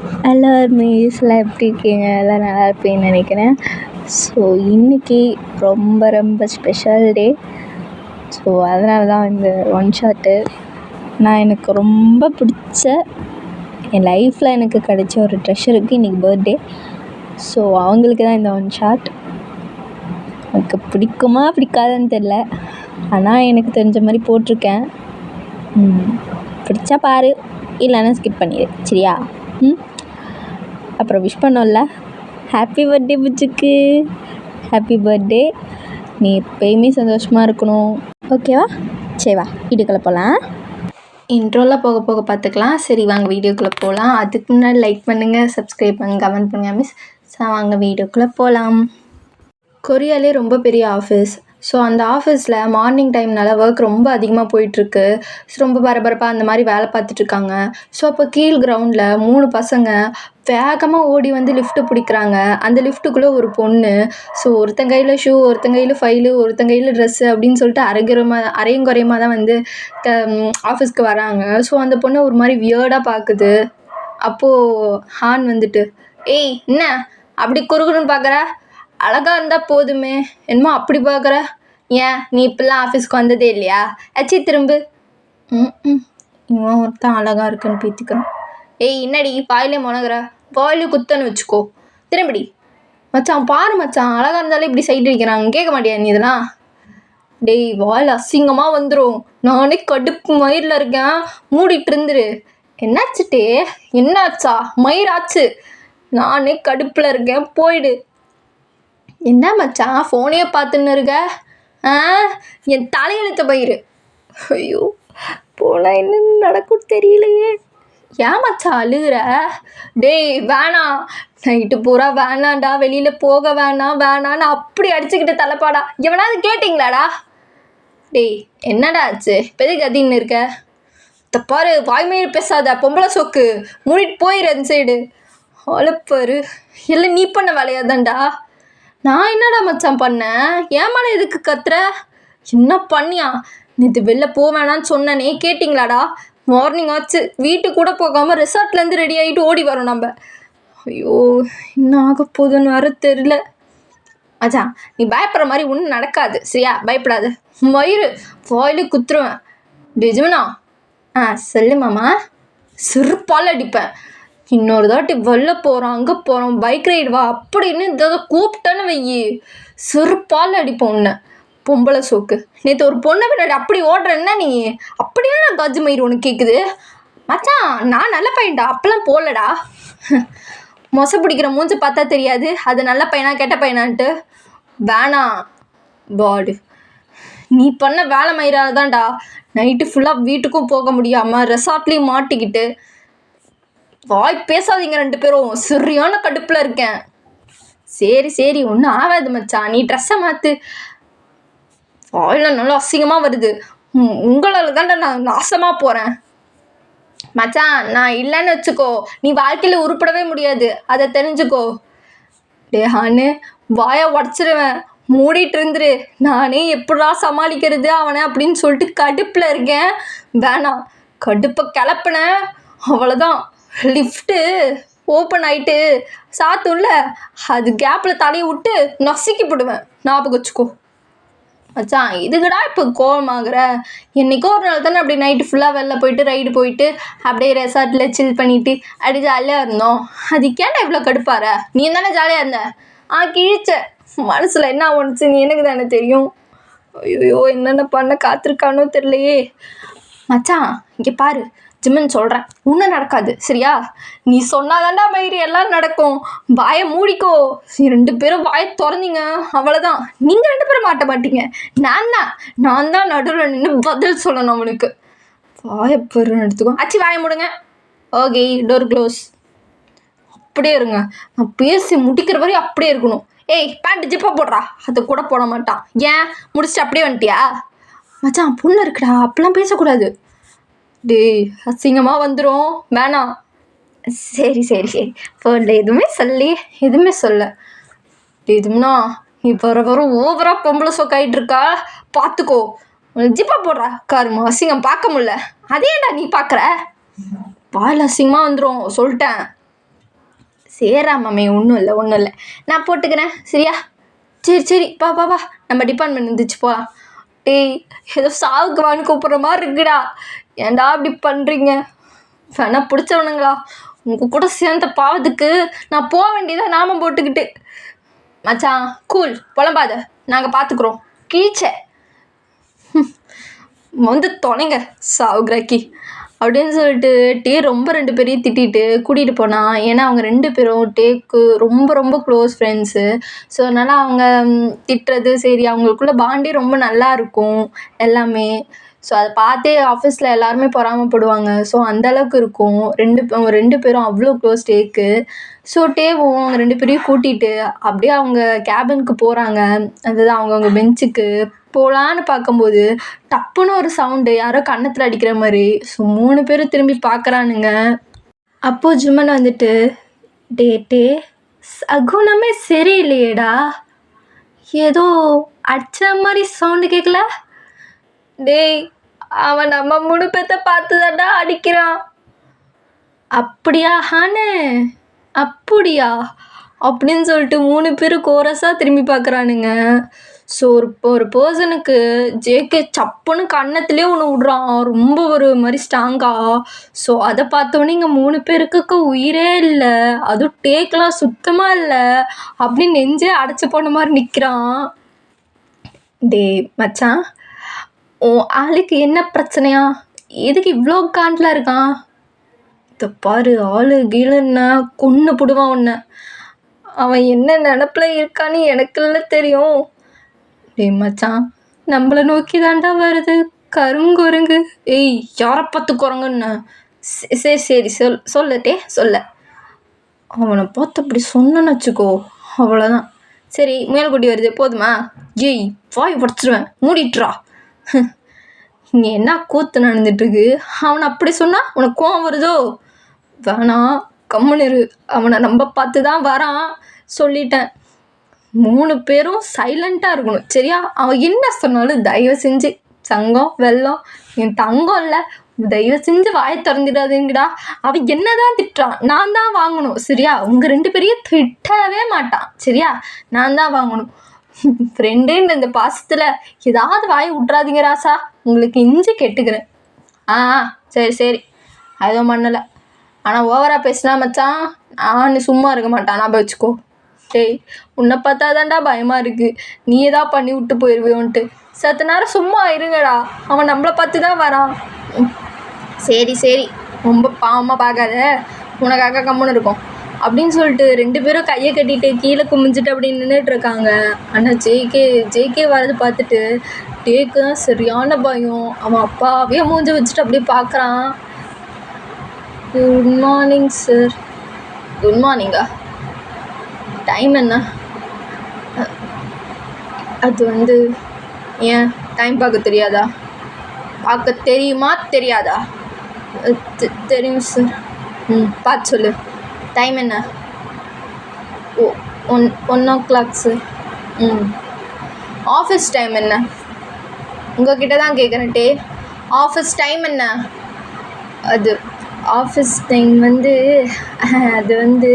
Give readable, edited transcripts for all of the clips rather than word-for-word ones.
Hello மீஸ்லாம் எப்படி இருக்கீங்க? எல்லாம் நல்லா இருப்பீங்கன்னு நினைக்கிறேன். ஸோ இன்றைக்கி ரொம்ப ஸ்பெஷல் டே. ஸோ அதனால தான் இந்த ஒன் ஷாட்டு எனக்கு ரொம்ப பிடிச்ச என் லைஃப்பில் எனக்கு கிடைச்ச ஒரு ட்ரெஷருக்கு இன்றைக்கி பர்த்டே. ஸோ அவங்களுக்கு தான் இந்த ஒன் ஷாட். எனக்கு பிடிக்குமா பிடிக்காதுன்னு தெரில, ஆனால் எனக்கு தெரிஞ்ச மாதிரி போட்டிருக்கேன். பிடிச்சா பாரு, இல்லைன்னா ஸ்கிப் பண்ணிடு சரியா? அப்புறம் விஷ் பண்ணோம்ல, ஹாப்பி பர்த்டே புச்சுக்கு, ஹாப்பி பர்த்டே. நீ எப்பயுமே சந்தோஷமாக இருக்கணும், ஓகேவா? சரி வா வீடியோக்குள்ளே போகலாம். இன்ட்ரோலாம் போக போக பார்த்துக்கலாம். சரி வாங்க வீடியோக்குள்ளே போகலாம். அதுக்கு முன்னாடி லைக் பண்ணுங்கள், சப்ஸ்கிரைப் பண்ணுங்கள், கமெண்ட் பண்ணுங்கள் மிஸ். ஸோ வாங்க வீடியோக்குள்ளே போகலாம். கொரியாலே ரொம்ப பெரிய ஆஃபீஸ். ஸோ அந்த ஆஃபீஸில் மார்னிங் டைம்னால ஒர்க் ரொம்ப அதிகமாக போயிட்டுருக்கு. ரொம்ப பரபரப்பாக அந்த மாதிரி வேலை பார்த்துட்ருக்காங்க. ஸோ அப்போ கீழ் கிரவுண்டில் 3 பசங்க வேகமாக ஓடி வந்து லிஃப்ட்டு பிடிக்கிறாங்க. அந்த லிஃப்ட்டுக்குள்ளே ஒரு பொண்ணு. ஸோ ஒருத்தன் கையில் ஷூ, ஒருத்தன் கையில் ஃபைலு, ஒருத்தன் கையில் ட்ரெஸ்ஸு அப்படின்னு சொல்லிட்டு அரையும் குறையுமாக தான் வந்து ஆஃபீஸ்க்கு வராங்க. ஸோ அந்த பொண்ணை ஒரு மாதிரி வியர்டாக பார்க்குது. அப்போது ஹான் வந்துட்டு, ஏய் என்ன அப்படி குறுகுறுன்னு பார்க்குற, அழகாக இருந்தால் போதுமே, என்னமோ அப்படி பார்க்குற, ஏன் நீ இப்போல்லாம் ஆஃபீஸ்க்கு வந்ததே இல்லையா? அச்சி திரும்பு. இவன் ஒருத்தன் அழகாக இருக்குன்னு பீத்திக்கிறான். ஏய் என்னடி வாயிலே முனகுற, வாயிலே குத்தன்னு வச்சுக்கோ, திரும்படி. மச்சான் பாரு மச்சான், அழகாக இருந்தாலே இப்படி சைடு அடிக்கிறாங்க, கேட்க மாட்டியா நீ இதெல்லாம்? டேய் வாயில் அசிங்கமாக வந்துடும், நானே கடுப்பு மயிரில் இருக்கேன், மூடிட்டு இருந்துரு. என்னாச்சுட்டே, என்னாச்சா? மயிராச்சு, நானே கடுப்பில் இருக்கேன், போயிடு. என்ன மச்சான் ஃபோனையே பார்த்துன்னு இருக்க? என் தலையெழுத்த பயிர். ஐயோ போனால் என்னென்னு நடக்கும் தெரியலையே. ஏன் மச்சான் அழுகிற? டேய் வேணாம், நைட்டு பூரா வேணாண்டா, வெளியில் போக வேணான்னு அப்படி அடிச்சுக்கிட்டு தலைப்பாடா. எவனாவது கேட்டிங்களாடா? டேய் என்னடா ஆச்சு, பெரிய கதின்னு இருக்க? தப்பாரு வாய்மயிர் பேசாத, பொம்பளை சோக்கு, மூடிட்டு போயிரு அந்த சைடு. அழுப்பாரு எல்லாம் நீ பண்ண வேலையாதான்டா. நான் என்னடா மச்சான் பண்ணேன்? ஏன் மேலே எதுக்கு கத்துற? என்ன பண்ணியா? நேற்று வெளில போவேணான்னு சொன்னனே, கேட்டிங்களாடா? மார்னிங் ஆச்சு, வீட்டு கூட போகாமல் ரெசார்ட்லேருந்து ரெடி ஆகிட்டு ஓடி வரோம் நம்ம. ஐயோ என்ன ஆக போகுதுன்னு வர தெரில. மச்சான் நீ பயப்படுற மாதிரி ஒன்றும் நடக்காது சரியா? பயப்படாது. மயிறு வாயிலே குத்துருவேன். நிஜமனா? சொல்லு மாமா. சிறுப்பால் அடிப்பேன். இன்னொரு தாட்டி வெளில போகிறோம், அங்கே போகிறோம், பைக் ரைடு வா அப்படின்னு ஏதாவது கூப்பிட்டேன்னு வையி, சிறுப்பால் அடிப்போம் உன்னை, பொம்பளை சோக்கு. நேற்று ஒரு பொண்ணை பின்னாடி அப்படி ஓடுறேன்னா நீ, அப்படியே நான் காஜு மயிர் உனக்கு கேட்குது? மச்சான் நான் நல்ல பையன்டா, அப்பெல்லாம் போகலடா. மொசை பிடிக்கிற மூஞ்சி பார்த்தா தெரியாது அது நல்ல பையனா கெட்ட பையனான்ட்டு. வேணாம் பாடு, நீ பண்ண வேலை மயிராக தான்டா நைட்டு ஃபுல்லாக வீட்டுக்கும் போக முடியாமல் ரெசார்ட்லேயும் மாட்டிக்கிட்டு. வாய் பேசாதீங்க 2 பேரும், சரியான கடுப்பில் இருக்கேன். சரி ஒன்றும் ஆகாது மச்சான், நீ ட்ரெஸ்ஸை மாற்று. வாயில் நல்லா அசிங்கமாக வருது, உங்களால் தான்டா நான் நாசமாக போகிறேன். மச்சான் நான் இல்லைன்னு வச்சுக்கோ, நீ வாழ்க்கையில் உருப்படவே முடியாது, அதை தெரிஞ்சுக்கோ. டே ஹானு வாயை உடச்சிருவேன், மூடிட்டு இருந்துரு. நானே எப்படா சமாளிக்கிறது அவனை அப்படின்னு சொல்லிட்டு கடுப்பில் இருக்கேன். வேணாம், கடுப்பை கிளப்புனேன் அவ்வளோதான். லிஃப்ட்டு ஓப்பன் ஆகிட்டு சாத்தும்ல, அது கேப்பில் தலையை விட்டு நசுக்கி போடுவேன், ஞாபகம் வச்சுக்கோ. மச்சான் இதுக்குடா இப்போ கோவமாகற? என்றைக்கோ ஒரு நாள் தானே அப்படி நைட்டு ஃபுல்லாக வெளில போயிட்டு ரைடு போயிட்டு அப்படியே ரெசார்ட்டில் சில் பண்ணிவிட்டு அப்படி ஜாலியாக இருந்தோம். அதுக்கேண்டா இவ்வளோ கடுப்பார? நீ தானே ஜாலியாக இருந்த? கிழிச்ச மனசில் என்ன ஒன்றுச்சு நீ எனக்கு தானே தெரியும். ஐயோ என்னென்ன பண்ண காத்திருக்கானோ தெரியலையே. மச்சான் இங்கே பாரு, ஜிம்முன்னு சொல்கிறேன், ஒன்றும் நடக்காது சரியா? நீ சொன்னாதாண்டா மயிறு எல்லாம் நடக்கும். வாயை மூடிக்கோ. 2 பேரும் வாயை திறந்தீங்க அவ்வளோதான். நீங்கள் 2 பேரும் மாட்ட மாட்டீங்க, நான் தான் நடுவில் நின்று பதில் சொல்லணும் அவனுக்கு. வாயை பெருன்னு எடுத்துக்கோ. வாயை மூடுங்க. Okay door close. அப்படியே இருங்க, நான் பேசி முடிக்கிற வரையும் அப்படியே இருக்கணும். ஏய் பேண்ட்டு ஜிப்பா போடுறா. அதை கூட போட மாட்டான். ஏன் முடிச்சுட்டு அப்படியே வந்துட்டியா? மச்சான் பொண்ணு இருக்குடா, அப்பெல்லாம் பேசக்கூடாது. டேய் அசிங்கமாக வந்துடும், வேணாம். சரி ஃபோனில் எதுவுமே சொல்ல. எதுவும்னா நீ வரும் ஓவராக பொம்பளை சொக்காயிட்டு இருக்கா, பார்த்துக்கோ. ஜிப்பா போடுறா காருமா, அசிங்கம் பார்க்க முடியல. அதேடா நீ பார்க்குற, வாயில் அசிங்கமாக வந்துடும் சொல்லிட்டேன். சரிடா மாமே, ஒன்றும் இல்லை, நான் போட்டுக்கிறேன் சரியா. சரி வா நம்ம டிபார்ட்மெண்ட் இருந்துச்சு போகலாம். டேய், ஏதோ சாவுக்கு வான்னு கூப்பிட்ற மாதிரி இருக்குடா, ஏன்டா இப்படி பண்ணுறீங்க? வேணா பிடிச்சவனுங்களா, உங்கள் கூட சேர்ந்த பாவத்துக்கு நான் போக வேண்டியதாக நாமம் போட்டுக்கிட்டு. மச்சான் கூல், புலம்பாத, நாங்கள் பார்த்துக்குறோம். கீச்ச வந்து தொலைங்க சாவுகிராக்கி அப்படின்னு சொல்லிட்டு டே ரொம்ப 2 பேரையும் திட்டிட்டு கூட்டிகிட்டு போனான். ஏன்னா அவங்க 2 பேரும் டேக்கு ரொம்ப ரொம்ப க்ளோஸ் ஃப்ரெண்ட்ஸு. ஸோ அதனால் அவங்க திட்டுறது சரி, அவங்களுக்குள்ள பாண்டே ரொம்ப நல்லா இருக்கும் எல்லாமே. ஸோ அதை பார்த்தே ஆஃபீஸில் எல்லாருமே பொறாமப்படுவாங்க. ஸோ அந்தளவுக்கு இருக்கும். அவங்க 2 பேரும் அவ்வளோ க்ளோஸ் டேக்கு. ஸோ டேவும் அவங்க 2 பேரையும் கூட்டிகிட்டு அப்படியே அவங்க கேபினுக்கு போகிறாங்க. அதுதான் அவங்கவுங்க பெஞ்சுக்கு போகலான்னு பார்க்கும்போது டப்புன்னு ஒரு சவுண்டு, யாரோ கன்னத்தில் அடிக்கிற மாதிரி. ஸோ 3 பேரும் திரும்பி பார்க்குறானுங்க. அப்போது ஜும்மன் வந்துட்டு, டே சகுனமே சரியில்லையேடா, ஏதோ அடிச்ச மாதிரி சவுண்டு கேட்கல. டேய், அவன் நம்ம 3 பேர்த்த பார்த்துதான்டா அடிக்கிறான். அப்படியா ஹானு, அப்படியா அப்படின்னு சொல்லிட்டு 3 பேரும் கோரஸாக திரும்பி பார்க்குறானுங்க. ஸோ ஒரு பர்சனுக்கு ஜேகே சப்புன்னு கன்னத்துலேயே ஒன்று விட்றான், ரொம்ப ஒரு மாதிரி ஸ்ட்ராங்காக. ஸோ அதை பார்த்தோன்னே இங்கே 3 பேருக்கு உயிரே இல்லை, அதுவும் டேக்கெலாம் சுத்தமாக இல்லை அப்படின்னு நெஞ்சே அடைச்சி போன மாதிரி நிற்கிறான். டே மச்சான், உன் ஆளுக்கு என்ன பிரச்சனையா, எதுக்கு இவ்வளோ காண்டில் இருக்கான்? இதை பாரு, ஆளு கீழுன்னா கொன்று போடுவான் உன்னை. அவன் என்ன நினப்பில் இருக்கான்னு எனக்குள்ள தெரியும். டே மச்சான், நம்மளை நோக்கி தாண்டா வருது கருங்குரங்கு. ஏய், யாரை பார்த்து குரங்குன்னு? சரி சொல்லட்டே சொல்ல. அவனை பார்த்து அப்படி சொன்னன்னு வச்சுக்கோ, அவ்வளோதான். சரி, முயல்குட்டி வருது போதுமா? ஏய், வாய் படைச்சிருவேன், மூடிட்டுறா. இங்கே என்ன கூத்து நடந்துட்டுருக்கு? அவனை அப்படி சொன்னால் உனக்கு கோவம் வருதோ? வேணாம், கம்முன்னு இரு, அவனை நம்ம பார்த்து தான் வரான் சொல்லிட்டேன். 3 பேரும் சைலண்ட்டாக இருக்கணும் சரியா? அவன் என்ன சொன்னாலும் தயவு செஞ்சு, சங்கம் வெல்லம் என் தங்கம் இல்லை, தயவு செஞ்சு வாயை திறந்துடாதுங்கடா. அவன் என்ன தான் திட்டுறான், நான் தான் வாங்கணும் சரியா? உங்கள் 2 பேரையும் திட்டவே மாட்டான் சரியா? நான் தான் வாங்கணும். ஃப்ரெண்டுன்னு இந்த பாசத்தில் ஏதாவது வாயை விட்றாதீங்க ராசா, உங்களுக்கு இஞ்சி கெட்டுக்கிறேன். சரி அதுவும் பண்ணலை. ஆனால் ஓவராக பேசினா மச்சான், நான் சும்மா இருக்க மாட்டான், நான் வச்சுக்கோ. டேய், உன்னை பார்த்தா தான்டா பயமாக இருக்குது, நீ ஏதாவது பண்ணி விட்டு போயிடுவேன்ட்டு. சத்த நேரம் சும்மா இருங்கடா, அவன் நம்மளை பார்த்து தான் வரான். சரி ரொம்ப பாவமாக பார்க்காத, உனக்காக கம்முன்னு இருக்கும் அப்படின்னு சொல்லிட்டு 2 பேரும் கையை கட்டிட்டு கீழே குமிஞ்சிட்டு அப்படி நின்றுட்டு இருக்காங்க. ஆனால் ஜேகே வரது பார்த்துட்டு டேக்கு தான் சரியான பயம். அவன் அப்பாவே மூஞ்சி வச்சுட்டு அப்படியே பார்க்குறான். Good morning sir. குட் மார்னிங்கா? டைம் என்ன? அது வந்து, ஏன் டைம் பார்க்க தெரியாதா? பார்க்க தெரியுமா தெரியாதா? தெரியும் சார். பார்த்து சொல்லு. டைம் என்ன? 1 o'clock சார். ஆஃபீஸ் டைம் என்ன? உங்ககிட்ட தான் கேட்குறேன் டே, ஆஃபீஸ் டைம் என்ன? அது ஆஃபீஸ் டைம் வந்து, அது வந்து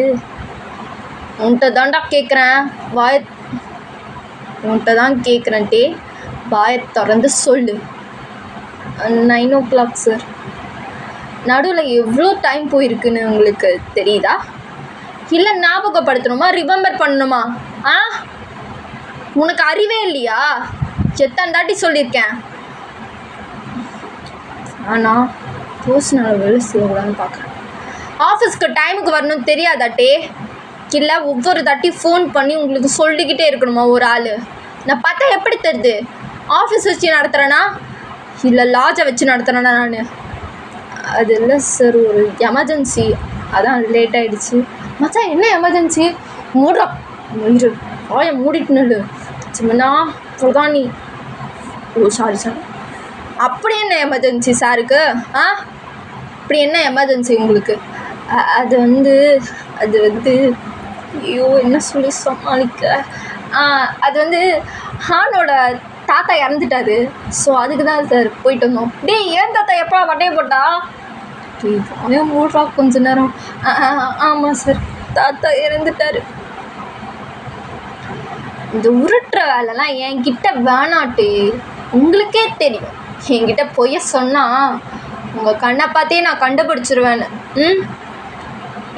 உன்கிட்ட தான்டா கேட்குறேன், உன்கிட்ட தான் கேட்குறேன் டே, வாயை திறந்து சொல்லு. 9 o'clock சார். நடுவில் எவ்வளோ டைம் போயிருக்குன்னு உங்களுக்கு தெரியுதா? இல்லை ஞாபகப்படுத்தணுமா, ரிமெம்பர் பண்ணணுமா? உனக்கு அறிவே இல்லையா? எத்தனை தாட்டி சொல்லியிருக்கேன். ஆனால் பர்சனல் வேலை செய்யக்கூடாதுன்னு பார்க்குறேன். ஆஃபீஸ்க்கு டைமுக்கு வரணும்னு தெரியாதாட்டே? இல்லை ஒவ்வொரு தாட்டி ஃபோன் பண்ணி உங்களுக்கு சொல்லிக்கிட்டே இருக்கணுமா ஒரு ஆள்? நான் பார்த்தா எப்படி தெரியுது? ஆஃபீஸ் வச்சு நடத்துகிறேன்னா இல்லை லாட்ஜை வச்சு நடத்துகிறேன்னா? நான் அது இல்லை சார், ஒரு எமர்ஜென்சி, அதான் லேட் ஆகிடுச்சு. மச்சான் என்ன எமர்ஜென்சி? மூடுறா இரு, வாயை மூடிட்டுன்னு சும்மா சொல்தான் நீ. ஓ சாரி அப்படி என்ன எமர்ஜென்சி சாருக்கு? அப்படி என்ன எமர்ஜென்சி உங்களுக்கு? அது வந்து ஐயோ என்ன சொல்லி சமாளிக்க, அது வந்து ஹானோட தாத்தா இறந்துட்டாரு. ஸோ அதுக்கு தான் சார் போயிட்டு வந்தோம். டேய், ஏன் தாத்தா எப்போ வட்டையை போட்டா? மூடுறா கொஞ்ச நேரம். ஆமாம் சார். தாத்தா இறந்துட்டாரு. இந்த உருட்டுற வேலைலாம் என்கிட்ட வேணாட்டு. உங்களுக்கே தெரியும் என்கிட்ட பொய்ய சொன்னால் உங்கள் கண்ணை பார்த்தே நான் கண்டுபிடிச்சிருவேன்னு.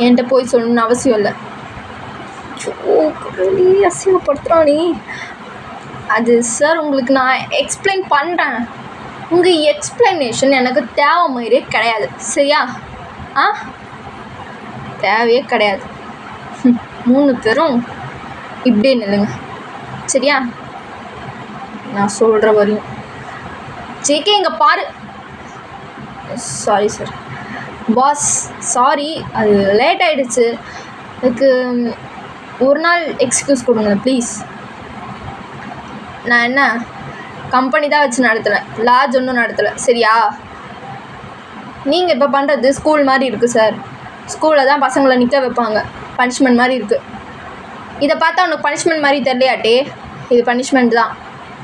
என்கிட்ட போய் சொல்லணும்னு அவசியம் இல்லை. அசிங்கப்படுத்துகிறான் நீ. அது சார் உங்களுக்கு நான் எக்ஸ்பிளைன் பண்ணுறேன். உங்கள் எக்ஸ்பிளனேஷன் எனக்கு தேவை மாதிரியே கிடையாது, சரியா? தேவையே கிடையாது. 3 பேரும் இப்படியே நில்லுங்க, சரியா? நான் சொல்கிற வரையும். ஜேகே இங்கே பாரு. Sorry sir. பாஸ் சாரி, அது லேட் ஆகிடுச்சு. அதுக்கு ஒரு நாள் எக்ஸ்கியூஸ் கொடுங்க ப்ளீஸ். நான் என்ன கம்பெனி தான் வச்சு நடத்துகிறேன், லாட்ஜ் ஒன்றும் நடத்தலை, சரியா? நீங்கள் இப்போ பண்ணுறது ஸ்கூல் மாதிரி இருக்குது சார். ஸ்கூலில் தான் பசங்களை நிற்க வைப்பாங்க, பனிஷ்மெண்ட் மாதிரி இருக்குது. இதை பார்த்தா உனக்கு பனிஷ்மெண்ட் மாதிரி தெரியலையாட்டே? இது பனிஷ்மெண்ட் தான்,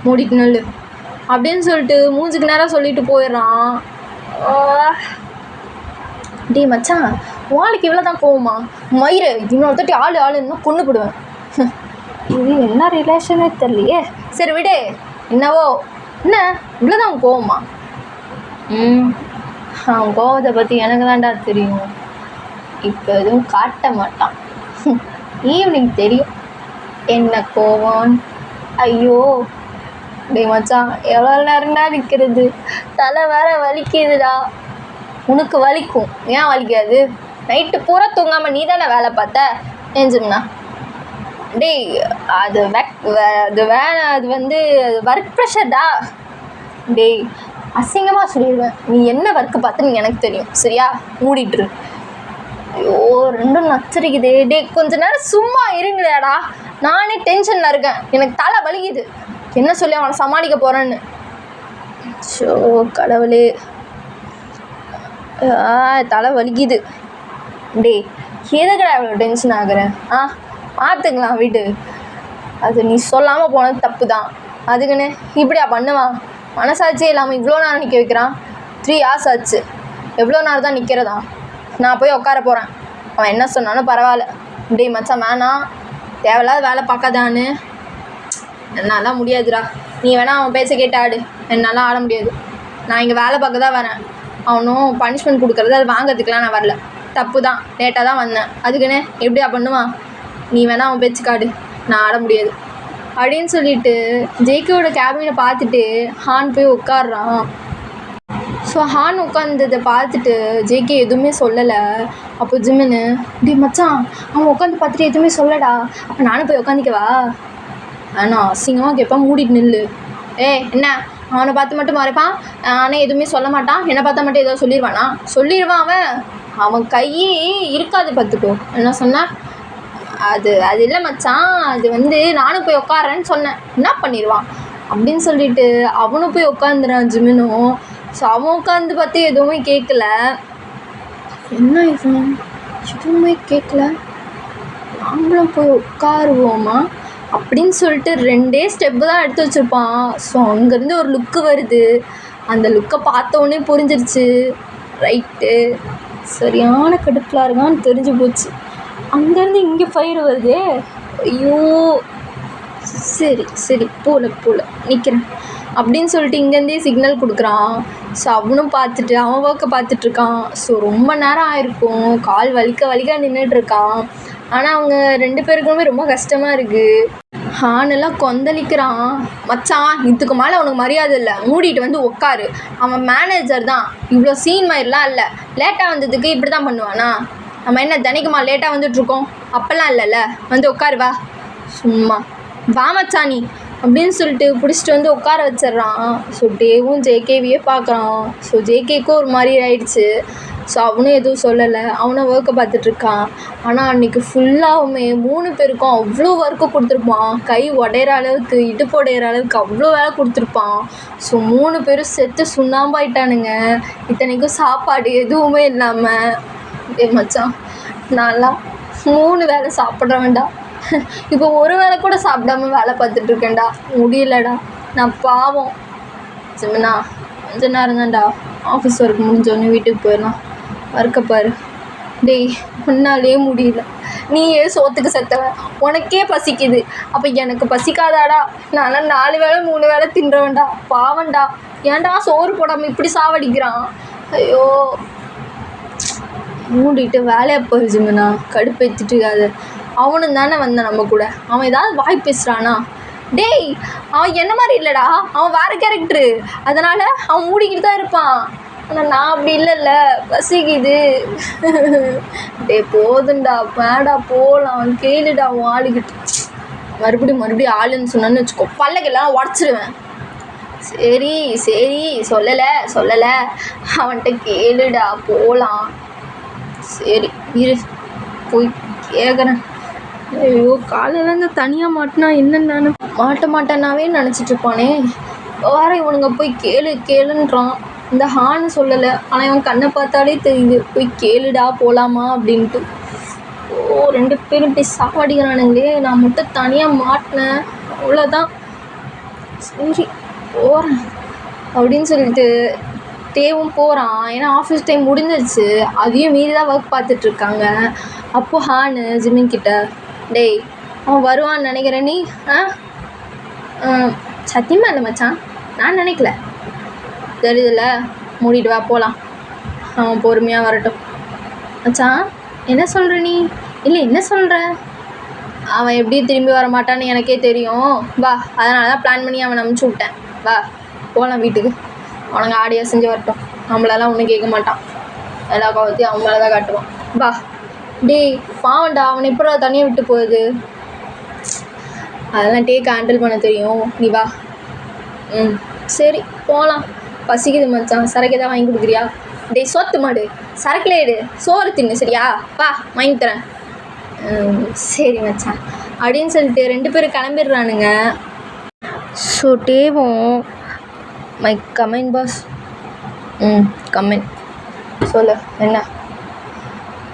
மூடிட்டு நெல் அப்படின்னு சொல்லிட்டு மூஞ்சுக்கு நேரம் சொல்லிட்டு போயிடுறான். டே மச்சான், வாளுக்கு இவ்வளோ தான் கோவமா? மயிறு இன்னொருத்தட்டி ஆள் இன்னும் கொண்டு போடுவேன். இது என்ன ரிலேஷனே தெரியலையே. சரி விடு, என்னவோ. என்ன இவ்வளோதான் கோவமா? அவன் கோவத்தை பற்றி எனக்கு தான்டா தெரியும். இப்போ எதுவும் காட்ட மாட்டான், ஈவினிங் தெரியும் என்ன கோவம். ஐயோ டே மச்சான், எவ்வளோ நேரம்டா நிற்கிறது? தலை வேற வலிக்குதுடா. உனக்கு வலிக்கும், ஏன் வலிக்காது? நைட்டு பூரா தூங்காமல் நீ தானே வேலை பார்த்த, ஏஞ்சுங்கண்ணா. டேய் அது அது வந்து ஒர்க் ப்ரெஷர்டா. டேய் அசிங்கமாக சொல்லிடுவேன். நீ என்ன ஒர்க்கு பார்த்துன்னு எனக்கு தெரியும், சரியா? மூடிட்டுரு. ஐயோ ரெண்டும் நச்சரிக்குது. டே கொஞ்ச நேரம் சும்மா இருங்களேடா, நானே டென்ஷனில் இருக்கேன், எனக்கு தலை வலிக்குது. என்ன சொல்லி அவனை சமாளிக்க போகிறேன்னு. ஷோ கடவுளே, தலை வலிக்குது. டே எதுக்குடா இவ்வளோ டென்ஷன் ஆகுறேன்? பார்த்துக்கலாம் வீட்டு. அது நீ சொல்லாமல் போனது தப்பு தான். அதுக்குன்னு இப்படியா பண்ணுவான்? மனசாட்சியே இல்லாமல் இவ்வளோ நேரம் நிற்க வைக்கிறான். 3 hours ஆச்சு. எவ்வளோ நேரம் தான் நிற்கிறதா? நான் போய் உட்கார போகிறேன். அவன் என்ன சொன்னாலும் பரவாயில்ல. டே மச்சான் வேணாம், தேவையில்லாத வேலை பார்க்காதான்னு. என்னால் முடியாதுடா. நீ வேணா அவன் பேச கேட்டு ஆடு, என்னால் ஆட முடியாது. நான் இங்கே வேலை பார்க்க தான் வரேன். அவனும் பனிஷ்மெண்ட் கொடுக்குறது அது வாங்கிறதுக்கெலாம் நான் வரல. தப்பு தான், லேட்டாக தான் வந்தேன். அதுக்குன்னு எப்படியா பண்ணுவான்? நீ வேணா அவன் பேச்சு காடு, நான் ஆட முடியாது அப்படின்னு சொல்லிட்டு ஜேகேவோட கேபினை பார்த்துட்டு ஹான் போய் உட்காடுறான். ஸோ ஹான் உட்காந்ததை பார்த்துட்டு ஜேகே எதுவுமே சொல்லலை. அப்போ ஜிமின்னு, டி மச்சான் அவன் உட்காந்து பார்த்துட்டு எதுவுமே சொல்லடா, அப்போ நானும் போய் உட்காந்துக்கவா? ஆனால் அசிங்கமாக கேட்பான், மூடிட்டு நில்லு. என்ன அவனை பார்த்து மட்டும் மறைப்பான், ஆனால் எதுவுமே சொல்ல மாட்டான். என்னை பார்த்தா மட்டும் ஏதோ சொல்லிடுவானா? சொல்லிடுவான். அவன் கையே இருக்காது பார்த்துக்கோ. என்ன சொன்ன? அது இல்லை மச்சான், அது வந்து நானும் போய் உட்காரேன்னு சொன்னேன். என்ன பண்ணிடுவான் அப்படின்னு சொல்லிட்டு அவனும் போய் உட்காந்துறான் ஜிமினும். ஸோ அவன் உட்காந்து பார்த்து எதுவுமே கேட்கல. என்ன இவன் எதுவுமே கேட்கல, நாங்களும் போய் உட்காருவோமா அப்படின்னு சொல்லிட்டு 2 ஸ்டெப்பு தான் எடுத்து வச்சுருப்பான். ஸோ அங்கேருந்து ஒரு லுக்கு வருது. அந்த லுக்கை பார்த்தோன்னே புரிஞ்சிருச்சு, ரைட்டு சரியான கடுப்பில் இருக்கான்னு தெரிஞ்சு போச்சு. அங்கேருந்து இங்கே ஃபயர் வருதே. ஐயோ சரி போல நிற்கிறேன் அப்படின்னு சொல்லிட்டு இங்கேருந்தே சிக்னல் கொடுக்குறான். ஸோ அவனும் பார்த்துட்டு அவன் ஒர்க்கை பார்த்துட்ருக்கான். ஸோ ரொம்ப நேரம் ஆயிருக்கும், கால் வலிக்க நின்றுட்டுருக்கான். ஆனால் அவங்க 2 பேருக்குமே ரொம்ப கஷ்டமாக இருக்குது. ஹானெல்லாம் கொந்தளிக்கிறான். மச்சான் இதுக்கு மேலே அவனுக்கு மரியாதை இல்லை, மூடிட்டு வந்து உட்காரு. அவன் மேனேஜர் தான், இவ்வளோ சீன் மாதிரிலாம் இல்லை. லேட்டாக வந்ததுக்கு இப்படி தான் பண்ணுவானா? நம்ம என்ன தினைக்குமா லேட்டாக வந்துட்ருக்கோம்? அப்போல்லாம் இல்லைல்ல, வந்து உட்காரு வா, சும்மா வா மச்சானி அப்படின்னு சொல்லிட்டு பிடிச்சிட்டு வந்து உட்கார வச்சிட்றான். ஸோ டேவும் ஜேகேவியே பார்க்குறான். ஸோ ஜேகேக்கும் ஒரு மாதிரி ஆயிடுச்சு. ஸோ அவனும் எதுவும் சொல்லலை, அவனும் ஒர்க்கை பார்த்துட்ருக்கான். ஆனால் அன்றைக்கி ஃபுல்லாகவுமே 3 பேருக்கும் அவ்வளோ ஒர்க்கு கொடுத்துருப்பான். கை உடையிற அளவுக்கு, இடுப்பு உடையிற அளவுக்கு அவ்வளோ வேலை கொடுத்துருப்பான். ஸோ 3 பேரும் செத்து சுண்ணாம்பாயிட்டானுங்க. இத்தனைக்கும் சாப்பாடு எதுவுமே இல்லாமல். மச்சான் நான்லாம் 3 வேளை சாப்பிட்ற வேண்டாம், இப்போ ஒரு வேளை கூட சாப்பிடாம வேலை பார்த்துட்ருக்கேன்டா, முடியலடா, நான் பாவம். சிம்மண்ணா கொஞ்ச நேரம் தான்டா, ஆஃபீஸ் ஒர்க் முடிஞ்சோடனே வீட்டுக்கு போயிடலாம், ஒர்க்கை பாரு. டேய் உன்னாலே முடியல, நீயே சோத்துக்கு செத்தவன், உனக்கே பசிக்குது, அப்போ எனக்கு பசிக்காதாடா? நான்லாம் 4 வேளை 3 வேளை தின்றவன்டா, பாவன்டா, ஏன்டா சோறு போடாமல் இப்படி சாவடிக்கிறான்? ஐயோ, மூடிட்டு வேலையை போயிடுச்சுங்கண்ணா, கடுப்பேற்றிட்டு இருக்காது. அவனும் தானே வந்தான் நம்ம கூட, அவன் ஏதாவது வாய் பேசுகிறானா? டேய், அவன் என்ன மாதிரி இல்லைடா, அவன் வேறு கேரக்டரு, அதனால் அவன் மூடிக்கிட்டு தான் இருப்பான். ஆனால் நான் அப்படி இல்லைல்ல, பசிக்குது. டே போதுண்டா, வேடா போகலாம், கேளுடா அவன் ஆளுகிட்டு. மறுபடியும் ஆளுன்னு சொன்னான்னு வச்சுக்கோ, பல்லக்கெல்லாம் உடச்சிடுவேன். சரி சரி, சொல்லலை, அவன்கிட்ட கேளுடா போகலாம். சரி இரு, போய் கேட்குறேன். ஐயோ, காலையிலேருந்து தனியாக மாட்டினா என்னென்னு மாட்ட மாட்டேன்னாவே நினச்சிட்ருப்பானே. வேறு இவனுங்க போய் கேளுன்றான். இந்த ஹான்னு சொல்லலை, ஆனால் இவன் கண்ணை பார்த்தாலே தெரியுது, போய் கேளுடா போகலாமா அப்படின்ட்டு. ஓ, 2 பேரும் இப்படி சாப்பாடிக்கிறானுங்களே, நான் மட்டும் தனியாக மாட்டினேன், அவ்வளோதான். சரி போகிறேன் அப்படின்னு சொல்லிட்டு தேவும் போகிறான். ஏன்னா ஆஃபீஸ் டைம் முடிஞ்சிருச்சு, அதையும் மீறி தான் ஒர்க் பார்த்துட்ருக்காங்க. அப்போது ஹானு ஜிமின் கிட்ட, டேய் அவன் வருவான்னு நினைக்கிறேன் நீ? சத்தியமாக இல்லை மச்சான், நான் நினைக்கல. தெரியுதுல்ல, மூடிட்டு வா போகலாம், அவன் பொறுமையாக வரட்டும். மச்சான் என்ன சொல்கிற நீ? இல்லை என்ன சொல்கிற? அவன் எப்படி திரும்பி வர மாட்டான்னு எனக்கே தெரியும், வா, அதனால தான் பிளான் பண்ணி அவனை அனுப்பிச்சி விட்டேன். வா போகலாம் வீட்டுக்கு, அவனுங்க ஆடியாக செஞ்சு வரட்டும், நம்மளெல்லாம் ஒன்றும் கேட்க மாட்டான், எல்லா கோவத்தையும் அவன் மேலே தான் காட்டுவான். வா. டேய் பாவண்டா, அவனை எப்படா தனியாக விட்டு போகுது? அதெல்லாம் ஹேண்டில் பண்ண தெரியும், நீ வா. சரி போகலாம், பசிக்குது மச்சான், சரக்கு எதாவது வாங்கி கொடுக்குறியா? டேய் சோத்து மாடு, சரக்குல எடு, சோறு தின்னு, சரியா? வா வாங்கி தரேன். சரி மச்சான் அப்படின்னு சொல்லிட்டு 2 பேரும் கிளம்பிடுறானுங்க. ஸோ டேவும், மை கமெண்ட் பாஸ். கமெண்ட் சொல்லு, என்ன?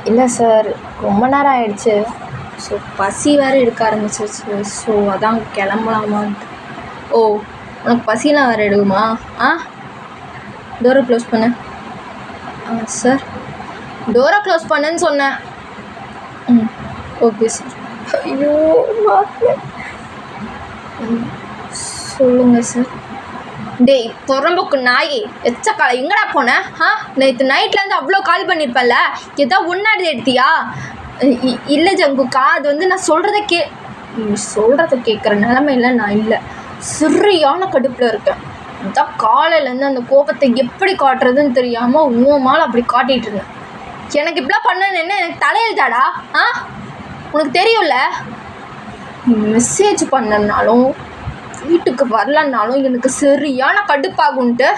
இல்லை சார், ரொம்ப நேரம் ஆயிடுச்சு, ஸோ பசி வேறு எடுக்க ஆரம்பிச்சிருச்சு, ஸோ அதான் கிளம்பலாமான்ட்டு. ஓ, உனக்கு பசிலாம் வேறு எடுக்குமா? டோரை க்ளோஸ் பண்ணு. சார் டோரை க்ளோஸ் பண்ணுன்னு சொன்னேன். Okay sir. ஐயோ சொல்லுங்கள் சார். டேய் புறம்போக்கு நாயே, எச்சக்கால எங்கடா போனேன்? நேற்று நைட்லேருந்து அவ்வளோ கால் பண்ணியிருப்பேன்ல, ஏதாவது ஒன்றாடி எடுத்தியா? இல்லை ஜங்குக்கா, அது வந்து நான் சொல்கிறத கேட்குற நிலமையில நான் இல்லை, சரியான கடுப்பில் இருக்கேன். அதான் காலையிலேருந்து அந்த கோபத்தை எப்படி காட்டுறதுன்னு தெரியாமல் உமால் அப்படி காட்டிகிட்டு இருந்தேன். எனக்கு இப்படிலாம் பண்ணணுன்னு எனக்கு தலையெழுத்தாடா? உனக்கு தெரியும்ல, மெசேஜ் பண்ணனாலும் வீட்டுக்கு வரலன்னாலும் எனக்கு சரியான கடுப்பாகுன்ட்டு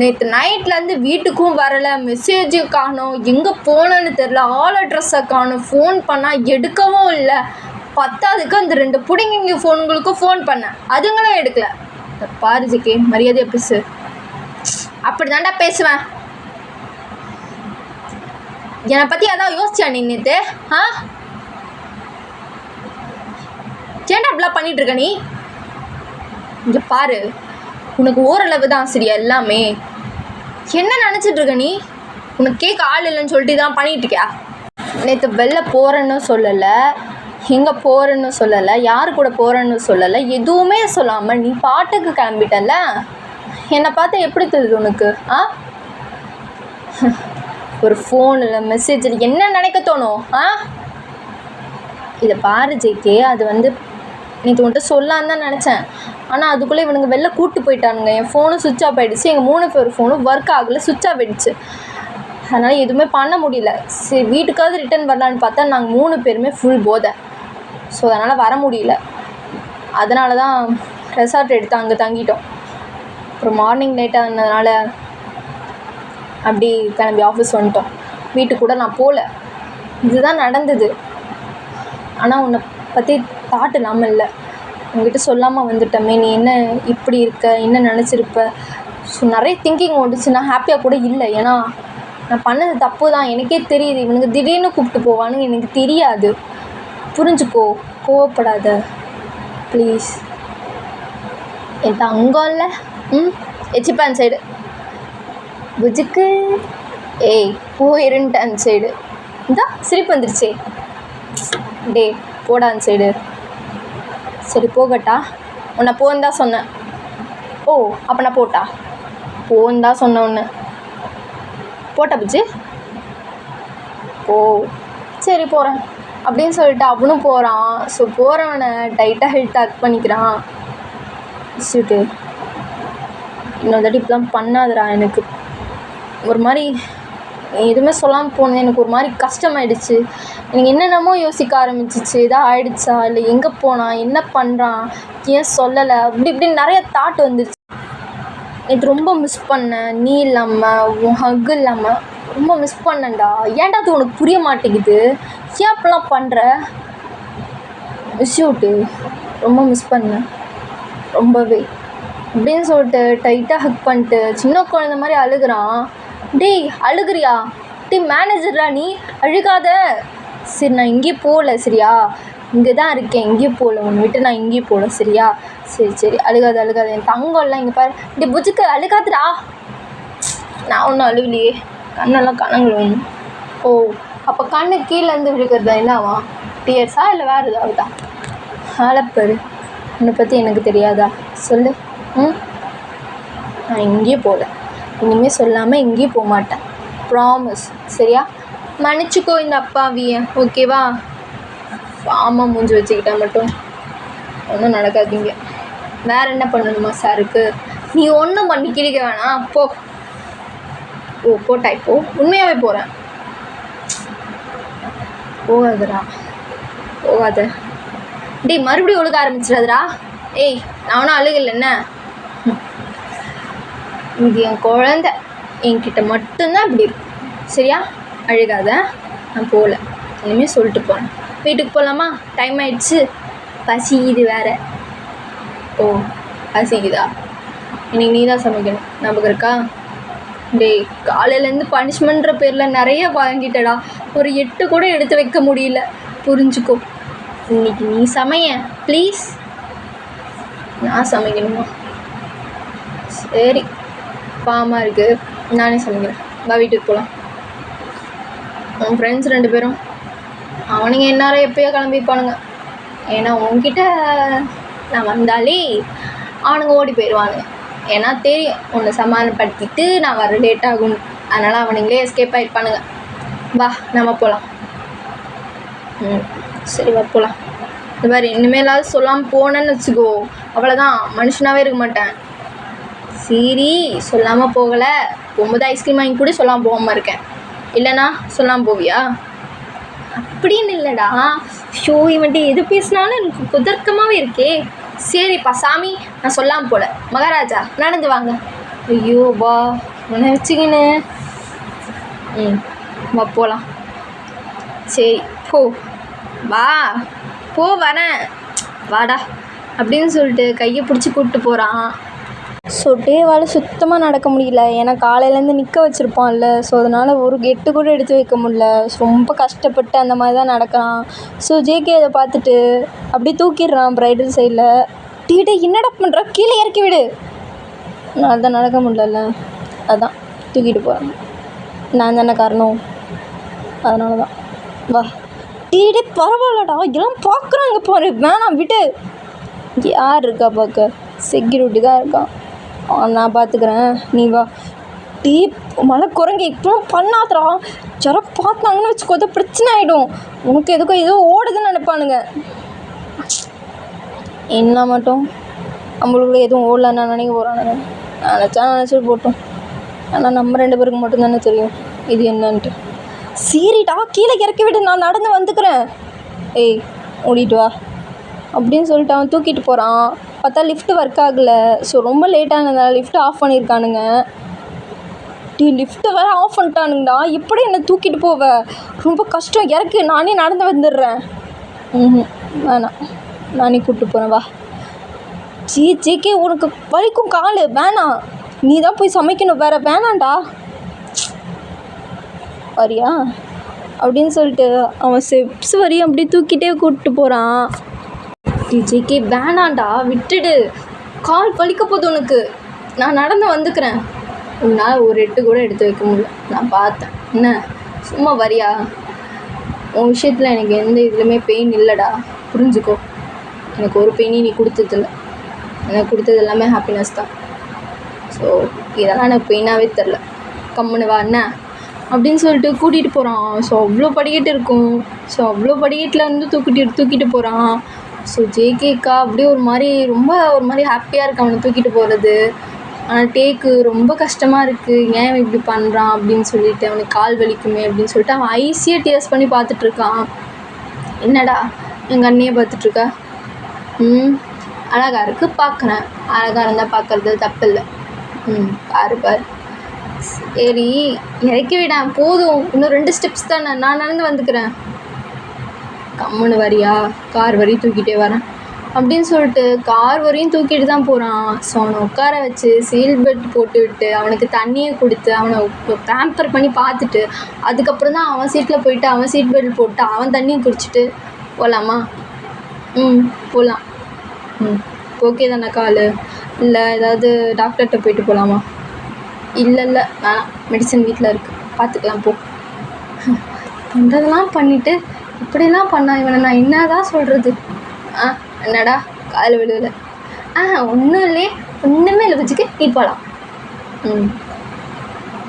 நேற்று நைட்லேருந்து வீட்டுக்கும் வரலை, மெசேஜு காணோம், எங்கே போனேன்னு தெரில, ஆல் அட்ரஸை காணோம், ஃபோன் பண்ணால் எடுக்கவும் இல்லை. பத்தாவதுக்கு அந்த 2 பிடிங்கிங்க ஃபோனுங்களுக்கும் ஃபோன் பண்ணேன், அதுங்களும் எடுக்கல. பாரு ஜிக்கே, மரியாதையாக பேசு. அப்படி தாண்டா பேசுவேன். என்னை பற்றி அதான் யோசிச்சியா நீ நேற்று? ஏன்டா அப்படிலாம் பண்ணிகிட்ருக்க நீ? இங்கே பாரு, உனக்கு ஓரளவு தான் சரியா எல்லாமே. என்ன நினச்சிட்ருக்க நீ? உனக்கு கேட்க ஆள் இல்லைன்னு சொல்லிட்டு இதெல்லாம் பண்ணிகிட்ருக்கியா? நேற்று வெளில போகிறேன்னு சொல்லலை, எங்கே போகிறேன்னு சொல்லலை, யார் கூட போகிறேன்னு சொல்லலை, எதுவுமே சொல்லாமல் நீ பாட்டுக்கு கிளம்பிட்டல. என்னை பார்த்தா எப்படி தெரியுது உனக்கு? ஒரு ஃபோனில் மெசேஜில் என்ன நினைக்க தோணும்? இதை பாரு ஜேகே, அது வந்து நேற்று உன்கிட்ட சொல்லான்னு தான் நினச்சேன், ஆனால் அதுக்குள்ளே இவனுங்க வெளில கூப்பிட்டு போயிட்டானுங்க. என் ஃபோனும் சுவிட்ச் ஆஃப் ஆகிடுச்சு, எங்கள் 3 பேர் ஃபோனும் ஒர்க் ஆகலை, சுவிட்ச் ஆஃப் ஆகிடுச்சு. அதனால் எதுவுமே பண்ண முடியல. சரி வீட்டுக்காவது ரிட்டன் வரலான்னு பார்த்தா நாங்கள் 3 பேருமே ஃபுல் போதை, ஸோ அதனால் வர முடியல. அதனால தான் ரெசார்ட் எடுத்து அங்கே தங்கிட்டோம். அப்புறம் மார்னிங் லேட்டாக இருந்ததுனால அப்படி கிளம்பி ஆஃபீஸ் வந்துட்டோம். வீட்டுக்கு கூட நான் போகல, இதுதான் நடந்தது. ஆனால் உன்னை பற்றி தாட் இல்லாமல் இல்லை, உங்ககிட்ட சொல்லாமல் வந்துட்டோமே, நீ என்ன இப்படி இருக்க, என்ன நினச்சிருப்ப, ஸோ நிறைய திங்கிங் ஓடிச்சு. நான் ஹாப்பியாக கூட இல்லை, ஏன்னா நான் பண்ணது தப்பு தான், எனக்கே தெரியுது. இவனுக்கு திடீர்னு கூப்பிட்டு போவானுங்க, எனக்கு தெரியாது. புரிஞ்சுக்கோ, கோவப்படாத ப்ளீஸ். என் தங்கம் இல்லை. எச்சிப்பான் சைடு புஜுக்கு. ஏய் போயிருன்ட்டு அந்த சைடு. இந்தா சிரிப்பு வந்துருச்சே. டே போடா அந்த சைடு. சரி போகட்டா? உன்னை போன்னு தான் சொன்னேன். ஓ அப்போ நான் போட்டா? போன்னு தான் சொன்ன ஒன்று போட்டா பிச்சு. ஓ சரி போகிறேன் அப்படின்னு சொல்லிட்டு அவனும் போகிறான். ஸோ போகிறவனை டைட்டாக ஹெல்த் ஹக் பண்ணிக்கிறான். சூட்டு இன்னொரு தாட்டி இப்படிலாம் பண்ணாதடா. எனக்கு ஒரு மாதிரி எதுவுமே சொல்லாமல் போனது எனக்கு ஒரு மாதிரி கஷ்டமாயிடுச்சு. எனக்கு என்னென்னமோ யோசிக்க ஆரம்பிச்சிச்சு. எதாவது ஆயிடுச்சா, இல்லை எங்கே போனான், என்ன பண்ணுறான், ஏன் சொல்லலை, அப்படி இப்படின்னு நிறைய தாட் வந்துடுச்சு. இது ரொம்ப மிஸ் பண்ணேன். நீ இல்லாமல் உன் ஹக் இல்லாமல் ரொம்ப மிஸ் பண்ணேன்டா. ஏன்டா அது உனக்கு புரிய மாட்டேங்குது? ஏன் அப்படிலாம் பண்ணுற? விஷ்யூட்டு ரொம்ப மிஸ் பண்ணேன் ரொம்பவே அப்படின்னு சொல்லிட்டு டைட்டாக ஹக் பண்ணிட்டு சின்ன குழந்த மாதிரி அழுகிறான். டேய் அழுகிறியா? டேய் மேனேஜர்ரா நீ, அழுகாத. சரி நான் இங்கேயும் போகல சரியா, இங்கே தான் இருக்கேன், எங்கேயும் போகல, உன்னை விட்டு நான் இங்கேயும் போகல சரியா. சரி அழுகாத அழுகாத என் தங்கம்லாம். இங்கே பாரு டே புஜுக்கு அழுகாதுடா. நான் ஒன்றும் அழுவலையே, கண்ணெல்லாம் கணங்கள் ஒன்று. ஓ அப்போ கண்ணு கீழேருந்து விழுக்கிறதா என்னவா? டியர்ஸா இல்லை வேறு ஏதாவதா? ஆளப்பாரு, உன்னை பற்றி எனக்கு தெரியாதா? சொல்லு. நான் எங்கேயும் போகல, இனிமேல் சொல்லாமல் எங்கேயும் போக மாட்டேன், ப்ராமிஸ் சரியா? மன்னிச்சிக்கோ இந்த அப்பாவிய, ஓகேவா? ஆமாம் மூஞ்சி வச்சுக்கிட்டா மட்டும் ஒன்றும் நடக்காதீங்க. வேறு என்ன பண்ணணுமா சாருக்கு? நீ ஒன்றும் பண்ணி கிழிக்க வேணாம் போ. ஓ போட்டா இப்போ? உண்மையாகவே போகிறேன். போகாதடா போகாத. டேய் மறுபடியும் ஒழுக ஆரம்பிச்சிடாதடா. ஏய் நான் ஒன்றும் அழுகலை என்ன? இது என் குழந்த, என்கிட்ட மட்டும்தான் இப்படி இருக்கும் சரியா? அழுகாத. நான் போகல, இனிமேல் சொல்லிட்டு போனேன். வீட்டுக்கு போகலாமா? டைம் ஆயிடுச்சு, பசிக்குது வேறு. ஓ பசிக்குதா? இன்னைக்கு நீ தான் சமைக்கணும், ஞாபகம் இருக்கா? டேய் காலையிலேருந்து பனிஷ்மெண்ட்ற பேரில் நிறைய வாங்கிட்டடா, ஒரு 8 கூட எடுத்து வைக்க முடியல, புரிஞ்சுக்கோ. இன்னைக்கு நீ சமைய ப்ளீஸ். நான் சமைக்கணுமா? சரி பாவமாக இருக்குது, நானே சமைக்கிறேன். வா வீட்டுக்கு போகலாம். உன் ஃப்ரெண்ட்ஸ் 2 பேரும் அவனுங்க எந்நேரம் எப்போயோ கிளம்பிப்பானுங்க. ஏன்னா உன்கிட்ட நான் வந்தாலே அவனுங்க ஓடி போயிடுவானுங்க. ஏன்னா தெரியும் உன்னை சமாதானப்படுத்திட்டு நான் வர லேட் ஆகும், அதனால் அவனுங்களே எஸ்கேப் ஆகிப்பானுங்க. வா நம்ம போகலாம். சரி வா போகலாம். இந்த மாதிரி இனிமேலாவது சொல்லாமல் போனேன்னு வச்சுக்கோ, அவ்வளோதான், மனுஷனாகவே இருக்க மாட்டேன். சரி சொல்லாமல் போகலை, போகும்போது ஐஸ்கிரீம் வாங்கி கூட சொல்லாமல் போகாமல் இருக்கேன், இல்லைண்ணா சொல்லாமல் போவியா? அப்படின்னு இல்லைடா. ஷோ இவன்ட்டு எது பேசினாலும் எனக்கு குதர்க்கமாகவே இருக்கே. சரிப்பா சாமி, நான் சொல்லாமல் போல. மகாராஜா நடந்து வாங்க. ஐயோ வா உன்னை வச்சுக்கின்னு. வா போகலாம். சரி போ, வா போ வரேன், வாடா அப்படின்னு சொல்லிட்டு கையை பிடிச்சி கூப்பிட்டு போகிறான். ஸோ டேவால் சுத்தமாக நடக்க முடியல, ஏன்னா காலையிலேருந்து நிற்க வச்சுருப்பான்ல. ஸோ அதனால் ஒரு 8 கூட எடுத்து வைக்க முடியல. ரொம்ப கஷ்டப்பட்டு அந்த மாதிரி தான் நடக்கிறான். ஸோ ஜேகே அதை பார்த்துட்டு அப்படியே தூக்கிடுறான் ப்ரைடல் சைடில். டீட்டே என்னடா பண்ணுற, கீழே இறக்கி விடு. நான் தான் நடக்க முடியல, அதான் தூக்கிட்டு போகிறேன். நான் தானே காரணம், அதனால தான். வா டீடே பரவாயில்லடா, இதெல்லாம் பார்க்குறாங்க பாரு, வேணாம் விட்டு. யார் இருக்கா பார்க்க? செக்யூரிட்டி தான் இருக்கான், நான் பார்த்துக்கிறேன், நீ வா. டீ மழை குரங்கு இப்போலாம் பண்ணாதடா, யாரும் பார்த்தாங்கன்னு வச்சுக்கோ, ஏதோ பிரச்சனை ஆகிடும். உனக்கு எதுக்கும் ஏதோ ஓடுதுன்னு நினைப்பானுங்க. என்ன மட்டும் நம்மளுக்குள்ள எதுவும் ஓடலன்னு நான் நினைக்க போகிறானுங்க. நினச்சிட்டு போட்டோம், ஆனால் நம்ம 2 பேருக்கு மட்டும்தானே தெரியும் இது என்னன்ட்டு. சரிடா கீழே இறக்கி விட்டு, நான் நடந்து வந்துக்கிறேன். ஏய் ஓடிட்டு வா அப்படின்னு சொல்லிட்டு அவன் தூக்கிட்டு போகிறான். பார்த்தா லிஃப்ட்டு ஒர்க் ஆகலை. ஸோ ரொம்ப லேட்டானதுனால லிஃப்ட்டு ஆஃப் பண்ணியிருக்கானுங்க. லிஃப்ட்டை வேறு ஆஃப் பண்ணிட்டானுங்கடா, எப்படி என்னை தூக்கிட்டு போவ? ரொம்ப கஷ்டம், இறக்கு, நானே நடந்து வந்துடுறேன். வேணாம், நானே கூப்பிட்டு போகிறேன் வா. ஜேகே உனக்கு வலிக்கும் கால், வேணாம், நீ தான் போய் சமைக்கணும், வேறு வேணாண்டா, வரியா அப்படின்னு சொல்லிட்டு அவன் ஸ்டெப்ஸ் வரையும் அப்படியே தூக்கிட்டே கூப்பிட்டு போகிறான். ஜேகே வேணாண்டா விட்டுடு, கால் வலிக்க போகுது உனக்கு, நான் நடந்து வந்துக்கிறேன். உன்னால் ஒரு 8 கூட எடுத்து வைக்க முடியல, நான் பார்த்தேன். என்ன சும்மா வரியா? உன் விஷயத்தில் எனக்கு எந்த இதுலையுமே பெயின் இல்லைடா, புரிஞ்சுக்கோ. எனக்கு ஒரு பெயினையும் நீ கொடுத்ததில்ல. எனக்கு கொடுத்தது எல்லாமே ஹாப்பினஸ் தான். ஸோ இதெல்லாம் எனக்கு பெயினாகவே தெரில. கம்முன்னு வா என்ன அப்படின்னு சொல்லிட்டு கூட்டிகிட்டு போகிறான். ஸோ அவ்வளோ படிக்கட்டு இருக்கும். ஸோ அவ்வளோ படிக்கட்டில் வந்து தூக்கிட்டு போகிறான். ஸோ ஜேகேக்கா அப்படியே ஒரு மாதிரி ஹாப்பியாக இருக்கு அவனை தூக்கிட்டு போகிறது. ஆனால் டேக்கு ரொம்ப கஷ்டமாக இருக்குது, ஏன் இப்படி பண்ணுறான் அப்படின்னு சொல்லிட்டு, அவனுக்கு கால் வலிக்குமே அப்படின்னு சொல்லிட்டு அவன் ஐஸியாக டேஸ்ட் பண்ணி பார்த்துட்ருக்கான். என்னடா எங்கள் அண்ணியை பார்த்துட்ருக்க? அழகாக இருக்குது, பார்க்குறேன். அழகாக இருந்தால் பார்க்குறது தப்பு இல்லை. பாரு சரி இறக்கி விடான் போதும், இன்னும் 2 ஸ்டெப்ஸ் தானே, நான் நடந்து வந்துக்கிறேன். கம்முன்னு வரியா, கார் வரையும் தூக்கிட்டே வரேன் அப்படின்னு சொல்லிட்டு கார் வரையும் தூக்கிட்டு தான் போகிறான். ஸோ அவனை உட்கார வச்சு சீல் பெல்ட் போட்டு விட்டு அவனுக்கு தண்ணியை கொடுத்து அவனை பேம்பர் பண்ணி பார்த்துட்டு அதுக்கப்புறம் தான் அவன் சீட்டில் போயிட்டு அவன் சீட் பெல்ட் போட்டு அவன் தண்ணியை குடிச்சிட்டு போகலாமா? போகலாம். ஓகே தானே கால்? இல்லை ஏதாவது டாக்டர்கிட்ட போயிட்டு போகலாமா? இல்லை வேணாம், மெடிசன் வீட்டில் இருக்குது, பார்த்துக்கலாம் போ. பண்ணுறதெல்லாம் பண்ணிவிட்டு இப்படிலாம் பண்ணா இவனை நான் என்ன தான் சொல்கிறது? என்னடா கால் விழுவில்? ஒன்றும் இல்லையே, ஒன்றுமே இல்லை வச்சுக்க, நீ போகலாம்.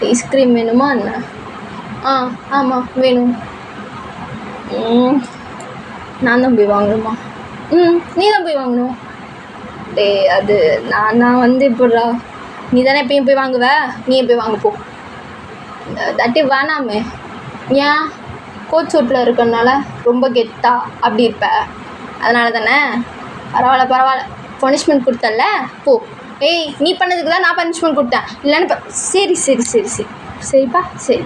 ஐஸ்கிரீம் வேணுமா என்ன? ஆமாம் வேணும். நான் தான் போய் வாங்கணுமா? நீ தான் போய் வாங்கணும். அது நான் வந்து இப்போடா, நீ தானே எப்பயும் போய் வாங்குவ, நீ போய் வாங்க போ. தட்டி வேணாமே. ஏன்? கோச் சூட்டில் இருக்கிறனால ரொம்ப கெத்தா அப்படி இருப்ப, அதனால தானே? பரவாயில்ல, பனிஷ்மெண்ட் கொடுத்தல போ. நீ பண்ணதுக்கு தான் நான் பனிஷ்மெண்ட் கொடுத்தேன் இல்லைன்னு. சரி சரிப்பா, சரி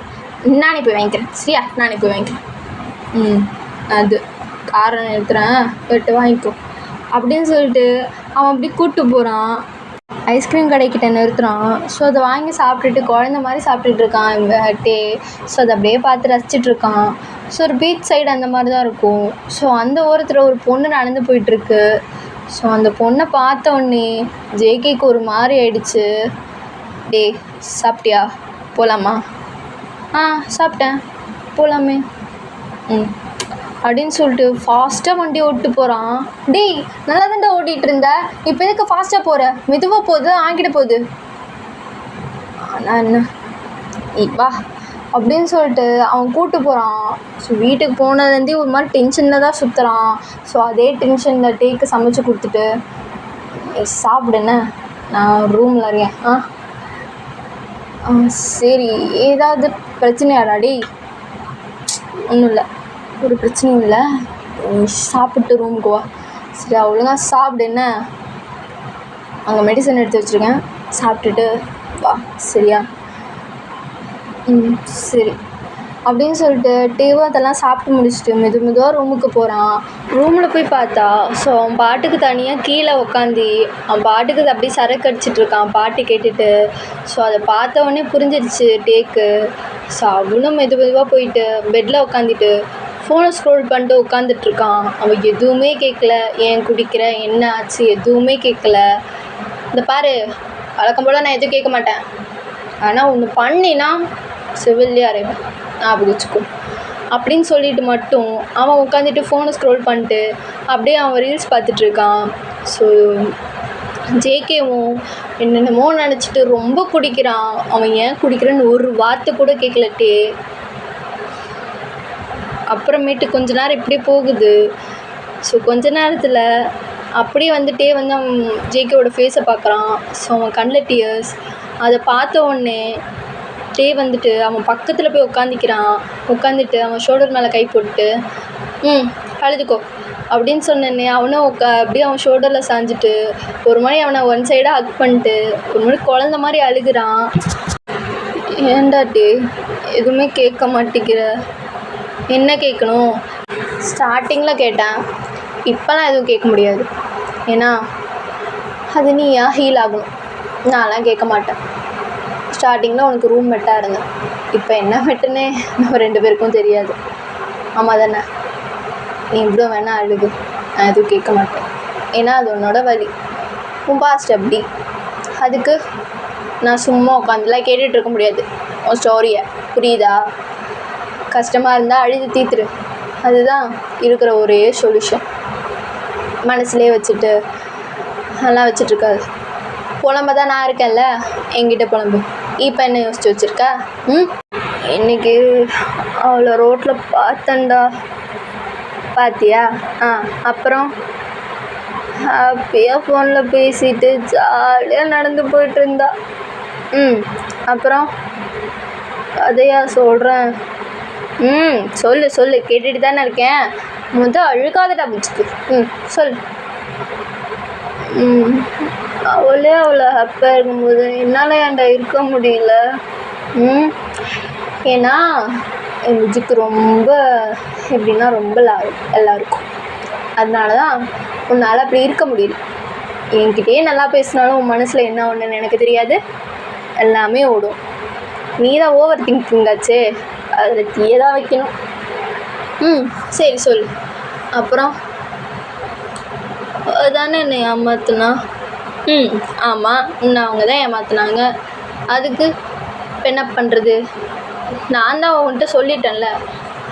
நானே போய் வாங்கிக்கிறேன். சரியா? நானே போய் வாங்கிக்கிறேன். அது காரை நிறுத்துறேன், போய்ட்டு வாங்கிக்கோ அப்படின்னு சொல்லிட்டு அவன் அப்படி கூப்பிட்டு போகிறான். ஐஸ்கிரீம் கடைக்கிட்ட நிறுத்துகிறான். ஸோ அதை வாங்கி சாப்பிட்டுட்டு குழந்த மாதிரி சாப்பிட்டுட்டு இருக்கான் இவன்ட்டே. ஸோ அதை அப்படியே பார்த்து ரசிச்சிட்ருக்கான். ஸோ ஒரு பீச் சைடு அந்த மாதிரி தான் இருக்கும். ஸோ அந்த ஓரத்தில் ஒரு பொண்ணு நடந்து போயிட்டுருக்கு. ஸோ அந்த பொண்ணை பார்த்த உடனே ஜேகேக்கு ஒரு மாதிரி ஆயிடுச்சு. சாப்பிட்டியா? போகலாமா? சாப்பிட்டேன், போகலாமே அப்படின்னு சொல்லிட்டு ஃபாஸ்ட்டாக வண்டி ஓட்டு போகிறான். நல்லா தான்டா ஓட்டிகிட்டு இருந்த, இப்போ எதுக்கு ஃபாஸ்ட்டாக போகிற? மெதுவாக போகுது, ஆங்கிட்ட போகுது. ஆனால் என்ன வா அப்படின்னு சொல்லிட்டு அவன் கூப்பிட்டு போகிறான். ஸோ வீட்டுக்கு போனதுலேருந்தே ஒரு மாதிரி டென்ஷனில் தான் சுற்றுறான். ஸோ அதே டென்ஷனில் டேக்கு சமைச்சு கொடுத்துட்டு சாப்பிடுன்னு நான் ரூமில் இருக்கேன். சரி ஏதாவது பிரச்சனையாடாடி? ஒன்றும் இல்லை, ஒரு பிரச்சனையும் இல்லை, சாப்பிட்டு ரூமுக்கு வா. சரி ஒழுங்கா சாப்பிடு என்ன, அங்கே மெடிசன் எடுத்து வச்சுருக்கேன், சாப்பிட்டுட்டு வா சரியா? சரி அப்படின்னு சொல்லிட்டு டேவும் அதெல்லாம் சாப்பிட்டு முடிச்சுட்டு மெதுவாக ரூமுக்கு போகிறான். ரூமில் போய் பார்த்தா ஸோ அவன் பாட்டுக்கு தனியாக கீழே உட்காந்து அவன் பாட்டுக்கு அப்படியே சரக்கு அடிச்சிட்ருக்கான் பாட்டு கேட்டுட்டு. ஸோ அதை பார்த்த உடனே புரிஞ்சிடுச்சு டேக்கு. ஸோ அவனும் மெதுவாக போயிட்டு பெட்டில் உட்காந்துட்டு ஃபோனை ஸ்க்ரோல் பண்ணிட்டு உட்காந்துட்ருக்கான். அவன் எதுவுமே கேட்கல, ஏன் குடிக்கிற, என்ன ஆச்சு, எதுவுமே கேட்கல. இந்த பாரு, வழக்கம் போல் நான் எதுவும் கேட்க மாட்டேன், ஆனால் ஒன்று பண்ணினா சிவில்லே அறைவேன், ஞாபகம் வச்சுக்கோ அப்படின்னு சொல்லிட்டு மட்டும் அவன் உட்காந்துட்டு ஃபோனை ஸ்க்ரோல் பண்ணிட்டு அப்படியே அவன் ரீல்ஸ் பார்த்துட்ருக்கான். ஸோ ஜேகேவும் என்னென்னமோ நினச்சிட்டு ரொம்ப குடிக்கிறான். அவன் ஏன் குடிக்கிறான்னு ஒரு வார்த்தை கூட கேட்கலட்டே. அப்புறமேட்டு கொஞ்ச நேரம் இப்படியே போகுது. ஸோ கொஞ்ச நேரத்தில் அப்படியே வந்துட்டே வந்து அவன் ஜேகேவோட ஃபேஸை பார்க்குறான். ஸோ அவன் கண்ணில் டியர்ஸ். அதை பார்த்த உடனே டே வந்துட்டு அவன் பக்கத்தில் போய் உட்காந்துட்டு அவன் ஷோல்டர் மேலே கை போட்டு அழுதுக்கோ அப்படின்னு சொன்னேன்னே அவனும் அப்படியே அவன் ஷோல்டரில் சாஞ்சிட்டு ஒரு மாதிரி அவனை ஒன் சைடாக ஹக் பண்ணிட்டு ஒரு மாதிரி குழந்த மாதிரி அழுகிறான். ஏன்டா டே எதுவுமே கேட்க மாட்டேங்கிற? என்ன கேட்கணும்? ஸ்டார்டிங்கில் கேட்டேன், இப்போலாம் எதுவும் கேட்க முடியாது, ஏன்னா அது நீயா ஹீல் ஆகணும். நான்லாம் கேட்க மாட்டேன். ஸ்டார்டிங்கில் உனக்கு ரூம் மெட்டாக இருந்தேன், இப்போ என்ன மெட்டுன்னே நம்ம 2 பேருக்கும் தெரியாது. ஆமாம் தானே? நீ இவ்வளோ வேணா அழுகு, நான் எதுவும் கேட்க மாட்டேன், ஏன்னா அது உன்னோட வலி, உன் பாஸ்ட் அப்படி. அதுக்கு நான் சும்மா உட்காந்துலாம் கேட்டுட்ருக்க முடியாது உன் ஸ்டோரியை, புரியுதா? கஷ்டமாக இருந்தால் அழுது தீத்துரு, அதுதான் இருக்கிற ஒரே சொல்யூஷன். மனசுலேயே வச்சுட்டு நல்லா வச்சிட்ருக்காது. புலம்ப தான் நான் இருக்கேன்ல, என்கிட்ட புலம்பு. இப்போ என்ன யோசிச்சு வச்சுருக்கா? இன்னைக்கு அவளை ரோட்டில் பார்த்தேன்டா. பார்த்தியா? அப்புறம் ஹாப்பியாக ஃபோனில் பேசிட்டு ஜாலியாக நடந்து போயிட்டு இருந்தா. அப்புறம் கதையா சொல்கிறேன். சொல்லு சொல்லு, கேட்டுட்டு தானே இருக்கேன். அழுகாதடா பிடிச்சிக்கு. சொல். அவளே அவளை ஹாப்பியாக இருக்கும்போது என்னால் ஏன்டா இருக்க முடியல? ஏன்னா என் விஜிக்கு ரொம்ப எப்படின்னா ரொம்ப எல்லாருக்கும். அதனால தான் உன்னால் அப்படி இருக்க முடியல. என்கிட்டயே நல்லா பேசினாலும் உன் மனசில் என்ன ஒன்றுன்னு எனக்கு தெரியாது. எல்லாமே ஓடும். நீ தான் ஓவர் திங்கிங்காச்சே, அதில் தீய தான் வைக்கணும். சரி சொல்லு. அப்புறம் அதானே என்னை ஏமாத்துனா? ஆமாம், அவங்க தான் ஏமாத்துனாங்க. அதுக்கு இப்போ என்ன பண்ணுறது? நான் தான் உன்கிட்ட சொல்லிட்டேன்ல,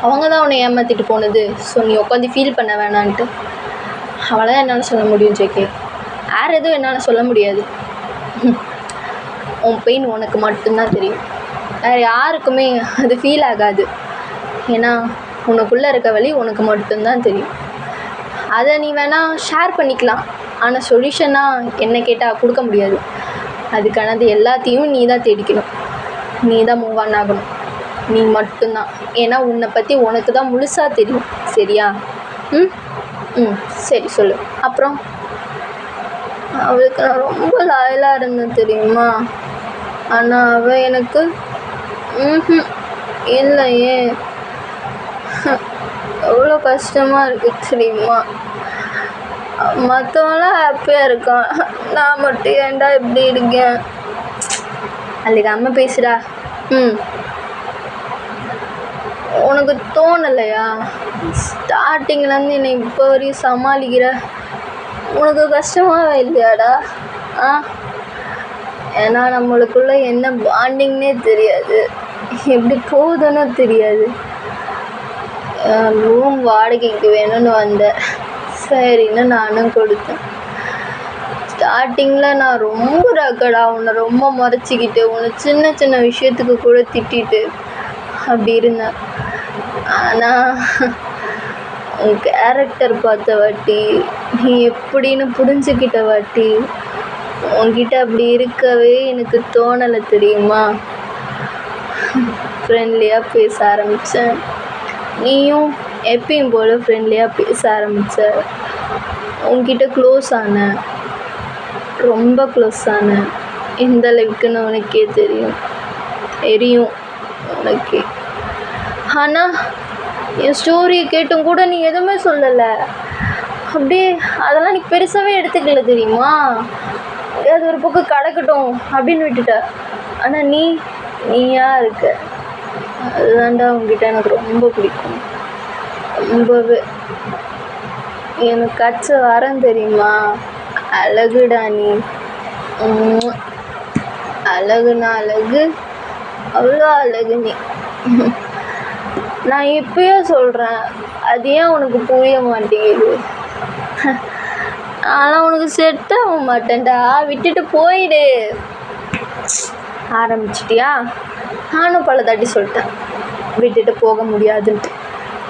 அவங்க தான் உன்னை ஏமாற்றிட்டு போனது. ஸோ நீ உட்காந்து ஃபீல் பண்ண வேணான்ட்டு. அவ்வளோதான் என்னால் சொல்ல முடியும் ஜேகே. வேறு எதுவும் என்னால் சொல்ல முடியாது. உன் பெயின் உனக்கு மட்டும்தான் தெரியும். வேறு யாருக்குமே அது ஃபீல் ஆகாது. ஏன்னா உனக்குள்ளே இருக்க வலி உனக்கு மட்டும்தான் தெரியும். அதை நீ வேணால் ஷேர் பண்ணிக்கலாம். ஆனால் சொல்யூஷனாக என்ன கேட்டால் கொடுக்க முடியாது. அதுக்கானது எல்லாத்தையும் நீ தான் தேடிக்கணும். நீ தான் மூவ் ஆன் ஆகணும். நீ மட்டும்தான். ஏன்னா உன்னை பற்றி உனக்கு தான் முழுசாக தெரியும். சரியா? சரி சொல்லு. அப்புறம் அவளுக்கு நான் ரொம்ப லாயலாக இருந்தேன் தெரியுமா? ஆனால் அவள் எனக்கு இல்லையே. எவ்வளோ கஷ்டமாக இருக்குது தெரியுமா? மற்றவங்களாம் ஹாப்பியாக இருக்கான், நான் மட்டும் ஏன்டா இப்படி இருக்கேன்? அழுகாம பேசுடா. உனக்கு தோணலையா? ஸ்டார்டிங்லேருந்து என்னை இப்போ வரையும் சமாளிக்கிற உனக்கு கஷ்டமாகவே இல்லையாடா? ஏன்னா நம்மளுக்குள்ளே என்ன பாண்டிங்னே தெரியாது, எப்படி போகுதுன்னு தெரியாது. ரூம் வாடகைக்கு வேணும்னு வந்தேன். சரின்னு நானும் கொடுத்தேன். ஸ்டார்டிங்கில் நான் ரொம்ப ரக்கடா, உன்னை ரொம்ப முறைச்சிக்கிட்டு, உன்னை சின்ன சின்ன விஷயத்துக்கு கூட திட்டிட்டு அப்படி இருந்தேன். ஆனால் உன் கேரக்டர் பார்த்த வாட்டி, நீ எப்படின்னு புரிஞ்சுக்கிட்ட வாட்டி, உன்கிட்ட அப்படி இருக்கவே எனக்கு தோணலை தெரியுமா? ஃப்ரெண்ட்லியாக பேச ஆரம்பித்தேன். நீயும் எப்பயும் போல் ஃப்ரெண்ட்லியாக பேச ஆரம்பித்த. உன்கிட்ட க்ளோஸ் ஆனேன், ரொம்ப க்ளோஸ் ஆனேன். எந்த அளவுக்குன்னு உனக்கே தெரியும் உனக்கே. ஆனால் என் ஸ்டோரியை கேட்டும் கூட நீ எதுவுமே சொல்லலை. அப்படியே அதெல்லாம் நீ பெருசாகவே எடுத்துக்கல தெரியுமா? அது ஒரு பக்கம் கிடக்கட்டும் அப்படின்னு விட்டுட்ட. ஆனால் நீயா இருக்க. அதுதான்டா உங்ககிட்ட எனக்கு ரொம்ப பிடிக்கும். ரொம்பவே எனக்கு கச்ச வரம் தெரியுமா? அழகுடா நீ. அழகுனா அழகு, அவ்வளோ அழகு நீ. நான் இப்பயே சொல்கிறேன், அது ஏன் உனக்கு புரிய மாட்டேங்குது? ஆனால் உனக்கு செட் ஆக மாட்டேன்டா, விட்டுட்டு போயிடு. ஆரம்பிச்சிட்டியா? நானும் பல தாட்டி சொல்லிட்டேன் விட்டுட்டு போக முடியாதுன்ட்டு.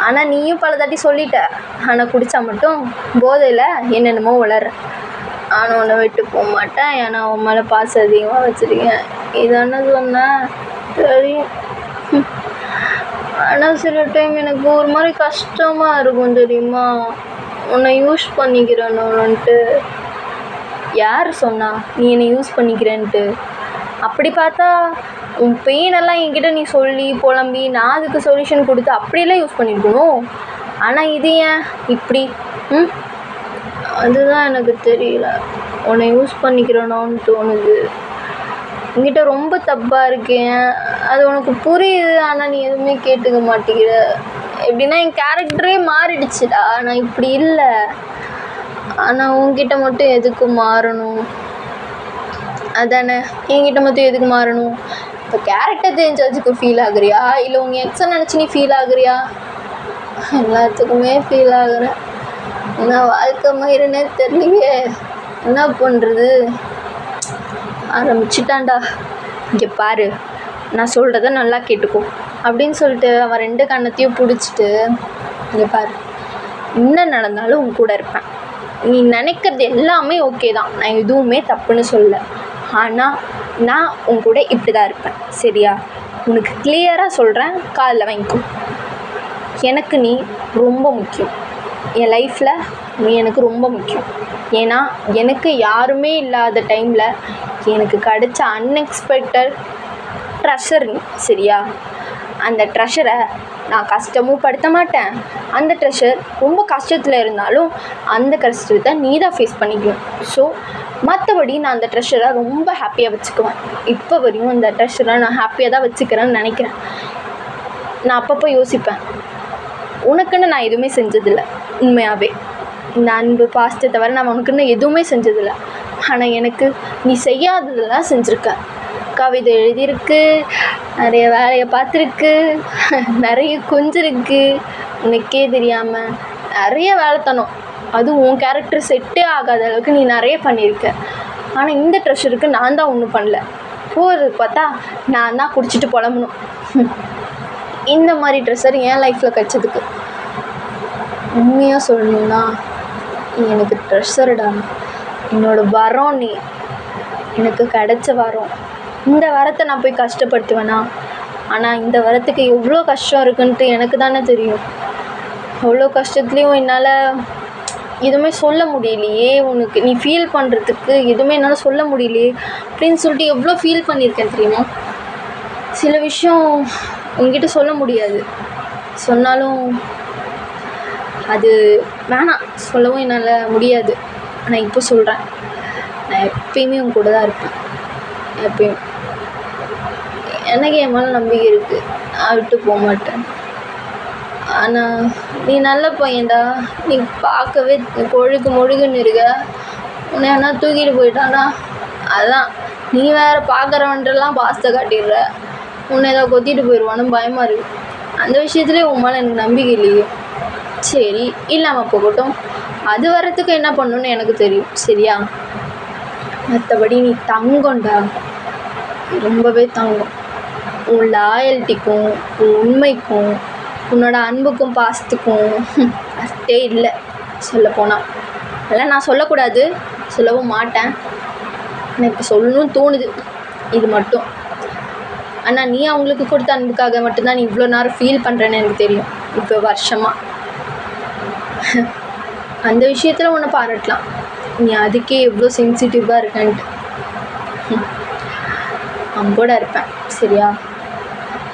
ஆனால் நீயும் பல தாட்டி சொல்லிட்ட. ஆனால் குடித்தா மட்டும் போதையில் என்னென்னமோ வளர்ற. நானும் உன்னை விட்டு போக மாட்டேன், ஏன்னா உன் மேலே பாசம் அதிகமாக வச்சுருக்கேன். இதானே சொன்னேன், தெரியும். ஆனால் சில டைம் எனக்கு ஒரு மாதிரி கஷ்டமாக இருக்கும் தெரியுமா? உன்னை யூஸ் பண்ணிக்கிறேன்னுட்டு. யார் சொன்னா நீ என்னை யூஸ் பண்ணிக்கிறேன்ட்டு? அப்படி பார்த்தா உன் பெயினெல்லாம் என்கிட்ட நீ சொல்லி புலம்பி நான் அதுக்கு சொல்யூஷன் கொடுத்து அப்படியெல்லாம் யூஸ் பண்ணியிருக்கணும். ஆனால் இது ஏன் இப்படி? அதுதான் எனக்கு தெரியல. உன்னை யூஸ் பண்ணிக்கிறேனோன்னு தோணுது. என்கிட்ட ரொம்ப தப்பாக இருக்கேன், அது உனக்கு புரியுது. ஆனால் நீ எதுவுமே கேட்டுக்க மாட்டேங்கிற. எப்படின்னா என் கேரக்டரே மாறிடுச்சுடா, நான் இப்படி இல்லை. ஆனால் உன்கிட்ட மட்டும் எதுக்கு மாறணும்? அதானே, என்கிட்ட மட்டும் எதுக்கு மாறணும்? இப்போ கேரக்டர் தெரிஞ்சாச்சுக்கு ஃபீல் ஆகுறியா, இல்லை உங்கள் எக்ஸை நினச்சி நீ ஃபீல் ஆகுறியா? எல்லாத்துக்குமே ஃபீல் ஆகுறேன். என்ன வாழ்க்கை மயிருன்னே தெரியலையே, என்ன பண்ணுறது? ஆரம்பிச்சிட்டான்டா. இங்கே பாரு, நான் சொல்கிறத நல்லா கேட்டுக்கோ அப்படின்னு சொல்லிட்டு அவன் 2 கண்ணத்தையும் பிடிச்சிட்டு, இங்கே பாரு, என்ன நடந்தாலும் உன் கூட இருப்பேன். நீ நினைக்கிறது எல்லாமே ஓகே தான், நான் எதுவுமே தப்புன்னு சொல்லலை. ஆனால் நான் உன் கூட இப்படி தான் இருப்பேன், சரியா? உனக்கு கிளியராக சொல்கிறேன், காதில் வாங்கிக்கோ. எனக்கு நீ ரொம்ப முக்கியம். என் லைஃப்பில் நீ எனக்கு ரொம்ப முக்கியம். ஏன்னா எனக்கு யாருமே இல்லாத டைமில் எனக்கு கிடைச்ச அன்எக்ஸ்பெக்டட் ட்ரெஷர் நீ, சரியா? அந்த ட்ரெஷரை நான் கஷ்டமும் படுத்த மாட்டேன். அந்த ட்ரெஷர் ரொம்ப கஷ்டத்தில் இருந்தாலும் அந்த கஷ்டத்தை நீ தான் ஃபேஸ் பண்ணிக்கணும். ஸோ மற்றபடி நான் அந்த ட்ரெஷரை ரொம்ப ஹாப்பியாக வச்சுக்குவேன். இப்போ வரையும் அந்த ட்ரெஷரை நான் ஹாப்பியாக தான் வச்சுக்கிறேன்னு நினைக்கிறேன். நான் அப்பப்போ யோசிப்பேன், உனக்குன்னு நான் எதுவுமே செஞ்சதில்லை. உண்மையாகவே இந்த அன்பு பாசத்தை தவிர நான் உனக்குன்னு எதுவுமே செஞ்சதில்லை. ஆனால் எனக்கு நீ செய்யாததெல்லாம் செஞ்சுருக்க. கவிதை எழுதியிருக்கு, நிறைய வேலையை பார்த்துருக்கு, நிறைய கொஞ்சிருக்கு, உனக்கே தெரியாமல் நிறைய வேலைத்தனம். அதுவும் உன் கேரக்டர் செட்டே ஆகாத அளவுக்கு நீ நிறைய பண்ணியிருக்க. ஆனால் இந்த ட்ரெஷருக்கு நான் தான் ஒன்றும் பண்ணல. போகிறது பார்த்தா நான் தான் குடிச்சிட்டு புலம்பணும். இந்த மாதிரி ட்ரெஸ்ஸர் என் லைஃப்பில் கிடச்சதுக்கு உண்மையாக சொல்லணும்னா நீ எனக்கு ட்ரெஸ்ஸருடா. என்னோடய வரம் நீ, எனக்கு கிடைச்ச வரம். இந்த வரத்தை நான் போய் கஷ்டப்படுத்துவேனா? ஆனால் இந்த வரத்துக்கு எவ்வளோ கஷ்டம் இருக்குன்ட்டு எனக்கு தானே தெரியும். அவ்வளோ கஷ்டத்துலேயும் என்னால் எதுவுமே சொல்ல முடியலையே. உனக்கு நீ ஃபீல் பண்ணுறதுக்கு எதுவுமே என்னால் சொல்ல முடியலையே அப்படின்னு சொல்லிட்டு எவ்வளோ ஃபீல் பண்ணியிருக்கேன் தெரியுமா? சில விஷயம் உங்ககிட்ட சொல்ல முடியாது, சொன்னாலும் அது வேணாம், சொல்லவும் என்னால் முடியாது. ஆனால் இப்போ சொல்கிறேன், நான் எப்பயுமே உன் கூட தான் இருப்பேன். எப்பயும் எனக்கு என் மேலே நம்பிக்கை இருக்குது, நான் விட்டு போக மாட்டேன். ஆனால் நீ நல்ல பையன்டா, நீ பார்க்கவே மொழுகுன்னு இருக்க. உன்னை என்ன தூக்கிட்டு போயிட்டானா? அதான் நீ வேறு பார்க்குறவன்றெல்லாம் பாசத்தை காட்டிடுற. உன்னை ஏதாவது கொத்திட்டு போயிடுவான்னு பயமாக இருக்குது. அந்த விஷயத்துலேயே உன் மேலே எனக்கு நம்பிக்கை இல்லையே. சரி, இல்லாமல் போகட்டும். அது வர்றதுக்கு என்ன பண்ணணுன்னு எனக்கு தெரியும், சரியா? மற்றபடி நீ தங்கம்டா, ரொம்பவே தங்கம். உன் லாயல்ட்டிக்கும் உன் உண்மைக்கும் உன்னோட அன்புக்கும் பாசத்துக்கும் அர்த்தே இல்லை சொல்லப்போனால். அதெல்லாம் நான் சொல்லக்கூடாது, சொல்லவும் மாட்டேன். எனக்கு சொல்லணும்னு தோணுது இது மட்டும். ஆனால் நீ அவங்களுக்கு கொடுத்த அன்புக்காக மட்டும்தான் நீ இவ்வளோ நேரம் ஃபீல் பண்ணுறேன்னு எனக்கு தெரியும். இப்போ வருஷமாக அந்த விஷயத்தில் உன்னை பாராட்டலாம். நீ அதுக்கே எவ்வளோ சென்சிட்டிவாக இருக்கன்ட்டு. அவன் கூட இருப்பேன், சரியா?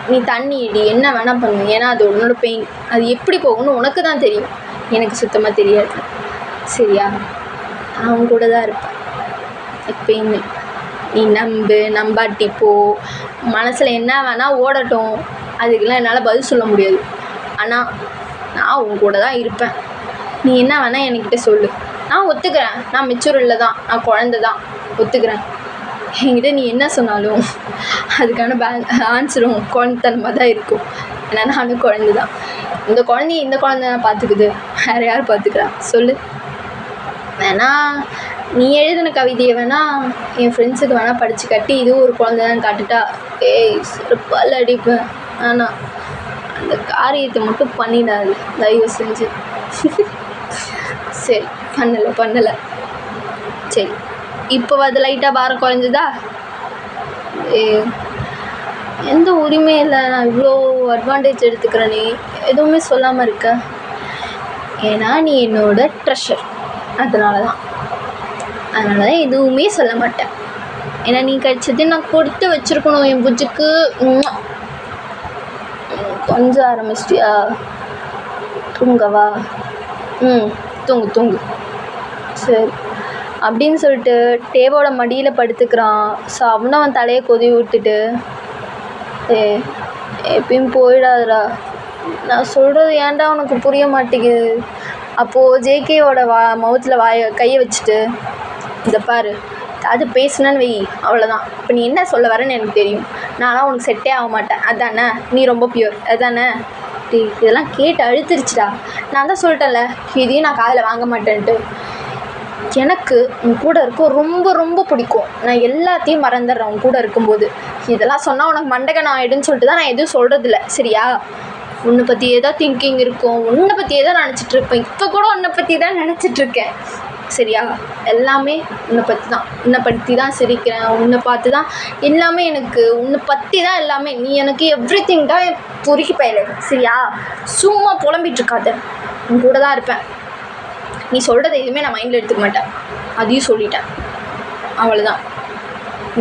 நீ தண்ணி இடி, என்ன வேணால் பண்ணு. ஏன்னா அது உன்னோட பெயின். அது எப்படி போகணும்னு உனக்கு தான் தெரியும், எனக்கு சுத்தமாக தெரியாது, சரியா? அவன் கூட தான் இருப்பேன் எப்பயுமே. நீ நம்பாட்டி போ, மனசில் என்ன வேணால் ஓடட்டும், அதுக்கெல்லாம் என்னால் பதில் சொல்ல முடியாது. ஆனால் நான் உன் கூட தான் இருப்பேன். நீ என்ன வேணால் என்கிட்ட சொல்லு, நான் ஒத்துக்கிறேன். நான் மெச்சூர் இல்லை தான், நான் குழந்த தான், ஒத்துக்கிறேன். என்கிட்ட நீ என்ன சொன்னாலும் அதுக்கான ஆன்சரும் குழந்தைத்தனமாக தான் இருக்கும். ஏன்னா நானும் குழந்தை தான். இந்த குழந்தை நான் பார்த்துக்குது, வேறு யார் பார்த்துக்கிறா சொல்லு? வேணா நீ எழுதின கவிதையை வேணால் என் ஃப்ரெண்ட்ஸுக்கு வேணால் படித்து கட்டி இதுவும் ஒரு குழந்தை தான் காட்டுட்டா, சிறப்பால் அடிப்பேன். ஆனால் அந்த காரியத்தை மட்டும் பண்ணிடாது, தயவு செஞ்சு. சரி, பண்ணலை. சரி, இப்போ அது லைட்டாக பாரம் குறைஞ்சதா? எந்த உரிமை இல்லை, நான் இவ்வளோ அட்வான்டேஜ் எடுத்துக்கிறேனே, எதுவுமே சொல்லாமல் இருக்க. ஏன்னா நீ என்னோட ட்ரெஷர், அதனால தான் எதுவுமே சொல்ல மாட்டேன். ஏன்னா நீ கிடைச்சது நான் கொடுத்து வச்சுருக்கணும் என் புஜ்ஜுக்கு. கொஞ்சம் ஆரம்பிச்சிட்டியா? தூங்கவா? தூங்கு. சரி அப்படின்னு சொல்லிட்டு டேவோட மடியில் படுத்துக்கிறான். ஸோ அவனும் அவன் தலையை கொதி விட்டுட்டு, எப்பயும் போயிடாதடா, நான் சொல்கிறது ஏன்டா உனக்கு புரிய மாட்டேங்குது. அப்போது ஜேகேவோட முகத்தில் கையை வச்சுட்டு, இதை பாரு, அது பேசுனேன்னு வை, அவ்வளோதான். இப்போ நீ என்ன சொல்ல வரேன்னு எனக்கு தெரியும். நான்லாம் உனக்கு செட்டே ஆக மாட்டேன், அதானே? நீ ரொம்ப பியூர், அதானே? டேய் இதெல்லாம் கேட்டு அழுத்திருச்சுடா. நான் தான் சொல்லிட்டேன்ல இதையும் நான் காதில் வாங்க மாட்டேன்ட்டு. எனக்கு உன் கூட இருக்க ரொம்ப ரொம்ப பிடிக்கும். நான் எல்லாத்தையும் மறந்துடுறேன் உன் கூட இருக்கும்போது. இதெல்லாம் சொன்னால் உனக்கு மண்டகனம் ஆகிடுன்னு சொல்லிட்டு தான் நான் எதுவும் சொல்கிறதில்ல சரியா? உன்னை பற்றியே தான் திங்கிங் இருக்கும், உன்னை பற்றியே தான் நினச்சிட்ருப்பேன். இப்போ கூட உன்னை பற்றி தான் நினச்சிட்ருக்கேன் சரியா? எல்லாமே உன்னை பற்றி தான், உன்னை பற்றி தான் சிரிக்கிறேன், உன்னை பார்த்து தான் எல்லாமே, எனக்கு உன்னை பற்றி தான் எல்லாமே. நீ எனக்கு எவ்ரிதிங் தான் பொறுக்கி பயில சரியா? சும்மா புலம்பிகிட்ருக்காத, உன் கூட தான் இருப்பேன். நீ சொல்கிறது எதுவுமே நான் மைண்டில் எடுத்துக்க மாட்டேன், அதையும் சொல்லிட்டேன். அவ்வளோதான்.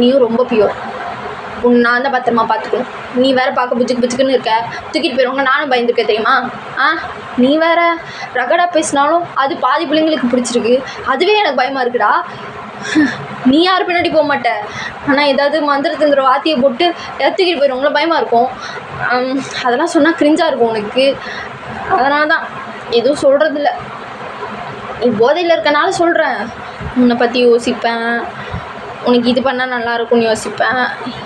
நீயும் ரொம்ப பியூர். நான் தான் பத்திரமா பார்த்துக்கணும். நீ வேறு பார்க்க புச்சுக்குன்னு இருக்க, தூக்கிட்டு போயிடுவாங்க. நானும் பயந்துருக்கேன் தெரியுமா? நீ வேறு ரகடாக பேசினாலும் அது பாதி பிள்ளைங்களுக்கு பிடிச்சிருக்கு, அதுவே எனக்கு பயமாக இருக்குடா. நீ யார் பின்னாடி போக மாட்டே, ஆனால் ஏதாவது மந்திரத்திந்திர வாத்தியை போட்டு தூக்கிட்டு போயிடுவாங்களோ பயமாக இருக்கும். அதெல்லாம் சொன்னால் கிரிஞ்சாக இருக்கும் உனக்கு. அதனால தான் எதுவும் சொல்கிறதில்ல. நீ போதையில் இருக்கனால சொல்கிறேன். உன்னை பற்றி யோசிப்பேன், உனக்கு இது பண்ணால் நல்லாயிருக்கும்னு யோசிப்பேன்,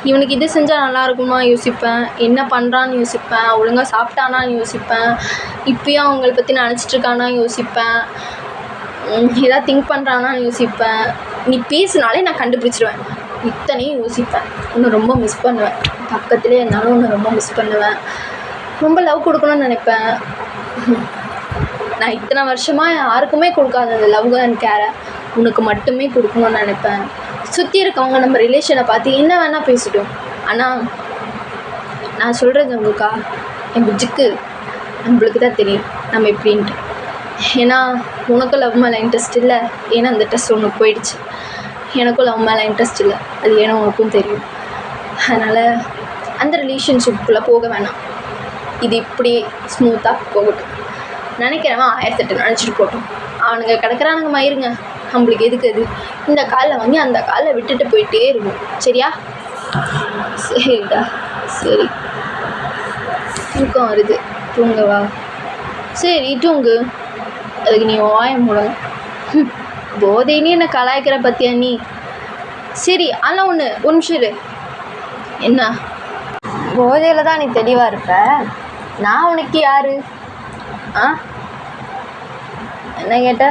இவனுக்கு இது செஞ்சால் நல்லாயிருக்குமா யோசிப்பேன், என்ன பண்ணுறான்னு யோசிப்பேன், ஒழுங்காக சாப்பிட்டானான்னு யோசிப்பேன், இப்போயும் அவங்கள பற்றி நினச்சிட்ருக்கானா யோசிப்பேன், ஏதாவது திங்க் பண்ணுறானான்னு யோசிப்பேன். நீ பேசினாலே நான் கண்டுபிடிச்சிடுவேன். இத்தனையும் யோசிப்பேன். உன்னை ரொம்ப மிஸ் பண்ணுவேன். பக்கத்துலேயே இருந்தாலும் உன்னை ரொம்ப மிஸ் பண்ணுவேன். ரொம்ப லவ் கொடுக்கணும்னு நினைப்பேன். நான் இத்தனை வருஷமாக யாருக்குமே கொடுக்காத அந்த லவ் அண்ட் கேரை உனக்கு மட்டுமே கொடுக்கணும்னு நினைப்பேன். சுற்றி இருக்கவங்க நம்ம ரிலேஷனை பார்த்து என்ன வேணால் பேசிட்டோம், ஆனால் நான் சொல்கிறது உங்களுக்கா என் புஜ்ஜுக்கு நம்மளுக்கு தான் தெரியும் நம்ம எப்படின்ட்டு. ஏன்னா உனக்கும் லவ் மேலே இன்ட்ரெஸ்ட் இல்லை, ஏன்னா அந்த டெஸ்ட் உனக்கு போயிடுச்சு. எனக்கும் லவ் மேலே இன்ட்ரெஸ்ட் இல்லை, அது ஏன்னா உனக்கும் தெரியும். அதனால் அந்த ரிலேஷன்ஷிப்புக்குள்ளே போக வேணாம். இது இப்படி ஸ்மூத்தாக போகட்டும். நினைக்கிறவன் 1008 நினச்சிட்டு போட்டோம். அவனுங்க கிடக்குறானுங்க மயிருங்க, நம்மளுக்கு எதுக்கு அது? இந்த காலில் வாங்கி அந்த காலில் விட்டுட்டு போயிட்டே இருக்கும் சரியா? சரிடா, சரி. தூக்கம் வருது, தூங்கவா? சரி தூங்கு. அதுக்கு நீ வாய மூலம் போதைன்னு என்னை கலாய்க்கிற பற்றியா நீ? சரி ஆனால் ஒரு நிமிஷம் இரு. என்ன? போதையில் தான் நீ தெளிவாக இருப்ப, நான் உனக்கு யார்? என்ன கேட்ட?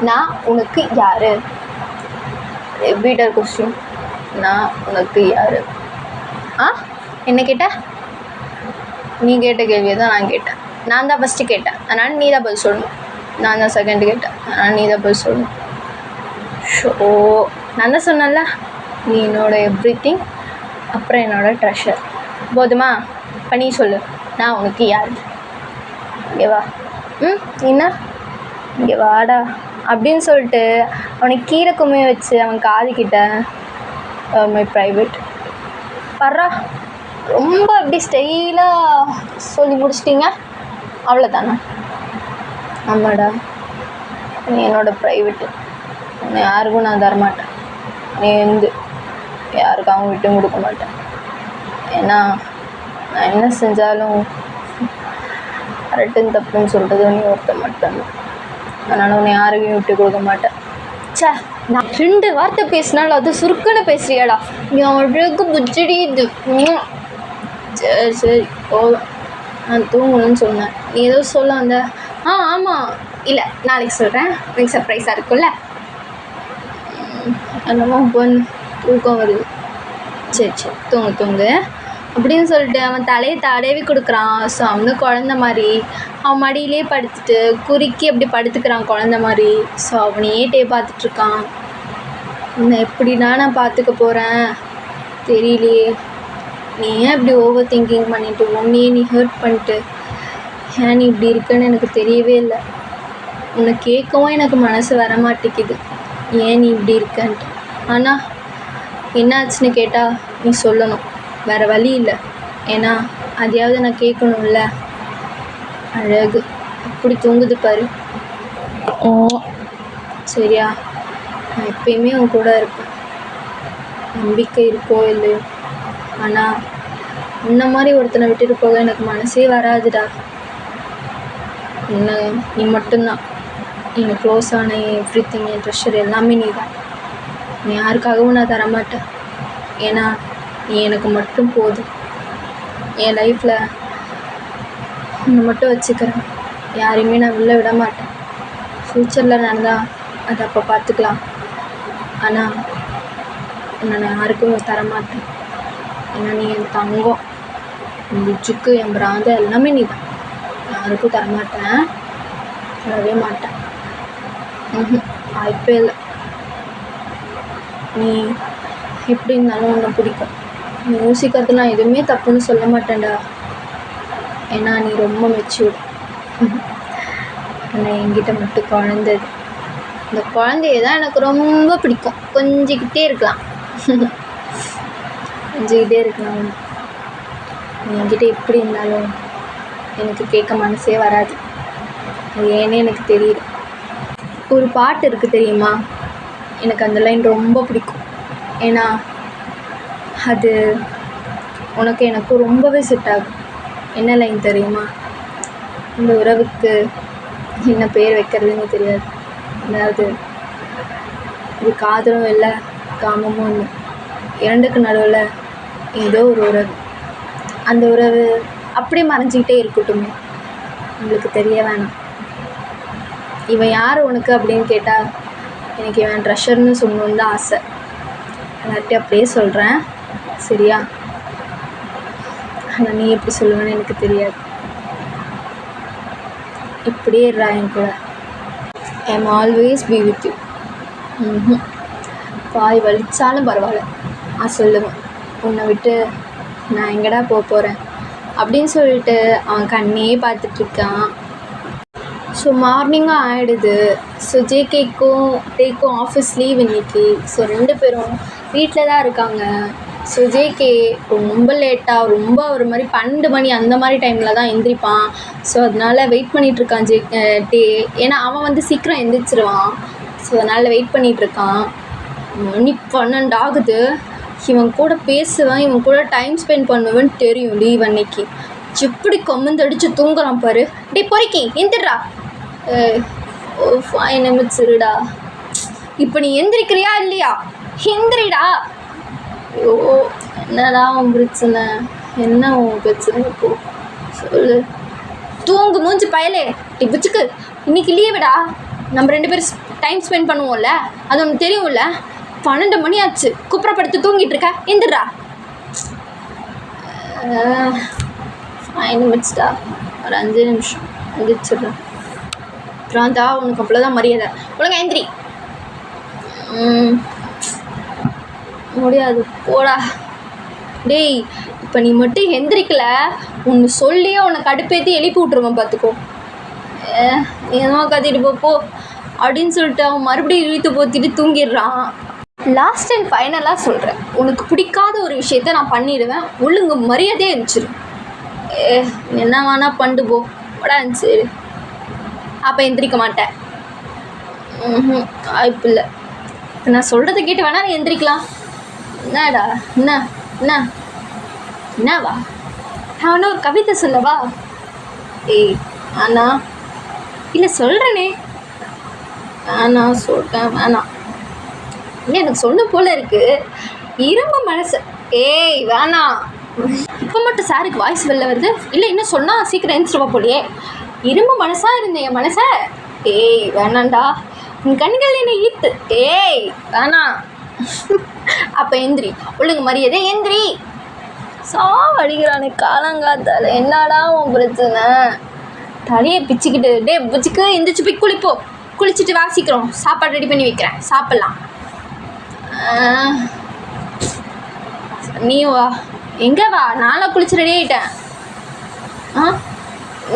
நான் உனக்கு யார்? Repeater question. நான் உனக்கு யார்? என்ன கேட்ட? நீ கேட்ட கேள்வியை தான் நான் கேட்டேன். நான் தான் ஃபஸ்ட்டு கேட்டேன், அதனால் நீ தான் பதில் சொல்லணும். நான் தான் செகண்டு கேட்டேன், அதனால் நீ தான் பதில் சொல்லணும். ஷோ, நான் தான் சொன்னேன்ல, நீ என்னோடய எவ்ரிதிங், அப்புறம் என்னோடய ட்ரெஷர். போதுமா? பண்ணி சொல்லு. நான் உனக்கு யார்? இங்கே வா. என்ன? இங்கே வாடா அப்படின்னு சொல்லிட்டு அவனை கீழே கும்மையை வச்சு அவன் காதுகிட்ட மை ப்ரைவேட் பர்றா. ரொம்ப அப்படி ஸ்டைலாக சொல்லி முடிச்சிட்டிங்க, அவ்வளோதானே? ஆமாடா, நீ என்னோடய ப்ரைவேட்டு, உன்னை யாருக்கும் நான் தரமாட்டேன். நீ யாருக்காகவும் விட்டும் கொடுக்க மாட்டேன். ஏன்னா நான் என்ன செஞ்சாலும் கரெக்டுன்னு தப்புன்னு சொல்கிறது நீ ஒருத்த மாட்டேன். அதனால் உன்னை யாருக்கும் விட்டு கொடுக்க மாட்டேன். சே, நான் 2 வார்த்தை பேசினாலும் அது சுருக்குன்னு பேசுறியாடா. நீ அழகு புஜ்ஜடி இது. சரி சரி போதும், நான் தூங்கணும்னு சொன்னேன். நீ ஏதோ சொல்ல வந்த? ஆமாம், இல்லை நாளைக்கு சொல்கிறேன், எனக்கு சர்ப்ரைஸாக இருக்கும்ல. என்னமோ பொண்ணு தூக்கம் வருது. சரி சரி தூங்கு அப்படின்னு சொல்லிட்டு அவன் தலையை தடவி கொடுக்குறான். ஸோ அவனும் குழந்த மாதிரி அவன் மடியிலே படுத்துட்டு குறுக்கி அப்படி படுத்துக்கிறான் குழந்த மாதிரி. ஸோ அவனையே பார்த்துட்ருக்கான். உன்னை எப்படின்னா நான் பார்த்துக்க போகிறேன் தெரியலையே. நீ ஏன் இப்படி ஓவர் திங்கிங் பண்ணிட்டு உன்னையே நீ ஹர்ட் பண்ணிட்டு ஏன் நீ இப்படி இருக்குன்னு எனக்கு தெரியவே இல்லை. உன்னை கேட்கவும் எனக்கு மனசு வர மாட்டேங்குது ஏன் நீ இப்படி இருக்கன்ட்டு. ஆனால் என்னாச்சுன்னு கேட்டால் நீ சொல்லணும், வேறு வழி இல்லை. ஏன்னா அதையாவது நான் கேட்கணும்ல. அழகு அப்படி தூங்குது பாரு. சரியா? நான் எப்பயுமே உன் கூட இருப்பேன், நம்பிக்கை இருக்கோ இல்லையோ. ஆனால் உன்ன மாதிரி ஒருத்தனை விட்டுட்டு போக எனக்கு மனசே வராதுடா. நீ மட்டும்தான் எனக்கு க்ளோஸான எவ்ரிதிங், என் ட்ரெஷர் எல்லாமே நீ தான். நீ யாருக்காகவும் நான் தரமாட்டேன். ஏன்னா நீ எனக்கு மட்டும் போதும். என் லைஃப்பில் உன்னை மட்டும் வச்சுக்கிறேன், யாரையுமே நான் உள்ளே விட மாட்டேன். ஃப்யூச்சரில் நடந்தால் அதை அப்போ பார்த்துக்கலாம். ஆனால் உன்னை நான் யாருக்கும் தரமாட்டேன். ஏன்னா நீ என் தங்கம், என் புஜுக்கு, என் பிராந்த எல்லாமே நீ தான். யாருக்கும் தரமாட்டேன், தரவே மாட்டேன். வாய்ப்பே இல்லை. நீ எப்படி இருந்தாலும் உன்னை பிடிக்கும். நீ யோசிக்கிறது நான் எதுவுமே தப்புன்னு சொல்ல மாட்டேன்டா. ஏன்னா நீ ரொம்ப மெச்சூர்டு. ஆனால் என்கிட்ட மட்டும் குழந்தது. இந்த குழந்தைய தான் எனக்கு ரொம்ப பிடிக்கும். கொஞ்சிக்கிட்டே இருக்கலாம், கொஞ்சிக்கிட்டே இருக்கலாம். நீ என்கிட்ட எப்படி இருந்தாலும் எனக்கு கேட்க மனசே வராது. அது ஏன்னே எனக்கு தெரியல. ஒரு பாட்டு இருக்குது தெரியுமா, எனக்கு அந்த லைன் ரொம்ப பிடிக்கும். ஏன்னா அது உனக்கு எனக்கும் ரொம்பவே செட் ஆகும். என்ன லைன் தெரியுமா? இந்த உறவுக்கு என்ன பேர் வைக்கிறதுன்னு தெரியாது. அதாவது இது காதலும் இல்லை, காமமும் இல்லை, இரண்டுக்கு நடுவில் ஏதோ ஒரு உறவு. அந்த உறவு அப்படியே மறைஞ்சிக்கிட்டே இருக்கட்டுமே, உங்களுக்கு தெரிய வேணாம். இவன் யார் உனக்கு அப்படின்னு கேட்டால் எனக்கு இவன் ட்ரெஷர்னு சொல்லணுன்னு தான் ஆசை. எல்லார்ட்டையும் அப்படியே சொல்கிறேன், சரியா? ஆனால் நீ எப்படி சொல்லுவேன்னு எனக்கு தெரியாது. இப்படியே இருடா என் கூட. I am always be with you. வாய் வலிச்சாலும் பரவாயில்ல, நான் சொல்லுவேன். உன்னை விட்டு நான் எங்கடா போகிறேன் அப்படின்னு சொல்லிட்டு அவன் கண்ணே பார்த்துட்ருக்கான். ஸோ மார்னிங்காக ஆகிடுது. ஸோ ஜேகேக்கும் டேக்கும் ஆஃபீஸ் லீவ் இன்றைக்கி. ஸோ 2 பேரும் வீட்டில் தான் இருக்காங்க. ஸோ ஜேகே ரொம்ப லேட்டாக, ரொம்ப ஒரு மாதிரி 12 மணி அந்த மாதிரி டைமில் தான் எந்திரிப்பான். ஸோ அதனால் வெயிட் பண்ணிகிட்ருக்கான் டே. ஏன்னா அவன் வந்து சீக்கிரம் எந்திரிச்சிருவான். ஸோ அதனால் வெயிட் பண்ணிகிட்ருக்கான். மணி 12 ஆகுது. இவன் கூட பேசுவேன், இவன் கூட டைம் ஸ்பெண்ட் பண்ணுவேன்னு தெரியும். லீவ் அன்னைக்கு எப்படி கம்முந்தடிச்சு தூங்குறான் பாரு. டே பொறுக்கி எந்திரா. ஓ 5 நிமிட்ஸ் இருடா. இப்போ நீ எந்திரிக்கிறியா இல்லையா? எந்திரிடா. ஐயோ என்னடா உன் பிரச்சனை? என்ன உன் பிரச்சனை இப்போ சொல்லு. தூங்கு மூஞ்சி பயலே. டி புச்சுக்கு இன்னைக்கு லீவுடா. நம்ம 2 பேரும் டைம் ஸ்பெண்ட் பண்ணுவோம்ல, அது ஒன்று தெரியும்ல. 12 மணி ஆச்சு, குப்புறப்படுத்து தூங்கிட்டு இருக்க. எந்திரா. 5 நிமிட்ஸ்டா, ஒரு 5 நிமிஷம் எந்திரிச்சிடுறேன். அப்புறம் தான் உனக்கு அவ்வளோதான் மரியாதை. ஒழுங்கா எந்திரி. முடியாது போடா. டேய் இப்போ நீ மட்டும் எந்திரிக்கல, ஒன்று சொல்லியே உன்னை கடுப்பேற்றி எழுப்பி விட்ருவேன் பார்த்துக்கோ. என்னவோ கத்திட்டு போ அப்படின்னு சொல்லிட்டு அவன் மறுபடியும் இழுத்து போத்திட்டு தூங்கிடுறான். லாஸ்ட் அண்ட் ஃபைனலாக சொல்கிறேன், உனக்கு பிடிக்காத ஒரு விஷயத்த நான் பண்ணிடுவேன், ஒழுங்கு மரியாதையாக இருந்துச்சிரு. என்ன வேணா பண்டு போடா சரி. அப்போ எந்திரிக்க மாட்டேன். வாய்ப்பு இல்லை. நான் சொல்கிறத கேட்டு வேணா நீ எந்திரிக்கலாம். என்னடா என்னவா? நான் வேணா ஒரு கவிதை சொல்லவா? ஏய் அண்ணா இல்லை சொல்கிறேனே. நான் சொல்கிறேன் வேணாம். இல்லை எனக்கு சொன்ன போல இருக்கு. இரும்பு மனசு. ஏய் வேணாம். இப்போ மட்டும் சாருக்கு வாய்ஸ் வெளில வருது. இல்லை இன்னும் சொன்னால் சீக்கிரம் எழுந்திரிவா போலியே. இரும்பு மனசாக இருந்தேன் என் மனசை. ஏய் வேணாண்டா, உன் கண்கள் என்னை ஈர்த்து. ஏய் வேணாம். அப்போ எந்திரி, ஒழுங்கு மரியாதை எந்திரி. சாவடிக்கிறானே காலங்காத்தால. என்னடா உன் பிரச்சனை? தலையை பிச்சுக்கிட்டு. டே பிச்சுக்கு எந்திரிச்சு போய் குளிப்போ. குளிச்சுட்டு வாசிக்கிறோம், சாப்பாடு ரெடி பண்ணி வைக்கிறேன், சாப்பிட்லாம். நீ வா. எங்கே வா? நானும் குளிச்சு ரெடி ஆகிட்டேன்.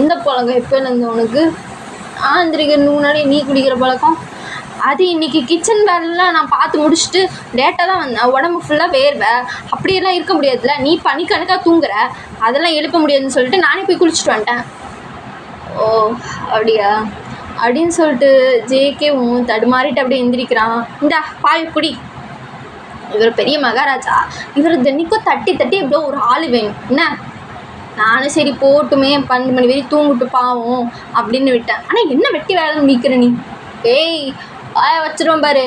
இந்த பழக்கம் எப்போலேருந்து உனக்கு? எந்திரிக்கிறதுக்கு முன்னாடி நீ குடிக்கிற பழக்கம். அது இன்றைக்கி கிச்சன் வேலைலாம் நான் பார்த்து முடிச்சுட்டு லேட்டாக தான் வந்தேன். உடம்பு ஃபுல்லாக வேர்வை. அப்படியெல்லாம் இருக்க முடியாதுல்ல. நீ பனிக்கணக்காக தூங்குற, அதெல்லாம் எழுப்ப முடியாதுன்னு சொல்லிட்டு நானே போய் குளிச்சுட்டு வந்துட்டேன். ஓ அப்படியா? அப்படின்னு சொல்லிட்டு ஜேகேவும் தடுமாறிட்டு அப்படியே எந்திரிக்கிறான். இந்தா பாய் குடி. இவர் பெரிய மகாராஜா. இவர் தினைக்கும் தட்டி தட்டி எப்படியோ ஒரு ஆள் வேணும் என்ன. நானும் சரி போட்டுமே 12 மணி வரைக்கும் தூங்கிட்டு பாவோம் அப்படின்னு விட்டேன். ஆனால் என்ன வெட்டி வேலைன்னு மீக்கிற நீ? ஏய் வாய வச்சிருவோம் பாரு.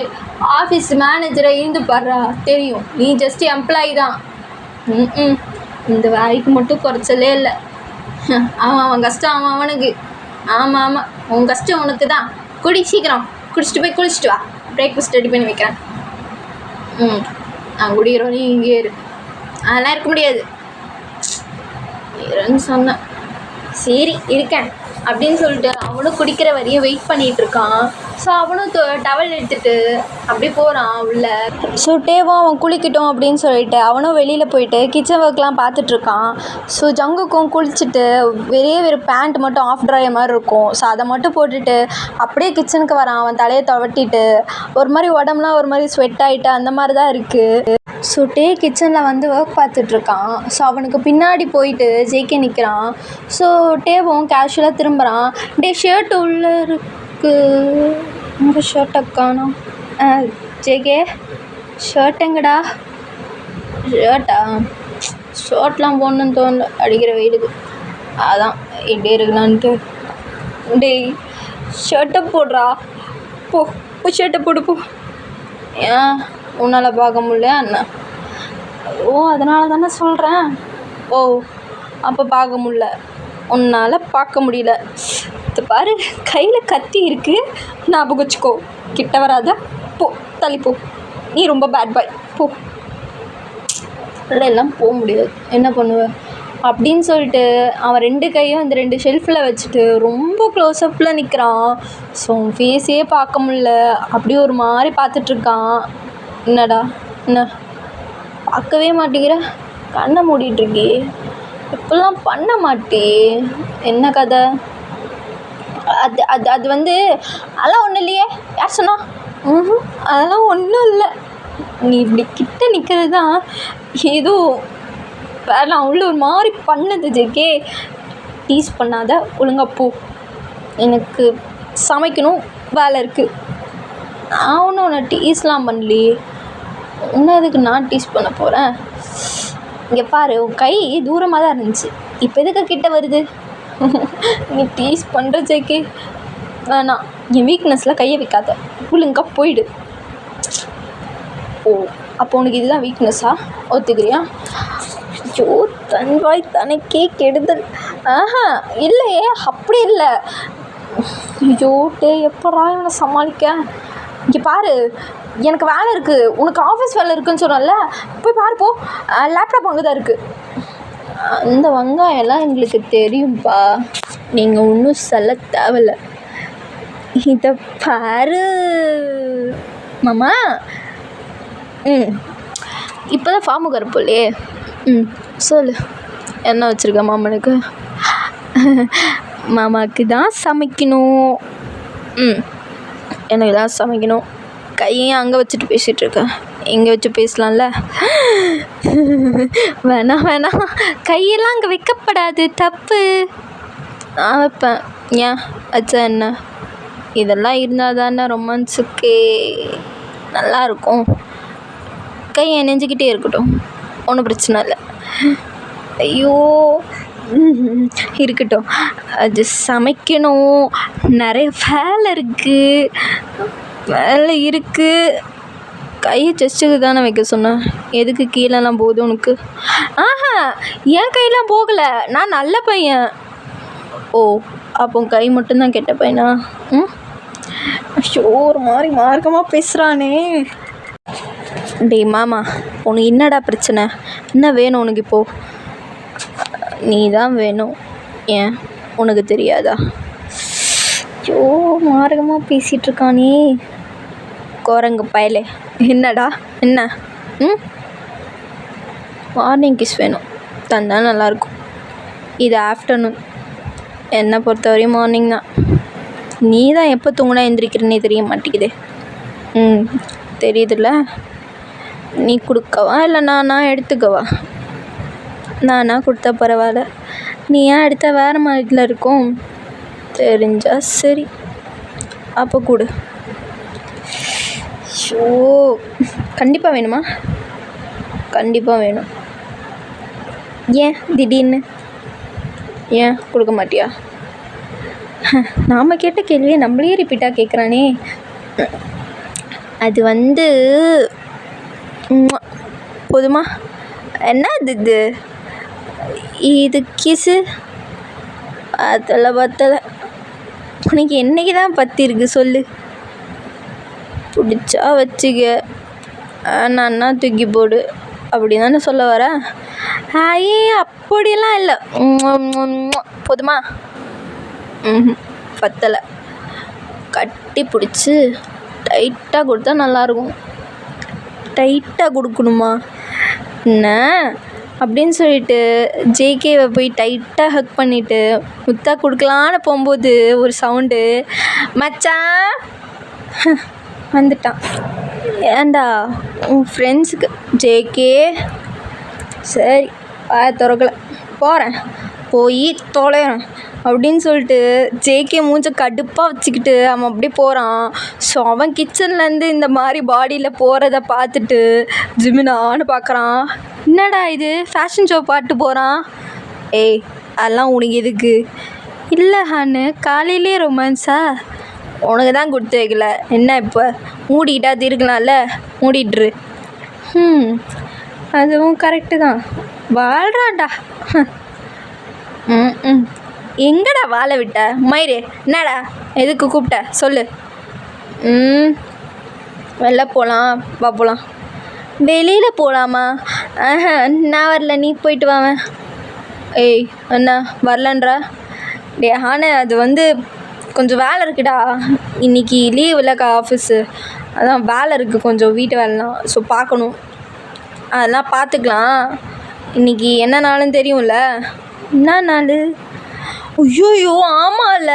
ஆஃபீஸ் மேனேஜரை இருந்து பாடுறா, தெரியும் நீ ஜஸ்ட் எம்ப்ளாயி தான். இந்த வாய்க்கு மட்டும் குறைச்சலே இல்லை. அவன் அவன் கஷ்டம் அவன் அவனுக்கு. ஆமாம் ஆமாம், உன் கஷ்டம் உனக்கு தான். குடி சீக்கிரம், குடிச்சிட்டு போய் குளிச்சுட்டு வா. பிரேக்ஃபாஸ்ட் ரெடி பண்ணி வைக்கிறேன். நான் குடிக்கிறோம், நீ இங்கே இரு. அதெல்லாம் இருக்க முடியாது இருன்னு சொன்னேன். சரி இருக்கேன் அப்படின்னு சொல்லிட்டு அவனும் குடிக்கிற வரையும் வெயிட் பண்ணிகிட்டு இருக்கான். ஸோ அவனும் டவல் எடுத்துகிட்டு அப்படியே போகிறான் உள்ள. ஸோ டேவும் அவன் குளிக்கட்டும் அப்படின்னு சொல்லிட்டு அவனும் வெளியில் போயிட்டு கிச்சன் ஒர்க்லாம் பார்த்துட்ருக்கான். ஸோ ஜங்குக்கும் குளிச்சுட்டு வெறும் பேண்ட் மட்டும் ஆஃப் ட்ராயர் மாதிரி இருக்கும். ஸோ அதை மட்டும் போட்டுட்டு அப்படியே கிச்சனுக்கு வரான். அவன் தலையை துவட்டிட்டு ஒரு மாதிரி உடம்புலாம் ஒரு மாதிரி ஸ்வெட் ஆகிட்டு அந்த மாதிரி தான் இருக்குது. ஸோ கிச்சனில் வந்து ஒர்க் பார்த்துட்ருக்கான். ஸோ அவனுக்கு பின்னாடி போயிட்டு ஜேகே நிற்கிறான். ஸோ டேவும் கேஷுவலாக திரும்புகிறான். ஷர்ட் உள்ளே இருக்குது, உங்கள் ஷர்ட்டை காணோம். ஜேகே ஷர்ட் எங்கடா? ஷர்ட்லாம் போடணுன்னு தோணல அடிக்கிற வெயிலுக்கு, அதான் இப்படியே இருக்கலான்ட்டு. ஷர்ட்டை போடுறா, போ ஷர்ட்டை போடு போ. ஏன் உன்னால் பார்க்க முடியல அண்ணா? ஓ அதனால தானே சொல்கிறேன். ஓ அப்போ பார்க்க முடில, உன்னால் பார்க்க முடியல. இது பாரு, கையில் கத்தி இருக்குது, ஞாபகம் வச்சுக்கோ. கிட்ட வராத, போ தள்ளி போ. நீ ரொம்ப பேட் பாய், போ. எல்லாம் போக முடியாது, என்ன பண்ணுவேன் அப்படின்னு சொல்லிட்டு அவன் 2 கையும் இந்த 2 ஷெல்ஃபில் வச்சுட்டு ரொம்ப க்ளோஸ்அப்பில் நிற்கிறான். ஸோ ஃபேஸே பார்க்க முடில, அப்படியே ஒரு மாதிரி பார்த்துட்ருக்கான். என்னடா என்ன பார்க்கவே மாட்டேங்கிற, கண்ணை மூடிட்டுருக்கே, இப்பெல்லாம் பண்ண மாட்டே, என்ன கதை? அது அது அது வந்து அதெல்லாம் ஒன்றும் இல்லையே, யார் சொன்னா? அதெல்லாம் ஒன்றும் இல்லை, நீ இப்படி கிட்ட நிற்கிறது தான் ஏதோ வேலை உள்ள ஒரு மாதிரி பண்ணுது. ஜேகே டீஸ் பண்ணாத, ஒழுங்கா போ. எனக்கு சமைக்கணும், வேலை இருக்குது. நான் ஒன்றும் உன்னை டீஸ்லாம் பண்ணலையே, இன்னும் அதுக்கு நான் டீஸ் பண்ண போகிறேன்? இங்கே பாரு, உன் கை தூரமாக தான் இருந்துச்சு, இப்போ எதுக்கு கிட்ட வருது? நீ டீஸ் பண்ணுற ஜேகே, வேணாம். என் வீக்னஸில் கையை வைக்காத, ஒழுங்கா போயிடு. ஓ அப்போ உனக்கு இதுதான் வீக்னஸா? ஒத்துக்கிறியா? ஐயோ தன்வாய் தனக்கே கெடுதல். இல்லையே, அப்படி இல்லை. ஐயோ எப்படா இவனை சமாளிக்க? இங்கே பாரு, எனக்கு வேலை இருக்குது, உனக்கு ஆஃபீஸ் வேலை இருக்குதுன்னு சொன்னல, போய் பாரு போ. லேப்டாப் அங்கே தான் இருக்குது. அந்த வெங்காயம்லாம் எங்களுக்கு தெரியும்ப்பா, நீங்கள் ஒன்றும் சொல்ல தேவையில்ல. இதை பாரு மாமா. இப்போ தான் ஃபார்முக்கு வரப்போலையே. சொல்லு, என்ன வச்சுருக்க மாமனுக்கு? மாமாவுக்கு தான் சமைக்கணும். எனக்கு தான் சமைக்கணும். கையையும் அங்கே வச்சுட்டு பேசிகிட்ருக்கேன், இங்கே வச்சு பேசலாம்ல? வேணாம் வேணாம், கையெல்லாம் அங்கே வைக்கப்படாது, தப்பு. நான் வைப்பேன். ஏன் வச்சா என்ன? இதெல்லாம் இருந்தால் தானே ரொமான்ஸுக்கே நல்லாயிருக்கும். கையை நெஞ்சிக்கிட்டே இருக்கட்டும், ஒன்றும் பிரச்சனை இல்லை. ஐயோ இருக்கட்டும், அது சமைக்கணும், நிறைய வேலை இருக்குது. கையை செஸ்ட்டுக்கு தானே வைக்க சொன்னேன், எதுக்கு கீழெல்லாம் போகுது உனக்கு? என் கையெல்லாம் போகலை, நான் நல்ல பையன். ஓ அப்போ கை மட்டும்தான் கெட்ட பையனா? ஐயோ ஒரு மாதிரி மார்க்கமாக பேசுகிறானே. டேய் மாமா, உனக்கு என்னடா பிரச்சனை? என்ன வேணும் உனக்கு இப்போது? நீ தான் வேணும். ஏன் உனக்கு தெரியாதா? ஐயோ மார்க்கமாக பேசிகிட்ருக்கானே குரங்கு பயலே. என்னடா என்ன? மார்னிங் கிஸ் வேணும், தந்தால் நல்லாயிருக்கும். இது ஆஃப்டர்நூன், என்னை பொறுத்தவரையும் மார்னிங் தான். நீ தான் எப்போ தூங்கினா எந்திரிக்கிறனே தெரிய மாட்டேங்குதே. தெரியுதுல்ல. நீ கொடுக்கவா இல்லை நானா எடுத்துக்கவா? நானா கொடுத்தா பரவாயில்ல, நீ ஏன் எடுத்தா வேறு மாதிரில இருக்கும். தெரிஞ்சா சரி, அப்போ கொடு. ஷோ கண்டிப்பாக வேணுமா? கண்டிப்பாக வேணும். ஏன் திடீர்னு? ஏன் கொடுக்க மாட்டியா? நாம் கேட்ட கேள்வியை நம்மளே ரிப்பீட்டாக கேட்குறானே. அது வந்து போதுமா? என்ன இது? இது கிஸு பத்தலை உனக்கு என்னைக்கு தான் பற்றி இருக்கு சொல்லு. பிடிச்சா வச்சுக்க, நான் தூக்கி போடு அப்படி தானே சொல்ல வர? ஐயே அப்படியெல்லாம் இல்லை. போதுமா? பத்தலை. கட்டி பிடிச்சி டைட்டாக கொடுத்தா நல்லாயிருக்கும். டைட்டாக கொடுக்கணுமா என்ன அப்படின்னு சொல்லிட்டு ஜேகேவை போய் டைட்டாக ஹக் பண்ணிவிட்டு முத்தா கொடுக்கலான்னு போகும்போது ஒரு சவுண்டு, மச்சான் வந்துட்டான். ஏண்டா உன் ஃப்ரெண்ட்ஸுக்கு ஜேகே? சரி திறக்கலை, போகிறேன், போய் தொலைறேன் அப்படின்னு சொல்லிட்டு ஜேகே மூஞ்ச கடுப்பாக வச்சுக்கிட்டு அவன் அப்படியே போகிறான். ஸோ அவன் கிச்சன்லேருந்து இந்த மாதிரி பாடியில் போகிறத பார்த்துட்டு ஜிமினான்னு பார்க்குறான். என்னடா இது ஃபேஷன் ஷோ பாட்டு போகிறான்? ஏய் அதெல்லாம் உனக்கு எதுக்கு? இல்லை ஹான்னு காலையிலே ரொமான்ஸா? உனக்கு தான் கொடுத்து வைக்கல, என்ன இப்போ மூடிக்கிட்டா அது இருக்கலாம்ல, மூடிட்டுரு. அதுவும் கரெக்டு தான், வாழ்கிறான்டா. எங்கடா வாழை விட்ட மயிறு? என்னடா எதுக்கு கூப்பிட்ட சொல்லு. வெளில போகலாம், வா போகலாம். வெளியில் போகலாமா? நான் வரல, நீ போயிட்டு வாவேன். ஏய் அண்ணா வரலன்றா? டே ஆனால் அது வந்து கொஞ்சம் வேலை இருக்குடா, இன்றைக்கி லீவ் இல்லைக்கா ஆஃபீஸு, அதான் வேலை இருக்குது கொஞ்சம், வீட்டு வேலைலாம். ஸோ பார்க்கணும், அதெல்லாம் பார்த்துக்கலாம். இன்றைக்கி என்ன நாளுன்னு தெரியும்ல? என்ன நாள்? ஐயோயோ ஆமாம்ல,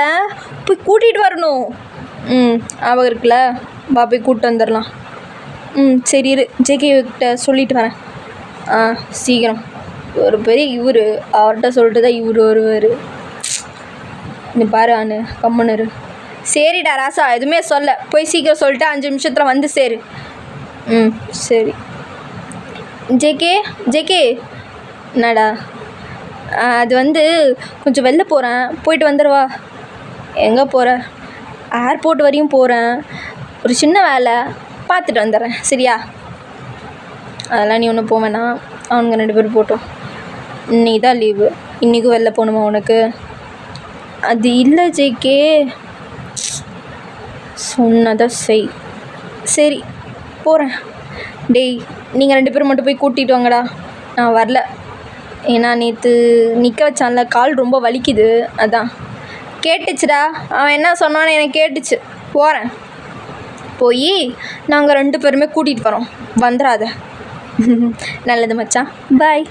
போய் கூட்டிகிட்டு வரணும். அவள் இருக்குல்ல, வா போய் கூப்பிட்டு வந்துடலாம். சரி இரு, ஜேகே கிட்ட சொல்லிட்டு வரேன். சீக்கிரம். ஒரு பெரிய இவர், அவர்கிட்ட சொல்லிட்டு தான் இவர் வருவார். இந்த பாரு அண்ணு கம்மனரு. சரிடா ராசா, எதுவுமே சொல்ல, போய் சீக்கிரம் சொல்லிட்டு 5 நிமிஷத்தில் வந்து சேரு. சரி. ஜேகே என்னடா? அது வந்து கொஞ்சம் வெளில போகிறேன், போயிட்டு வந்துடுவா. எங்கே போகிற? ஏர்போர்ட் வரையும் போகிறேன், ஒரு சின்ன வேலை, பார்த்துட்டு வந்துடுறேன் சரியா? அதெல்லாம் நீ ஒன்றும் போக வேணாம், அவனுங்க 2 பேரும் போட்டோம். இன்றைக்கி தான் லீவு, இன்றைக்கும் வெளில போகணுமா உனக்கு? அது இல்லை ஜேகே, சொன்னதை செய். சரி போகிறேன். டேய் நீங்கள் 2 பேரும் மட்டும் போய் கூட்டிகிட்டு வாங்கடா, நான் வரல. ஏன்னா நேற்று நிற்க வச்சான்ல, கால் ரொம்ப வலிக்குது, அதான். கேட்டுச்சுடா, அவன் என்ன சொன்னான்னு எனக்கு கேட்டுச்சு. போகிறேன், போய் நாங்கள் 2 பேருமே கூட்டிகிட்டு வரோம், வந்துடாத. நல்லது மச்சான், பாய்.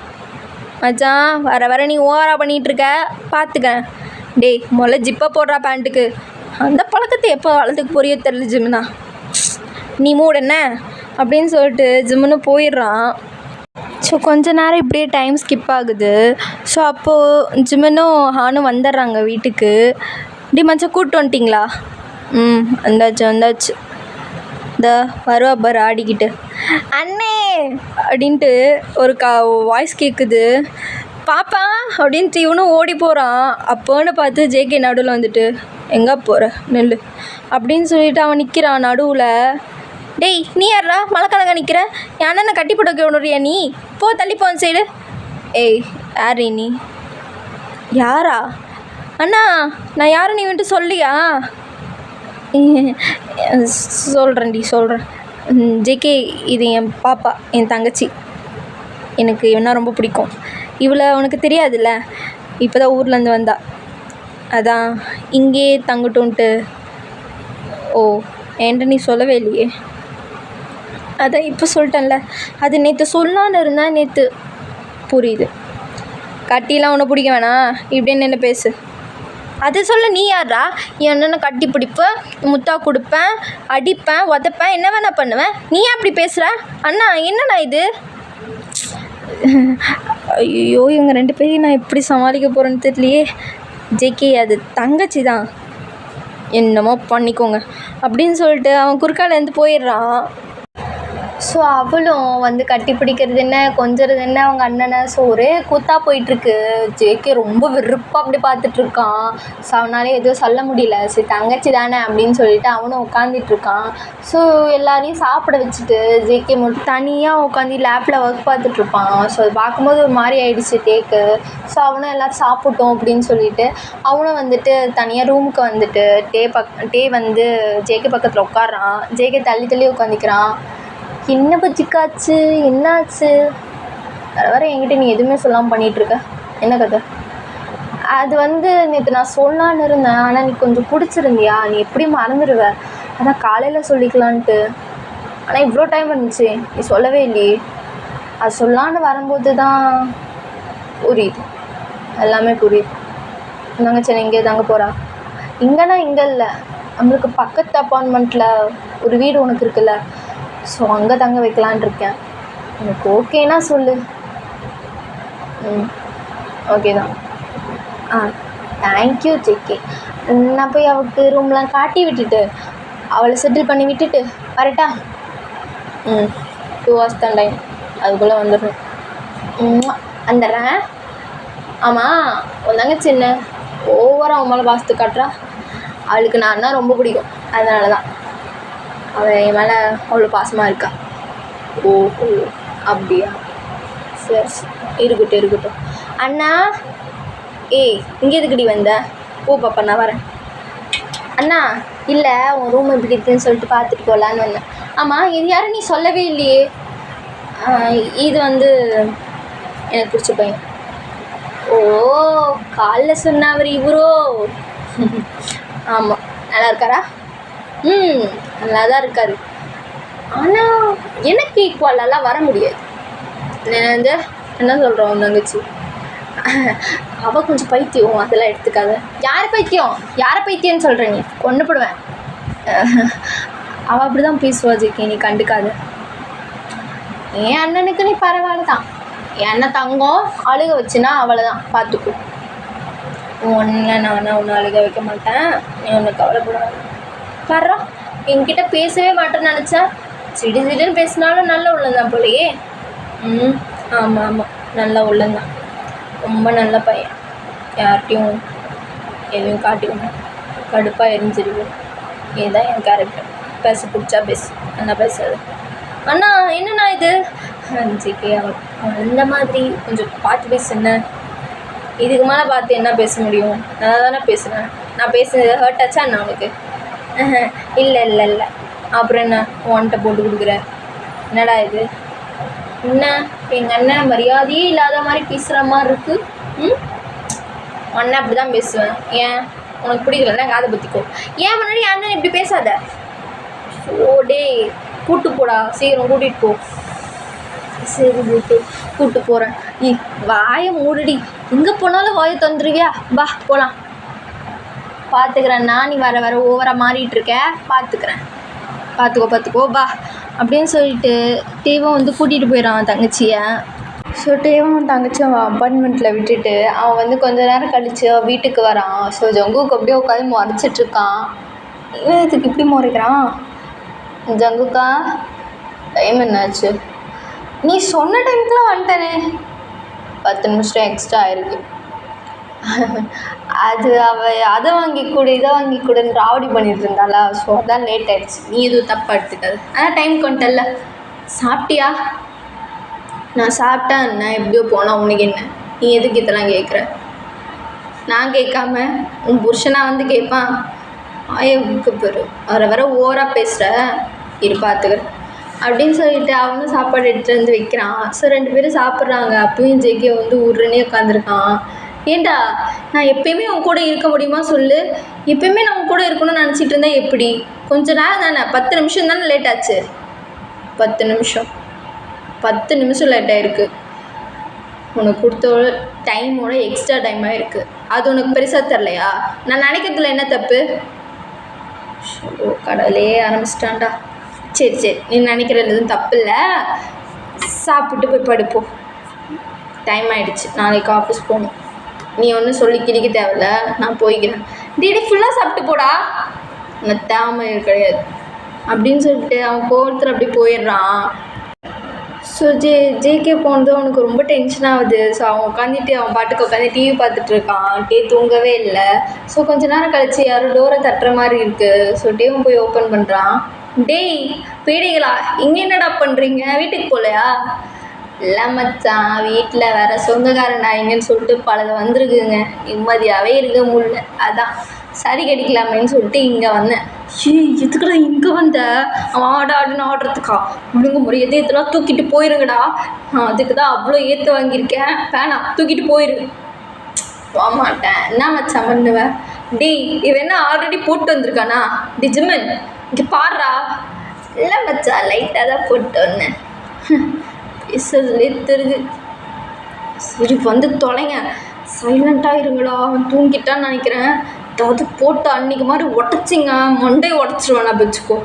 மச்சான் வர நீ ஓவராக பண்ணிகிட்ருக்க, பார்த்துக்க. டேய் முதல்ல ஜிப்பை போடுறா பேண்ட்டுக்கு, அந்த பழக்கத்தை எப்போ வளர்த்துக்கு போறியோ தெரியல ஜிம்முனா. நீ மூடு என்ன அப்படின்னு சொல்லிட்டு ஜிம்முன்னு போயிடுறான். ஸோ கொஞ்ச நேரம் இப்படியே டைம் ஸ்கிப் ஆகுது. ஸோ அப்போது ஜிம்முனும் ஹானும் வந்துடுறாங்க வீட்டுக்கு. இப்படி மச்சான் கூப்பிட்டு வந்துட்டிங்களா? வந்தாச்சு. இந்த வருவா பாரு ஆடிக்கிட்டு, அண்ணே அப்படின்ட்டு ஒரு வாய்ஸ் கேட்குது. பாப்பா அப்படின்ட்டு இவனும் ஓடி போகிறான். அப்போன்னு பார்த்து ஜேகே நடுவில் வந்துட்டு, எங்கே போகிற நெல் அப்படின்னு சொல்லிட்டு அவன் நிற்கிறான் நடுவில். டேய் நீ யாரா மழைக்கலங்க நிற்கிற? என் அண்ணனை கட்டி போட்டு விடுறியா நீ? போ தள்ளி போன சைடு. ஏய் யாரு நீ? யாரா? அண்ணா நான் யாரும் நீ வந்துட்டு சொல்லியா? சொல்கிறேன். ஜேகே இது என் பாப்பா, என் தங்கச்சி. எனக்கு இவனா ரொம்ப பிடிக்கும். இவளை உனக்கு தெரியாதுல்ல, இப்போ தான் ஊர்லேருந்து வந்தா, அதான் இங்கே தங்கட்டுன்ட்டு. ஓ என்கிட்ட நீ சொல்லவே இல்லையே. அதான் இப்போ சொல்லிட்டேன்ல, அது நேற்று சொல்லான்னு இருந்தேன். நேற்று புரியுது. கட்டிலாம் ஒன்று பிடிக்க வேணாம், இப்படின்னு என்ன பேசு. அது சொல்ல நீ யாரா? என்னென்ன கட்டி பிடிப்பேன், முத்தா கொடுப்பேன், அடிப்பேன், உதப்பேன், என்ன வேணா பண்ணுவேன். நீ ஏன் அப்படி பேசுகிற? அண்ணா என்னண்ணா இது? ஐயோ இவங்க 2 பேரையும் நான் எப்படி சமாளிக்க போகிறேன்னு தெரியலையே. ஜேகே அது தங்கச்சி தான், என்னமோ பண்ணிக்கோங்க அப்படின்னு சொல்லிட்டு அவன் குறுக்காலேருந்து போயிடுறான். ஸோ அவளும் வந்து கட்டி பிடிக்கிறது என்ன, கொஞ்சுறது என்ன அவங்க அண்ணனை. ஸோ ஒரே கூத்தாக போயிட்டுருக்கு. ஜேகே ரொம்ப வெறுப்பாக அப்படி பார்த்துட்ருக்கான். ஸோ அவனால் எதுவும் சொல்ல முடியல. சரி தங்கச்சி தானே அப்படின்னு சொல்லிட்டு அவனும் உட்காந்துட்ருக்கான். ஸோ எல்லாரையும் சாப்பிட வச்சுட்டு ஜேகே மட்டும் தனியாக உட்காந்து லேப்பில் ஒர்க் பார்த்துட்ருப்பான். ஸோ அது பார்க்கும்போது ஒரு மாதிரி ஆயிடுச்சு டேக்கு. ஸோ அவனும் எல்லோரும் சாப்பிட்டோம் அப்படின்னு சொல்லிட்டு அவனும் வந்துட்டு தனியாக ரூமுக்கு வந்துட்டு டே வந்து ஜேகே பக்கத்தில் உட்காடுறான். ஜேகே தள்ளி தள்ளி உட்காந்துக்கிறான். என்ன பச்சிக்காச்சு, என்னாச்சு? வர என்கிட்ட நீ எதுவுமே சொல்லாமல் பண்ணிகிட்ருக்க, என்ன கதை? அது வந்து நேற்று நான் சொல்லலான்னு இருந்தேன், ஆனால் நீ கொஞ்சம் பிடிச்சிருந்தியா, நீ எப்படி மறந்துடுவ, அதான் காலையில் சொல்லிக்கலான்ட்டு. ஆனால் இவ்வளோ டைம் இருந்துச்சு, நீ சொல்லவே இல்லையே. அது சொல்லலான்னு வரும்போது தான் புரியுது, எல்லாமே புரியுது. தங்கச்சி இங்கே தாங்க போகிறா. இங்கேனா இங்கே இல்லை, நம்மளுக்கு பக்கத்து அப்பார்ட்மெண்ட்டில் ஒரு வீடு உனக்கு இருக்குல்ல, ஸோ அங்கே தங்க வைக்கலான் இருக்கேன். எனக்கு ஓகேனா சொல்லு. ஓகே தான். Thank you JK. நான் போய் அவளுக்கு ரூம்லாம் காட்டி விட்டுட்டு அவளை செட்டில் பண்ணி விட்டுட்டு வரட்டா? 2 hours தான் டைம், அதுக்குள்ளே வந்துடணும். வந்துடுறேன். ஆமாம், உன் தங்கச்சி என்ன ஓவராக அவன் மேலே பாசத்து காட்டுறா? அவளுக்கு நான்னா ரொம்ப பிடிக்கும், அதனால தான் அவள் என் மேலே அவ்வளோ பாசமாக இருக்கா. ஓஹோ அப்படியா, சரி இருக்கட்டும். அண்ணா, இங்கே எதுக்குடி வந்த? பாப்பா நான் வரேன். அண்ணா இல்லை, உன் ரூம் எப்படி இருக்குன்னு சொல்லிட்டு பார்த்துட்டு போகலான்னு வந்தேன். ஆமாம், இது யாரும் நீ சொல்லவே இல்லையே. இது வந்து எனக்கு பிடிச்ச பையன். ஓ, காலைல சொன்ன அவர் இவரோ? ஆமாம், நல்லா இருக்காரா? நல்லா தான் இருக்கார். ஆனால் எனக்கு ஈக்குவலெல்லாம் வர முடியாது. என்ன சொல்கிறோம் தங்கச்சி, அவள் கொஞ்சம் பைத்தியம், அதெல்லாம் எடுத்துக்காத. யாரை பைத்தியம்னு சொல்கிற நீ? கொண்டு போடுவேன். அவள் அப்படி தான் பேசுவா ஜேகே, நீ கண்டுக்காத. என் அண்ணனுக்கு நீ பரவாயில்ல தான். என் அண்ணன் தங்கம் அழுக வச்சுன்னா அவளை தான் பார்த்துக்கோ. ஒன்று நானா ஒன்று அழுக வைக்க மாட்டேன், நீ ஒன்று கவலைப்படாத. வர்றோம் என்கிட்ட பேசவே மாட்டேன்னு நினச்சேன், சிடுன்னு பேசினாலும் நல்ல உள்ளந்தான் போலையே. ஆமாம், நல்ல உள்ளந்தான், ரொம்ப நல்ல பையன். யார்கிட்டையும் எதையும் காட்டிக்கணும், கடுப்பாக எரிஞ்சிருவேன். இதுதான் என் கேரக்டர். பேச பிடிச்சா பேசு, நல்லா பேசாது. அண்ணா என்னண்ணா இது? ஜேகே அந்த மாதிரி கொஞ்சம் பார்த்து பேசு. என்ன இதுக்கு மேலே பார்த்து என்ன பேச முடியும்? நல்லா தானே பேசுகிறேன். நான் பேசுனது ஹர்ட் ஆச்சா என்ன உனக்கு? இல்லை. அப்புறம் என்ன உன்கிட்ட போட்டு கொடுக்குற? என்னடா இது? என்ன எங்கள் அண்ணன் மரியாதையே இல்லாத மாதிரி பேசுகிற மாதிரி இருக்குது. அண்ணன் அப்படி தான் பேசுவேன். ஏன் உனக்கு பிடிக்கலன்னா காதை பற்றிக்கோ. ஏன் முன்னாடி அண்ணன் இப்படி பேசாத. ஓடே கூட்டு போடா, சீக்கிரம் கூட்டிகிட்டு போ. சரி ஜேகே, கூப்பிட்டு போகிறேன். வாயை மூடுடி, எங்கே போனாலும் வாயை தந்துருவியா? வா போகலாம். பார்த்துக்கிறேன்னா, நீ வர ஓவராக மாறிட்டு இருக்க, பார்த்துக்கோ வா அப்படின்னு சொல்லிட்டு தேவன் வந்து கூட்டிகிட்டு போயிடான் தங்கச்சியை. ஸோ தேவன் தங்கச்சி அவன் அப்பார்ட்மெண்ட்டில் விட்டுட்டு அவன் வந்து கொஞ்ச நேரம் கழித்து வீட்டுக்கு வரான். ஸோ ஜங்குக்கு அப்படியே உட்காந்து முறைச்சிட்ருக்கான். இவன் இதுக்கு இப்படி முறைக்கிறான்? ஜங்குக்கா, டைம் என்னாச்சு? நீ சொன்ன டைமுக்குலாம் வந்துட்டேனே. 10 நிமிஷம் எக்ஸ்ட்ரா ஆயிருக்கு. அது அவள் அதை வாங்கி கொடு இதை வாங்கி கொடுன்னு ராவடி பண்ணிட்டு இருந்தாளா, ஸோ அதான் லேட் ஆகிடுச்சு. நீ எதுவும் தப்பாக எடுத்துக்காது. ஆனால் டைம் கொண்டல. சாப்பிட்டியா? நான் சாப்பிட்டேன். நான் எப்படியோ போனால் உனக்கு என்ன? நீ எதுக்கு இதெல்லாம் கேட்குற? நான் கேட்காம உன் புருஷனாக வந்து கேட்பான்? ஆயவுக்கு பெரு வர ஓவராக பேசுகிற, இரு பார்த்துக்கிறேன் அப்படின்னு சொல்லிட்டு அவனும் சாப்பாடு எடுத்துகிட்டு வந்து வைக்கிறான். ஸோ 2 பேரும் சாப்பிட்றாங்க. அப்பயும் ஜேகே வந்து உருன்னே உட்காந்துருக்கான். ஏண்டா, நான் எப்பயுமே உன் கூட இருக்க முடியுமா சொல்லு? எப்பயுமே நான் உன் கூட இருக்கணும்னு நினச்சிட்டு இருந்தேன். எப்படி? கொஞ்சம் நேரம் தானே, 10 நிமிஷம் தானே லேட் ஆச்சு. 10 நிமிஷம் லேட் ஆகிருக்கு. உனக்கு கொடுத்த டைமோட எக்ஸ்ட்ரா டைமாக இருக்குது. அது உனக்கு பெருசாக தரலையா? நான் நினைக்கிறதுல என்ன தப்பு? கடவுளே ஆரம்பிச்சிட்டான்டா. சரி நீ நினைக்கிறது எதுவும் தப்பு இல்லை. சாப்பிட்டு போய் படுப்போம், டைம் ஆகிடுச்சு. நாளைக்கு ஆஃபீஸ் போகணும். நீ ஒன்றும் சொல்லி கிழிக்க தேவையில்ல, நான் போய்க்கிறேன். டேடி ஃபுல்லாக சாப்பிட்டு போடா, உனக்கு தேவை கிடையாது அப்படின்னு சொல்லிட்டு அவன் கோவத்தில் அப்படி போயிடுறான். ஸோ ஜேகே போனது அவனுக்கு ரொம்ப டென்ஷன் ஆகுது. ஸோ அவன் உட்காந்துட்டு அவன் பாட்டுக்கு உட்காந்து டிவி பார்த்துட்டு இருக்கான். டே தூங்கவே இல்லை. ஸோ கொஞ்ச நேரம் கழிச்சு யாரும் டோரை தட்டுற மாதிரி இருக்குது. ஸோ டேவும் போய் ஓப்பன் பண்ணுறான். டேய் பீடிகளா, இங்கே என்னடா பண்ணுறீங்க? வீட்டுக்கு போகலையா? இல்லை மச்சான், வீட்டில் வேற சொந்தக்காரன் நாய்ங்கன்னு சொல்லிட்டு பலது வந்திருக்குங்க. நிம்மதியாகவே இருக்க முடியல, அதான் சரி கிடைக்கலாமேன்னு சொல்லிட்டு இங்கே வந்தேன். எதுக்குடா இங்கே வந்த? அவன் ஆடுன்னு ஆடுறதுக்கா? ஒழுங்கு முறை இதெல்லாம் தூக்கிட்டு போயிருங்கடா. அதுக்கு தான் அவ்வளோ ஏற்று வாங்கியிருக்கேன். வேணாம், தூக்கிட்டு போயிரு. போக மாட்டேன். என்ன மச்சான் பண்ணுவேன்? டேய் இவன் என்ன ஆல்ரெடி போட்டு வந்திருக்கானா? டிஜிமன் இங்கே பாடுறா. இல்லை மச்சான், லைட்டாக தான் போட்டு வந்தேன். பேசுறதுலே தெரியுது. சரி வந்து தொலைங்க, சைலண்ட்டாக இருங்களா. அவன் தூங்கிட்டான்னு நினைக்கிறேன். அதாவது போட்டு அன்றைக்கி மாதிரி உடச்சிங்க, மண்டையை உடச்சிருவேன். நான் வச்சுக்கோ.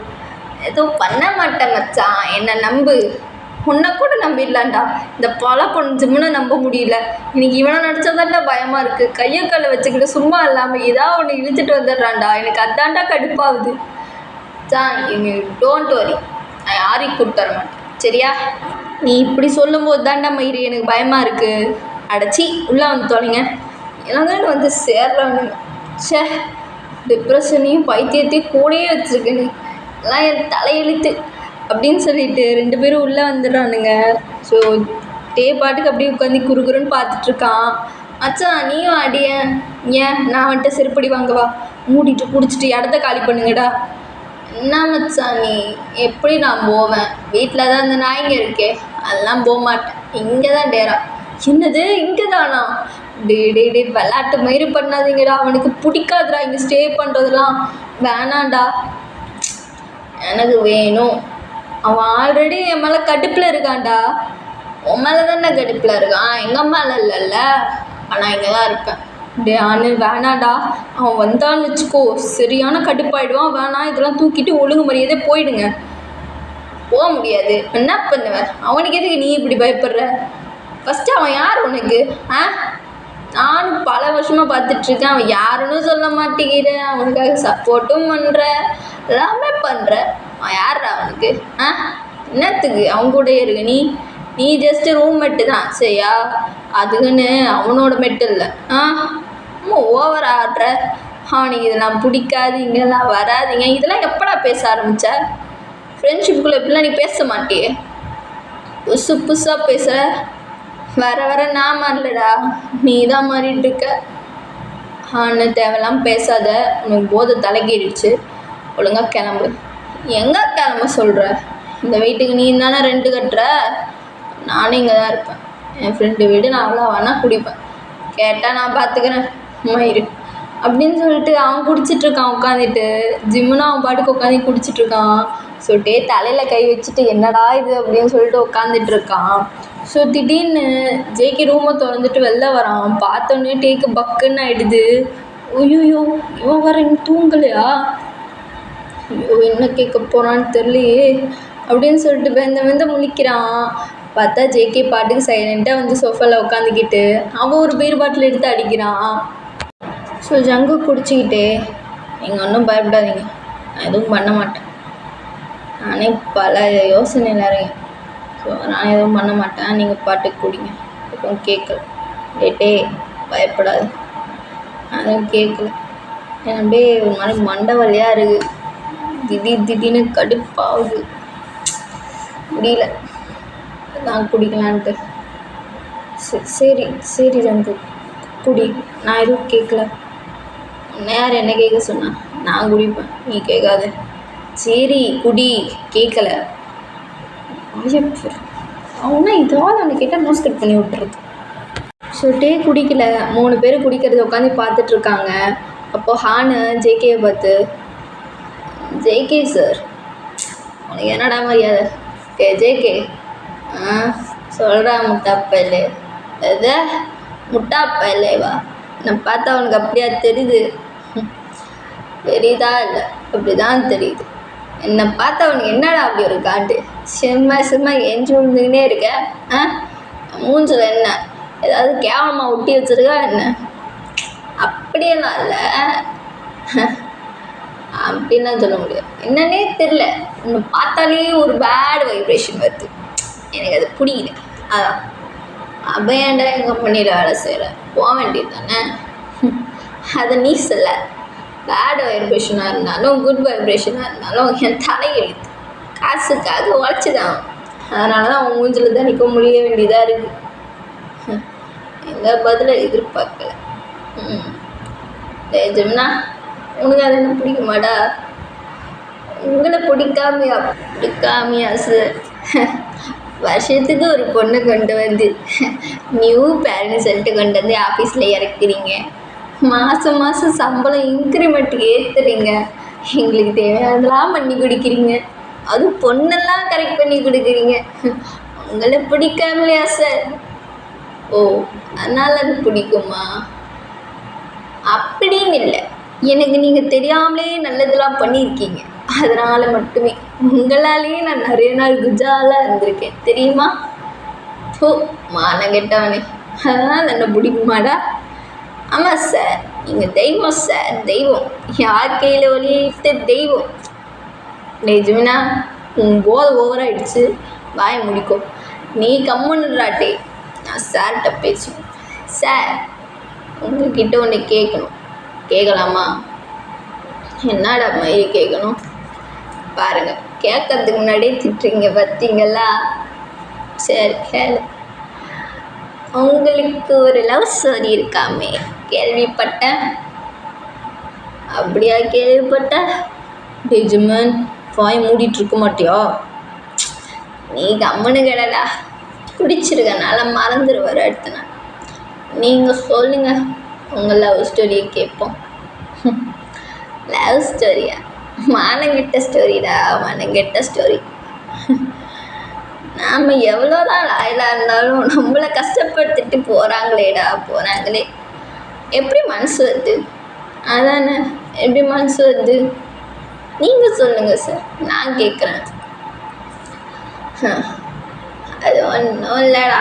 எதுவும் பண்ண மாட்டேன் மச்சான், என்னை நம்பு. உன்னை கூட நம்பிடலான்டா, இந்த பல பொண்ணுன்னு நம்ப முடியல. இன்னைக்கு இவனை நினச்சாதான்டா பயமாக இருக்குது. கையை காலை வச்சுக்கிட்டு சும்மா இல்லாமல் ஏதாவது ஒன்று இழுத்துட்டு வந்துடுறான்டா. எனக்கு அதான்டா கடுப்பாகுது. தான் நீ டோன்ட் வரி, நான் யாரையும் கூப்பிட்டு வர மாட்டேன், சரியா? நீ இப்படி சொல்லும்போது தான்டா மயிறு எனக்கு பயமாக இருக்குது. அடைச்சி உள்ளே வந்து தொலைங்க. எனக்கு வந்து சேர்றானுங்க. சே, டிப்ரெஷனையும் பைத்தியத்தையும் கூடயே வச்சுருக்கேன். எல்லாம் என் தலையெழுத்து அப்படின்னு சொல்லிட்டு 2 பேரும் உள்ளே வந்துடுறானுங்க. ஸோ டே பாட்டுக்கு அப்படியே உட்காந்து குறுகுறுன்னு பார்த்துட்ருக்கான். மச்சான் நீயும் அடியேன், ஏன் நான் வந்துட்டு செருப்படி வாங்கவா? மூடிட்டு குடிச்சிட்டு இடத்த காலி பண்ணுங்கடா. என்ன மச்சான் நீ? எப்படி நான் போவேன்? வீட்டில் தான் அந்த நாய்ங்க இருக்கே, அதெல்லாம் போக மாட்டேன். இங்கே தான் டேரா. என்னது இங்கே தானா? டே விளையாட்டு மயிறு பண்ணாதீங்கடா. அவனுக்கு பிடிக்காதுடா இங்கே ஸ்டே பண்ணுறதுலாம். வேணாண்டா, எனக்கு வேணும். அவன் ஆல்ரெடி என் மேலே கடுப்பில் இருக்கான்டா. உன் மேலே தானே கடுப்பில் இருக்கான், எங்கள் மேலே இல்லைல்ல. ஆனால் இங்கே தான் இருப்பேன். டே ஆனு வேணாண்டா. அவன் வந்தான்னு வச்சுக்கோ, சரியான கடுப்பாயிடுவான். வேணாம், இதெல்லாம் தூக்கிட்டு ஒழுங்கு மரியாதை போயிடுங்க. போக முடியாது. என்ன பண்ணுவேன்? அவனுக்கு எதுக்கு நீ இப்படி பயப்படுற? ஃபஸ்ட்டு அவன் யார் உனக்கு? நானும் பல வருஷமாக பார்த்துட்ருக்கேன். அவன் யாருன்னு சொல்ல மாட்டேங்கிறேன். அவனுக்காக சப்போர்ட்டும் பண்ணுற, எல்லாமே பண்ணுற. அவன் யார்ரா அவனுக்கு? என்னத்துக்கு அவன் கூட இருக்கு? நீ ஜஸ்ட்டு ரூம்மேட்டு தான், சரியா? அதுக்குன்னு அவனோட மெட்டு இல்லை. ஓவர் ஆடுற. அவனுக்கு இதெல்லாம் பிடிக்காது, இங்கெல்லாம் வராதிங்க. இதெல்லாம் எப்படா பேச ஆரம்பித்த? ஃப்ரெண்ட்ஷிப்புக்குள்ளே இப்படிலாம் நீ பேச மாட்டியே. புதுசாக பேசுகிற. வர நான் மாறலடா, நீ தான் மாறிட்டு இருக்க. தேவையெல்லாம் பேசாத. உனக்கு போதை தலைக்கேறிடுச்சு. ஒழுங்காக கிளம்பு. எங்கே கிளம்ப சொல்கிற? இந்த வீட்டுக்கு நீ தானே ரெண்ட்டு கட்டுற. நானும் இங்கே தான் இருப்பேன். என் ஃப்ரெண்டு வீடு, நான் அவ்வளோ வேணால் குடிப்பேன். கேட்டால் நான் பார்த்துக்கிறேன், மயிறு அப்படின்னு சொல்லிட்டு அவன் குடிச்சிட்ருக்கான் உட்காந்துட்டு. ஜிம்முன்னு அவன் பாட்டுக்கு உட்காந்து குடிச்சிட்ருக்கான். ஸோ டே தலையில் கை வச்சுட்டு என்னடா இது அப்படின்னு சொல்லிட்டு உட்காந்துட்ருக்கான். ஸோ திடீர்னு ஜேகே ரூமை திறந்துட்டு வெளில வரான். பார்த்தோன்னே டேக்கு பக்குன்னு ஆகிடுது. ஐயோ இவன் வர இன்னும் தூங்கலையா? ஐயோ என்ன கேட்க போகிறான்னு தெரியலையே அப்படின்னு சொல்லிட்டு வெந்த முழிக்கிறான். பார்த்தா ஜேகே பாட்டுக்கு சைலண்ட்டாக வந்து சோஃபாவில் உட்காந்துக்கிட்டு அவன் ஒரு பீர் பாட்டில் எடுத்து அடிக்கிறான். ஸோ ஜங்கு குடிச்சிக்கிட்டே, நீங்கள் ஒன்றும் பயப்படாதீங்க, நான் எதுவும் பண்ண மாட்டேன். நானே பல யோசனையில் இருக்கேன். ஸோ நான் எதுவும் பண்ண மாட்டேன், நீங்கள் பாட்டுக்கு குடிங்க. எதுவும் கேட்கல. டே பயப்படாது. நான் எதுவும் கேட்கல. என் அப்படியே ஒரு மாதிரி மண்டை வலியாக இருக்குது. திடீர்னு கடுப்பாகுது. முடியல நான் குடிக்கலான்ட்டு. சரி ஜங்கு குடி, நான் எதுவும் கேட்கல. யார் என்ன கேட்க சொன்னா? நான் குடிப்பேன், நீ கேட்காத. சரி குடி, கேட்கல. அவனா இதாவது அவனை கேட்டால் நோஸ் கட் பண்ணி விட்டுறது. ஸோ டே குடிக்கல. 3 பேர் குடிக்கிறத உட்காந்து பார்த்துட்ருக்காங்க. அப்போது ஹானு ஜேகேவை பார்த்து, ஜேகே சார் உனக்கு என்னடா மரியாதை? ஜேகே சொல்கிறா முட்டாப்பையிலே. எது முட்டாப்பையிலேவா? நான் பார்த்தா அவனுக்கு அப்படியா தெரியுது? தெரியுதா? இல்லை, அப்படி தான் தெரியுது. என்னை பார்த்தா அவனுக்கு என்னடா அப்படி ஒரு காட்டு? சும்மா எஞ்சி விழுந்துக்கினே இருக்க. மூஞ்சில் என்ன ஏதாவது கேவலமாக ஒட்டி வச்சுருக்கா என்ன? அப்படியெல்லாம் இல்லை, அப்படின்லாம் சொல்ல முடியாது. என்னன்னே தெரில, உன்னை பார்த்தாலே ஒரு பேட் வைப்ரேஷன் வருது. எனக்கு அது பிடிக்கல. அதான் அபயாண்டா என் கம்பெனியில் வேலை செய்கிற, போக வேண்டியது தானே. அதை நீ சொல்ல. பேட் வைப்ரேஷனாக இருந்தாலும் குட் வைப்ரேஷனாக இருந்தாலும் என் தலையெழுத்து காசுக்காக உழைச்சிதான். அதனால தான் அவன் மூஞ்சில் தான் நிற்க முடிய வேண்டியதாக இருக்குது. எந்த பதிலை எதிர்பார்க்கல. ஜெமினா, உனக்கு அது என்ன பிடிக்குமாடா? உங்களை பிடிக்காமையா சார்? வருஷத்துக்கு ஒரு பொண்ணை கொண்டு வந்து நியூ பேரண்ட்ஸ் சொல்லிட்டு கொண்டு வந்து ஆஃபீஸில் இறக்குறீங்க. மாதம் மாதம் சம்பளம் இன்க்ரிமெண்ட் ஏற்றுறீங்க. எங்களுக்கு தேவையானதெல்லாம் பண்ணி கொடுக்குறீங்க. அதுவும் பொண்ணெல்லாம் கரெக்ட் பண்ணி கொடுக்குறீங்க. உங்களை பிடிக்காமலையா சார்? ஓ, அதனால் அது பிடிக்குமா? அப்படின்னு இல்லை, எனக்கு நீங்கள் தெரியாமலே நல்லதெல்லாம் பண்ணியிருக்கீங்க. அதனால் மட்டுமே உங்களாலேயே நான் நிறைய நாள் குஜாலாக இருந்திருக்கேன் தெரியுமா? ஓ, மானம் கெட்டவனே, அதனால் என்ன பிடிக்குமாடா? ஆமாம் சார், நீங்கள் தெய்வம் சார், தெய்வம். யார் கையில் ஒளியிட்ட தெய்வம். ஜெமினா, உன் போதை ஓவராகிடுச்சு, வாய முடிக்கும். நீ கம்முன்னுறாட்டே, நான் சார்கிட்ட பேசுவேன். சார், உங்கள்கிட்ட ஒன்று கேட்கணும், கேட்கலாமா? என்னடா மயிறு கேட்கணும்? பாருங்க, கேட்கறதுக்கு முன்னாடியே திட்டுறீங்க பார்த்தீங்களா? சரி கேளு. உங்களுக்கு ஒரு லவ் ஸ்டோரி இருக்காமே, கேள்விப்பட்டேன். அப்படியா கேள்விப்பட்ட? ஜெமன், வாய் மூடிட்டு இருக்க மாட்டியா? நீ கம்முன்னு கிடடா, குடிச்சிருக்கனால மறந்துடுவார் அடுத்த நாள். நீங்கள் சொல்லுங்கள், உங்கள் லவ் ஸ்டோரியை கேட்போம். லவ் ஸ்டோரியா? மானங்கெட்ட ஸ்டோரிடா, மானங்கெட்ட ஸ்டோரி. நாம் எவ்வளோதான் லாயலாக இருந்தாலும் நம்மளை கஷ்டப்படுத்திட்டு போகிறாங்களே. எப்படி மனசு வருது? அதானே, எப்படி மனசு வருது? நீங்கள் சொல்லுங்கள் சார், நான் கேட்குறேன். அது ஒன்றும் இல்லைடா,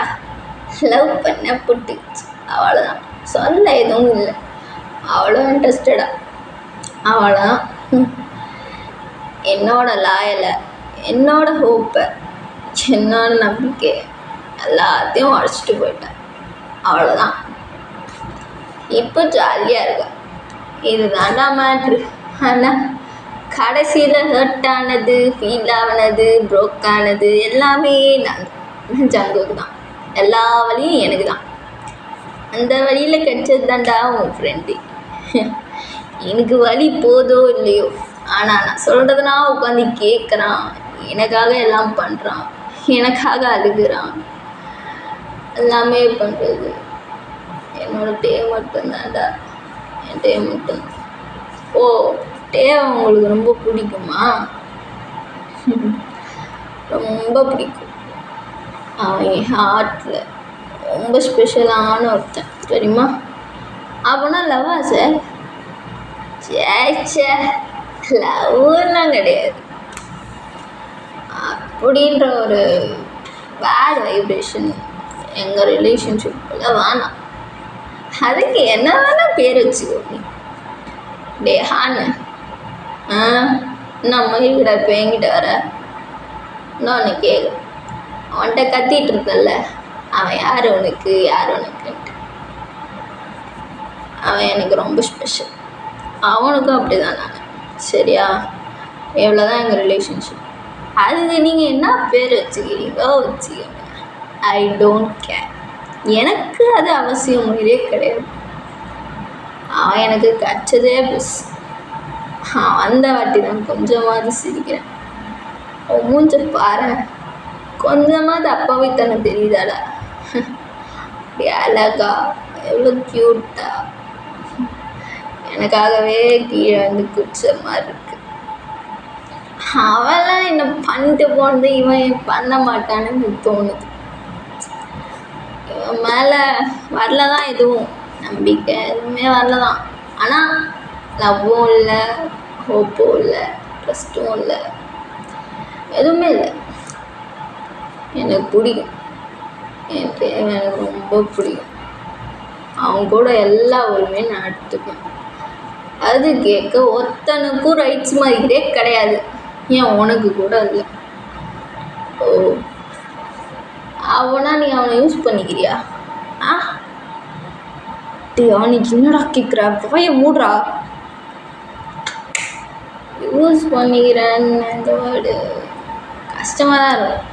லவ் பண்ண புட்டுச்சு, அவ்வளோதான். சொல்ல எதுவும் இல்லை, அவ்வளோ இன்ட்ரெஸ்டடா, அவ்வளோதான். என்னோட லாயலை, என்னோட ஹோப்பை, என்னோட நம்பிக்கை எல்லாத்தையும் உடச்சிட்டு போயிட்டேன், அவ்வளோதான். இப்போ ஜாலியாக இருக்கேன், இதுதான்டா மேட்ரு. ஆனால் கடைசியில் ஹர்ட் ஆனது, ஃபீல் ஆனது, ப்ரோக் ஆனது எல்லாமே நான் ஜங்குக்கு தான். எல்லா வழியும் எனக்கு தான். அந்த வழியில் கிடைச்சது தான்டா உன் ஃப்ரெண்டு. எனக்கு வழி போதோ இல்லையோ, ஆனால் நான் சொல்கிறதுனா உட்காந்து கேட்குறான், எனக்காக எல்லாம் பண்ணுறான், எனக்காக அழுகுறான், எல்லாமே பண்ணுறது என்னோட டேவ் மட்டும்தான்டா, என் டேவ் மட்டும். ஓ, டேவ் உங்களுக்கு ரொம்ப பிடிக்குமா? ரொம்ப பிடிக்கும். அவன் என் ஹார்ட்டில் ரொம்ப ஸ்பெஷலான ஒருத்தன் தெரியுமா? அப்படின்னா லவ்வா சார்? சேச்சே, லவ்லாம் கிடையாது. அப்படின்ற ஒரு பேட் வைப்ரேஷன் எங்கள் ரிலேஷன்ஷிப்பில் வேணாம். அதுக்கு என்ன வேணால் பேர் வச்சுக்கோ நீ. டே ஹானு, நம்ம இருக்கிற இப்போ என்கிட்ட வர இன்னொன்று கேட்கு. அவன்கிட்ட கத்திட்டு இருக்கல, அவன் யார் உனக்கு, யார் உனக்குன்ட்டு. அவன் எனக்கு ரொம்ப ஸ்பெஷல், அவனுக்கும் அப்படி தான் நான். சரியா? எவ்வளோதான் எங்கள் ரிலேஷன்ஷிப். அதுக்கு நீங்கள் என்ன பேர் வச்சுக்கிறீங்களோ வச்சுக்கோங்க, ஐ டோன்ட் கேர். எனக்கு அது அவசியம் கிடையாது. அவன் எனக்கு கச்சதே ப்ளஸ். அந்த வாட்டி தான் கொஞ்சமாவது சிரிக்கிறேன். அவன் மூஞ்ச பாரு, கொஞ்சமாவது அப்பாவே தானே தெரியுதாடா. அப்படி அழகா, எவ்வளோ க்யூட்டா, எனக்காகவே கீழே வந்து குடிச்ச மாதிரி இருக்கு. அவெல்லாம் என்ன பண்ணிட்டு போனது, இவன் பண்ண மாட்டான்னு எனக்கு தோணுது. இவன் மேலே வரலதான் எதுவும் நம்பிக்கை, எதுவுமே வரலதான். ஆனால் லவ்வும் இல்லை, ஹோப்பும் இல்லை, ட்ரஸ்ட்டும் இல்லை, எதுவுமே இல்லை. எனக்கு பிடிக்கும், என் தேவை எனக்கு ரொம்ப பிடிக்கும். அவங்க கூட எல்லா உரிமையும் நான் எடுத்துப்பேன். அது கேட்க ஒருத்தனுக்கும் ரைட்ஸ் மாதிரியே கிடையாது. ஏன் உனக்கு கூட இல்லை? ஓ, அவனா நீ அவனை யூஸ் பண்ணிக்கிறியா? ஆ டே அவனுக்கு என்னடா கேட்குற? வாயை மூடுறா. யூஸ் பண்ணிக்கிறேன்னு இந்த வேர்டு கஷ்டமாக தான் இருக்கும்.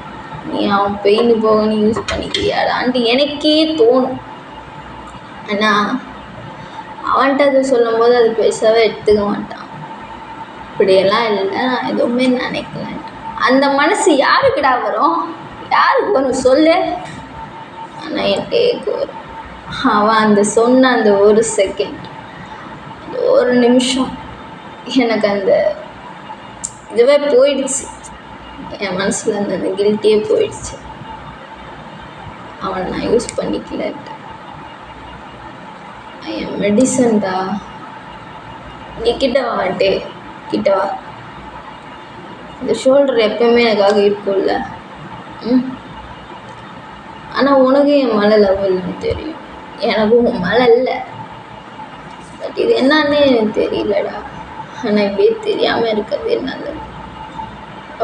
நீ அவன் பெயின் போக நீ யூஸ் பண்ணிக்கிறியாடான்ட்டு எனக்கே தோணும். ஆனால் அவன்கிட்ட அது சொல்லும் போது அது பெருசாகவே எடுத்துக்க மாட்டான். இப்படியெல்லாம் இல்லை, நான் எதுவுமே நினைக்கலன்ட்டு. அந்த மனசு யாருக்குடா வரும்? யாருக்கு வரும் சொல்லு? ஆனால் என் டேக்கு வரும். அவன் அந்த சொன்ன அந்த ஒரு செகண்ட், அந்த ஒரு நிமிஷம் எனக்கு அந்த இதுவே போயிடுச்சு. என் மனசில் அந்த கில்ட்டியே போயிடுச்சு. அவனை நான் யூஸ் பண்ணிக்கலன்ட்டு. என் மெடிசன்டா. நீ கிட்ட வாட்டே, கிட்ட வா. இந்த ஷோல்டர் எப்பயுமே எனக்காக இருக்கும்ல. ஆனால் உனக்கு என் மேலே லவ் இல்லைன்னு தெரியும், எனக்கும் உன் மேலே இல்லை. பட் இது என்னன்னு எனக்கு தெரியலடா. ஆனால் இப்படியே தெரியாமல் இருக்கிறது நல்லது,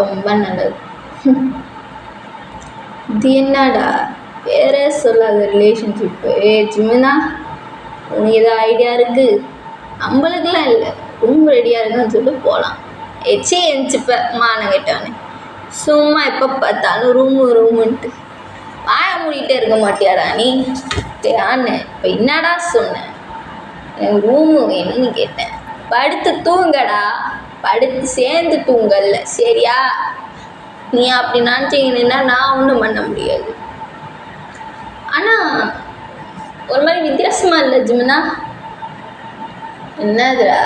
ரொம்ப நல்லது. இது என்னடா வேற சொல்லாத ரிலேஷன்ஷிப்பு? ஜிமினா, உனக்கு ஏதாவது ஐடியா இருக்குது? நம்மளுக்கெல்லாம் இல்லை, ரூம் ரெடியாக இருக்குன்னு சொல்லிட்டு போகலாம். எந்திரிச்சுப்ப மானம் கேட்டவனே. சும்மா எப்போ பார்த்தாலும் ரூமுன்ட்டு வாய மூடிகிட்டே இருக்க மாட்டியாடா நீ? ஆனே இப்போ என்னடா சொன்னேன்? எனக்கு ரூமு வேணும்னு கேட்டேன். படுத்து தூங்கடா, படுத்து சேர்ந்து தூங்கல்ல, சரியா? நீ அப்படி நினச்சிங்கன்னா நான் ஒன்றும் பண்ண முடியாது. ஆனால் ஒரு மாதிரி வித்தியாசமாக இல்லை ஜிமினா? என்னதுடா?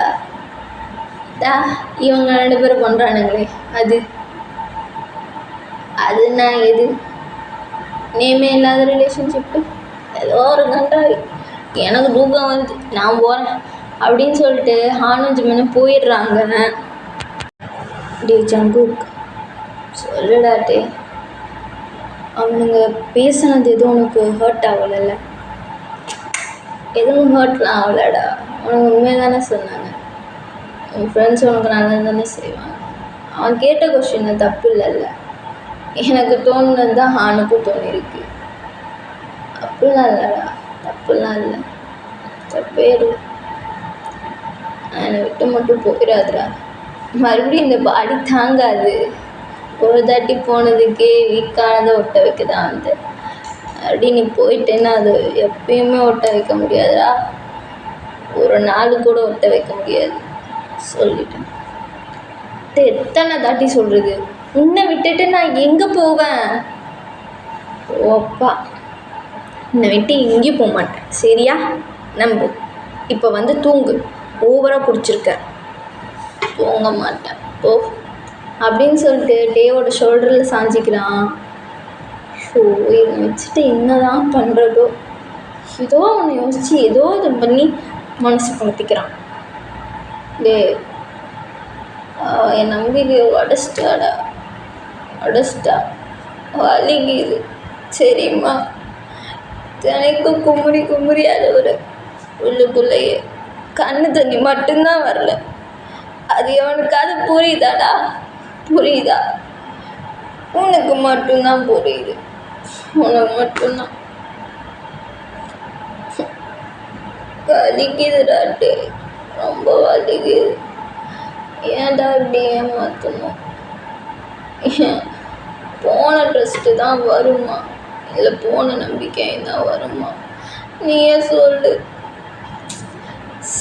இவங்க 2 பேரும் பண்ணுறானுங்களே அது நான் எது நேமே இல்லாத ரிலேஷன்ஷிப்பு? ஏதோ ஒரு கண்டாய். எனக்கு தூக்கம் வந்து நான் போகிறேன் அப்படின்னு சொல்லிட்டு ஹானும் ஜிமினும் போயிடுறாங்க. டே ஜங்குக், சொல்லுடாட்டே, அவனுங்க பேசினது எதுவும் உனக்கு ஹர்ட் ஆகலைல்ல? எதுவும் ஹர்ட்லாம் ஆகலடா. அவனுக்கு உண்மையாக தானே சொன்னாங்க. உன் ஃப்ரெண்ட்ஸ் உனக்கு நல்லா தானே செய்வாங்க. அவன் கேட்ட கொஸ்டின் தப்பு இல்லைல்ல. எனக்கு தோணுனது தான் ஹானுக்கும் தோணிருக்கு. அப்படிலாம் இல்லைடா, தப்புலாம் இல்லை, தப்பே இல்லை. என்னை விட்டு மட்டும் போயிடாதுடா. மறுபடியும் இந்த பாடி தாங்காது. ஒரு தாட்டி போனதுக்கே வீக்கானதை ஒட்ட வைக்க தான் வந்து அப்படி நீ போயிட்டேன்னா அது எப்பயுமே ஒட்ட வைக்க முடியாதுடா. ஒரு நாள் கூட ஒட்ட வைக்க முடியாது சொல்லிட்டேன். எத்தனை தாட்டி சொல்கிறது? உன்னை விட்டுட்டு நான் எங்கே போவேன்? ஓப்பா, உன்னை விட்டு எங்கேயும் போக மாட்டேன், சரியா? நம்பு. இப்போ வந்து தூங்கு, ஓவராக பிடிச்சிருக்க. தூங்க மாட்டேன் ஓ அப்படின்னு சொல்லிட்டு டேவோட ஷோல்டரில் சாஞ்சிக்கிறான். ஷோ, இவனை வச்சுட்டு என்ன தான் பண்ணுறதோ? ஏதோ ஒன்று யோசித்து ஏதோ இது பண்ணி மனசு படுத்திக்கிறான். டே, என் நம்பிக்கை உடச்சிட்டாடா, உடச்சிட்டா, வலிக்குது சரிம்மா. தினைக்கும் குமுறி குமுறி அழுவுற உள்ளுக்குள்ளேயே கண்ணு தண்ணி மட்டும்தான் வரல. அது எவனுக்காவது புரியுதாடா? புரியுதா? உனக்கு மட்டும்தான் புரியுது, உனக்கு மட்டும்தான். வலிக்குதுடாட்டே, ரொம்ப வலிக்குது. ஏன்டா இப்படி ஏமாற்றணும்? போன ட்ரஸ்ட்டு தான் வருமா இல்லை போன நம்பிக்கை தான் வருமா? நீயே சொல்லு.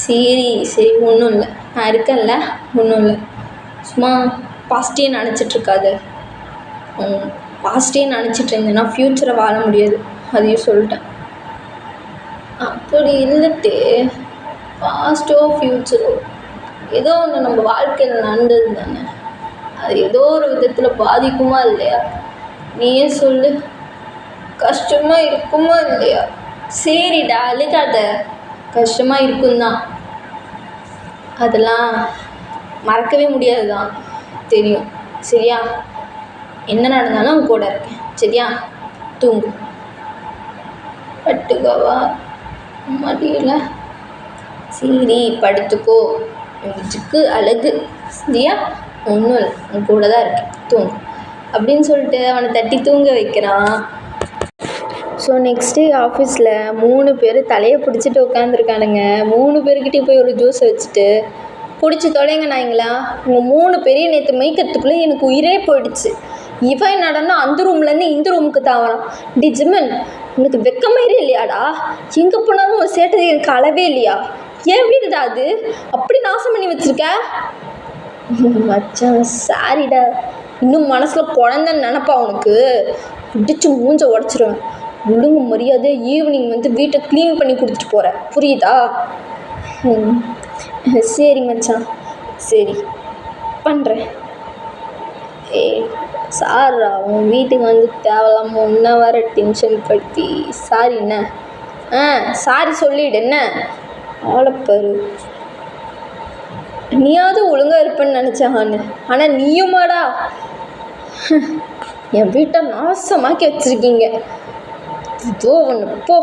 சரி ஒன்றும் இல்லை, நான் இருக்கேன்ல, ஒன்றும் இல்லை. சும்மா பாசிட்டிவ் நினச்சிட்ருக்காது. பாசிட்டிவ் நினச்சிட்டு இருந்தேன்னா ஃப்யூச்சரை வாழ முடியாது, அதையும் சொல்லிட்டேன். அப்படி இல்லட்டு பாஸ்ட்டோ ஃப்யூச்சரோ ஏதோ ஒன்று நம்ம வாழ்க்கையில் நடந்தது தானே, அது ஏதோ ஒரு விதத்தில் பாதிக்குமா இல்லையா? நீயே சொல்லு. கஷ்டமாக இருக்குமா இல்லையா? சரிடா, அழுகாத. கஷ்டமாக இருக்கும்தான், அதெல்லாம் மறக்கவே முடியாது தான், தெரியும், சரியா? என்ன நடந்தாலும் அவன் கூட இருக்கேன், சரியா? தூங்கு. பட்டுக்கவா மடியில்? சரி படுத்துக்கோ, முடிச்சுக்கு அழகு, சரியா? ஒன்றும் இல்லை, உன் கூட தான் இருக்கேன், தூங்கு அப்படின்னு சொல்லிட்டு அவனை தட்டி தூங்க வைக்கிறான். ஸோ நெக்ஸ்ட் டே ஆஃபீஸில் 3 பேர் தலையை பிடிச்சிட்டு உட்காந்துருக்கானுங்க. 3 பேர்கிட்டையும் போய் ஒரு ஜூஸை வச்சுட்டு, பிடிச்சி தொலைங்க நாய்ங்களா, உங்கள் 3 பேரையும் நேற்று மேய்க்கிறதுக்குள்ளே எனக்கு உயிரே போயிடுச்சு. இவன் என்னடனா அந்த ரூம்லேருந்து இந்த ரூமுக்கு தாவறான். டி ஜிம்மன், உனக்கு வெக்கமயிரே இல்லையாடா? எங்கே போனாலும் ஒரு சேட்டை எனக்கு அளவே இல்லையா? ஏன் வீடுடா அது அப்படி நாசம் பண்ணி வச்சிருக்க? மச்சான் சாரிடா, இன்னும் மனசில் குழந்தைன்னு நினப்பா உனக்கு? பிடிச்சி மூஞ்ச உடச்சிருவேன். ஒழுங்கு மரியாதை ஈவினிங் வந்து வீட்டை க்ளீன் பண்ணி கொடுத்துட்டு போகிறேன், புரியுதா? சரி மச்சான், சரி பண்ணுறேன். சாரா, உன் வீட்டுக்கு வந்து தேவையில்லாமல் ஒன்றா வர டென்ஷன் படுத்தி சாரி என்ன? சாரி சொல்லிவிடு என்ன ஆளப்பாரு. நீயாவது ஒழுங்காக இருப்பேன்னு நினச்சான்னு, ஆனால் நீயுமாடா என் வீட்டை நாசமாக்கி வச்சுருக்கீங்க. இதோ ஒன்று போ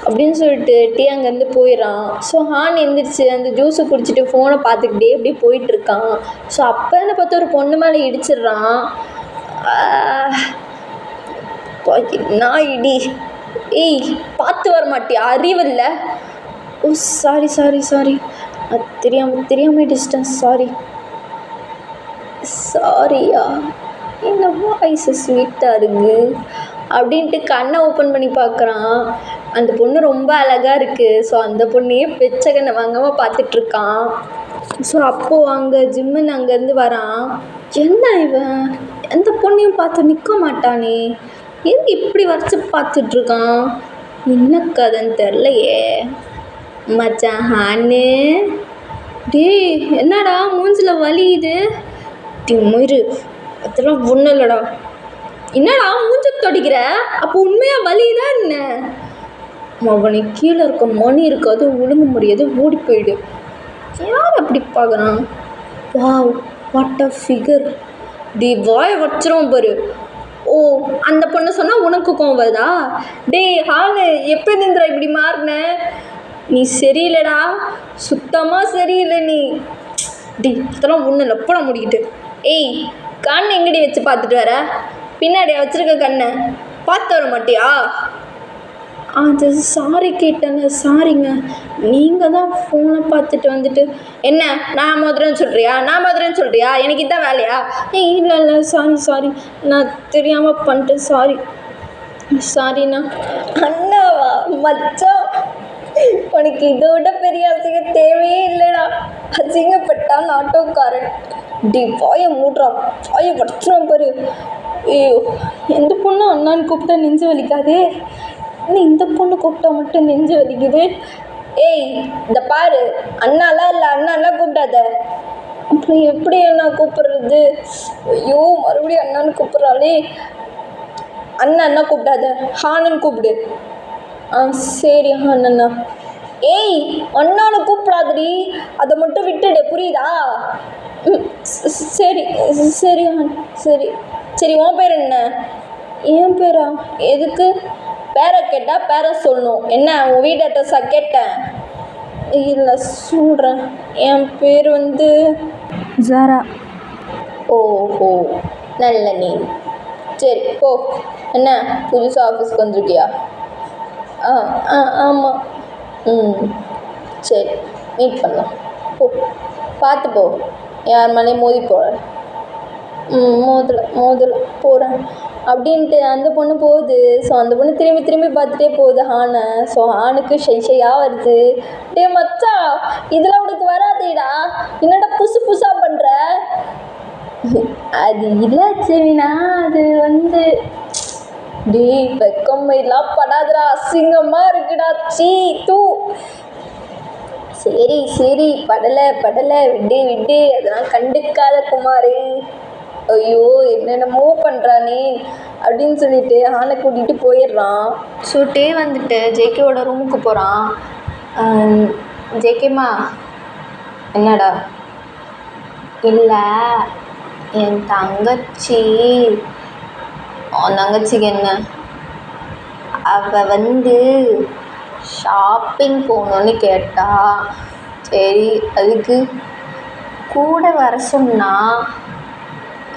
அப்படின்னு சொல்லிட்டு டீ அங்கேருந்து போயிடறான். ஸோ ஹான் எந்திரிச்சு அந்த ஜூஸை குடிச்சிட்டு ஃபோனை பார்த்துக்கிட்டே அப்படியே போயிட்டுருக்கான். ஸோ அப்போ என்ன பார்த்து ஒரு பொண்ணு மேலே இடிச்சிடுறான். நான் இடி, ஏய் பார்த்து வர மாட்டியா, அறிவில்ல? ஓ சாரி சாரி சாரி, தெரியாமல் இடிச்சிட்டேன், சாரி. சாரியா, என்ன வாய்ஸ் ஸ்வீட்டாக இருக்குது அப்படின்ட்டு கண்ணை ஓப்பன் பண்ணி பார்க்குறான். அந்த பொண்ணு ரொம்ப அழகாக இருக்குது. ஸோ அந்த பொண்ணையே பெச்ச கண்ணை வாங்காமல் பார்த்துட்ருக்கான். ஸோ அப்போது அங்கே ஜிம்முன்னு அங்கேருந்து வரான். என்ன இவன் எந்த பொண்ணையும் பார்த்து நிற்க மாட்டானே, எங்கே இப்படி வரைச்சி பார்த்துட்ருக்கான்? என்ன கதைன்னு தெரிலையே. மச்சான் ஹான்னு, டேய் என்னடா மூஞ்சில் வலியுது? மயிறு அதெல்லாம் ஒன்றும் இல்லைடா. என்னடா மூஞ்ச தொடிக்கிற? அப்போ உண்மையாக வலியுதா என்ன? அவனை கீழே இருக்க மணி இருக்காது, ஒழுங்க முடியாது, ஓடி போயிடு. யார் அப்படி பார்க்குறான்? Wow what a figure. டி வாயை வச்சிரும் பாரு. ஓ அந்த பொண்ணு சொன்னால் உனக்கு கோவம் வருதா? டே ஹாலு, எப்போ நிந்திரா இப்படி மாறின? நீ சரியில்லைடா, சுத்தமாக சரியில்லை நீ. டி இதெல்லாம் ஒன்றும் இல்லை, போட முடிக்கிட்டு. ஏய் கண் எங்கடி வச்சு பார்த்துட்டு வர? பின்னாடியா வச்சுருக்க கண்ணை பார்த்து வர மாட்டியா? அது சாரி கேட்டேங்க, சாரிங்க. நீங்கள் தான் ஃபோனை பார்த்துட்டு வந்துட்டு என்ன நான் மோதுறேன்னு சொல்கிறியா? எனக்கு இதான் வேலையா? இல்லை இல்லை, சாரி, நான் தெரியாமல் பண்ணிட்டேன், சாரிண்ணா. அண்ணாவா? மச்சான், உனக்கு இதை விட பெரிய அசிங்கம் தேவையே இல்லைடா. அசிங்கப்பட்டான் ஆட்டோக்காரன். டி வாயை மூடுறான், வாயை வடிச்சிடும் பாரு. ஐயோ, எந்த பொண்ணு அண்ணான்னு கூப்பிட்டா நெஞ்சு வலிக்காதே, இன்னும் இந்த பொண்ணு கூப்பிட்டா மட்டும் நெஞ்சு வலிக்குது. ஏய் இந்த பாரு, அண்ணாலாம் கூப்பிடாத. அப்புறம் எப்படி அண்ணா கூப்பிடுறது? ஐயோ மறுபடியும் அண்ணான்னு கூப்பிட்றாளே. அண்ணா கூப்பிடாத, ஹானுன்னு கூப்பிடு. சரி ஹானண்ணா. ஏய் அண்ணான்னு கூப்பிடாதடி, அதை மட்டும் விட்டுடு, புரியுதா? சரி ஹான், சரி உன் பேர் என்ன? என் பேரா? எதுக்கு? பேரை கேட்டால் பேரை சொல்லணும். என்ன உன் வீடு அட்ரஸாக கேட்டேன்? இல்லை சொல்கிறேன். என் பேர் வந்து ஜாரா. ஓஹோ நல்ல நீ. சரி போ. என்ன புதுசாக ஆஃபீஸ்க்கு வந்துருக்கியா? ஆமாம். சரி மீட் பண்ணலாம். போ, பார்த்து போ, யார் மேலேயும் மோதி போகிற. மோதலை போகிறேன் அப்படின்ட்டு அந்த பொண்ணு போகுது. ஸோ அந்த பொண்ணு திரும்பி பார்த்துட்டே போகுது ஹானை. ஸோ ஹானுக்கு ஷையாக வருது. டே மச்சான், இதெல்லாம் உனக்கு வராதேடா, என்னடா புதுசாக பண்ணுற? அது இல்லை சரிண்ணா, அது வந்து டே வெக்கம் எல்லாம் படாதடா, அசிங்கமாக இருக்குடா, சீ தூ. சரி படலை விட்டு அதெல்லாம் கண்டுக்காத குமார். ஐயோ என்னென்னமோ பண்ணுறானே அப்படின்னு சொல்லிட்டு ஆனை கூட்டிகிட்டு போயிடுறான். ஸோ டே வந்துட்டு ஜேகேவோட ரூமுக்கு போகிறான். ஜேகேம்மா. என்னடா? இல்லை என் தங்கச்சி. உன் தங்கச்சிக்கு என்ன? அவள் வந்து ஷாப்பிங் போகணுன்னு கேட்டா. சரி அதுக்கு கூட வர சொன்னா.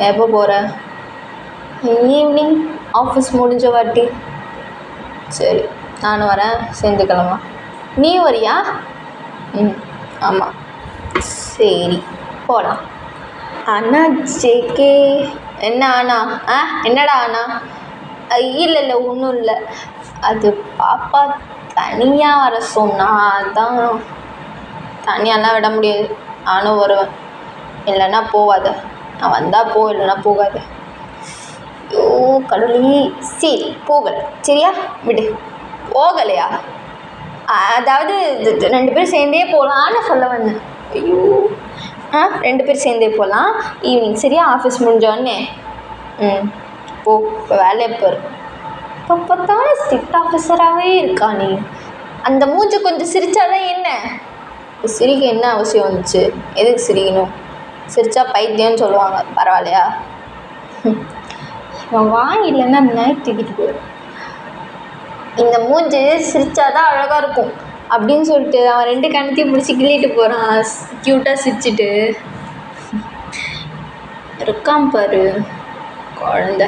எப்போ போகிற? ஈவினிங் ஆஃபீஸ் முடிஞ்ச வாட்டி. சரி நானும் வரேன், சேர்ந்து கிளம்பலாம். நீ வரியா? ம் ஆமாம். சரி போகலாம். அண்ணா ஜேகே. என்ன அண்ணா? என்னடா அண்ணா? இல்லை இல்லை ஒன்றும் இல்லை. அது பாப்பா தனியாக வர சொன்னா, அதான். தனியாலாம் விட முடியாது, நானும் வருவேன். இல்லைன்னா போகாத. நான் வந்தால் போ, இல்லைன்னா போகாத. ஐயோ கடவுளே. சரி போகலை, சரியா விடு. போகலையா? அதாவது 2 பேரும் சேர்ந்தே போகலான்னு சொல்ல வந்தேன். ஐயோ 2 பேரும் சேர்ந்தே போகலாம் ஈவினிங், சரியா? ஆஃபீஸ் முடிஞ்சோடனே. போ இப்போ வேலையை பாரு. இப்போ பார்த்தாலும் ஸ்ட்ரிக்ட் ஆஃபீஸராகவே இருக்கா நீ. அந்த மூஞ்சி கொஞ்சம் சிரிச்சாதான் என்ன? சிரிக்க என்ன அவசியம் வந்துச்சு? எதுக்கு சிரிக்கணும்? சிரிச்சா பைத்தியம்னு சொல்லுவாங்க, பரவாயில்லையா? வாங்கி இல்லைன்னா நைட் தூக்கிட்டு போயிடும். இந்த மூஞ்சி சிரிச்சாதான் அழகாக இருக்கும் அப்படின்னு சொல்லிட்டு அவன் 2 கணத்தையும் பிடிச்சி கிள்ளிட்டு போகிறான், க்யூட்டாக சிரிச்சிட்டு இருக்கான் பாரு குழந்த.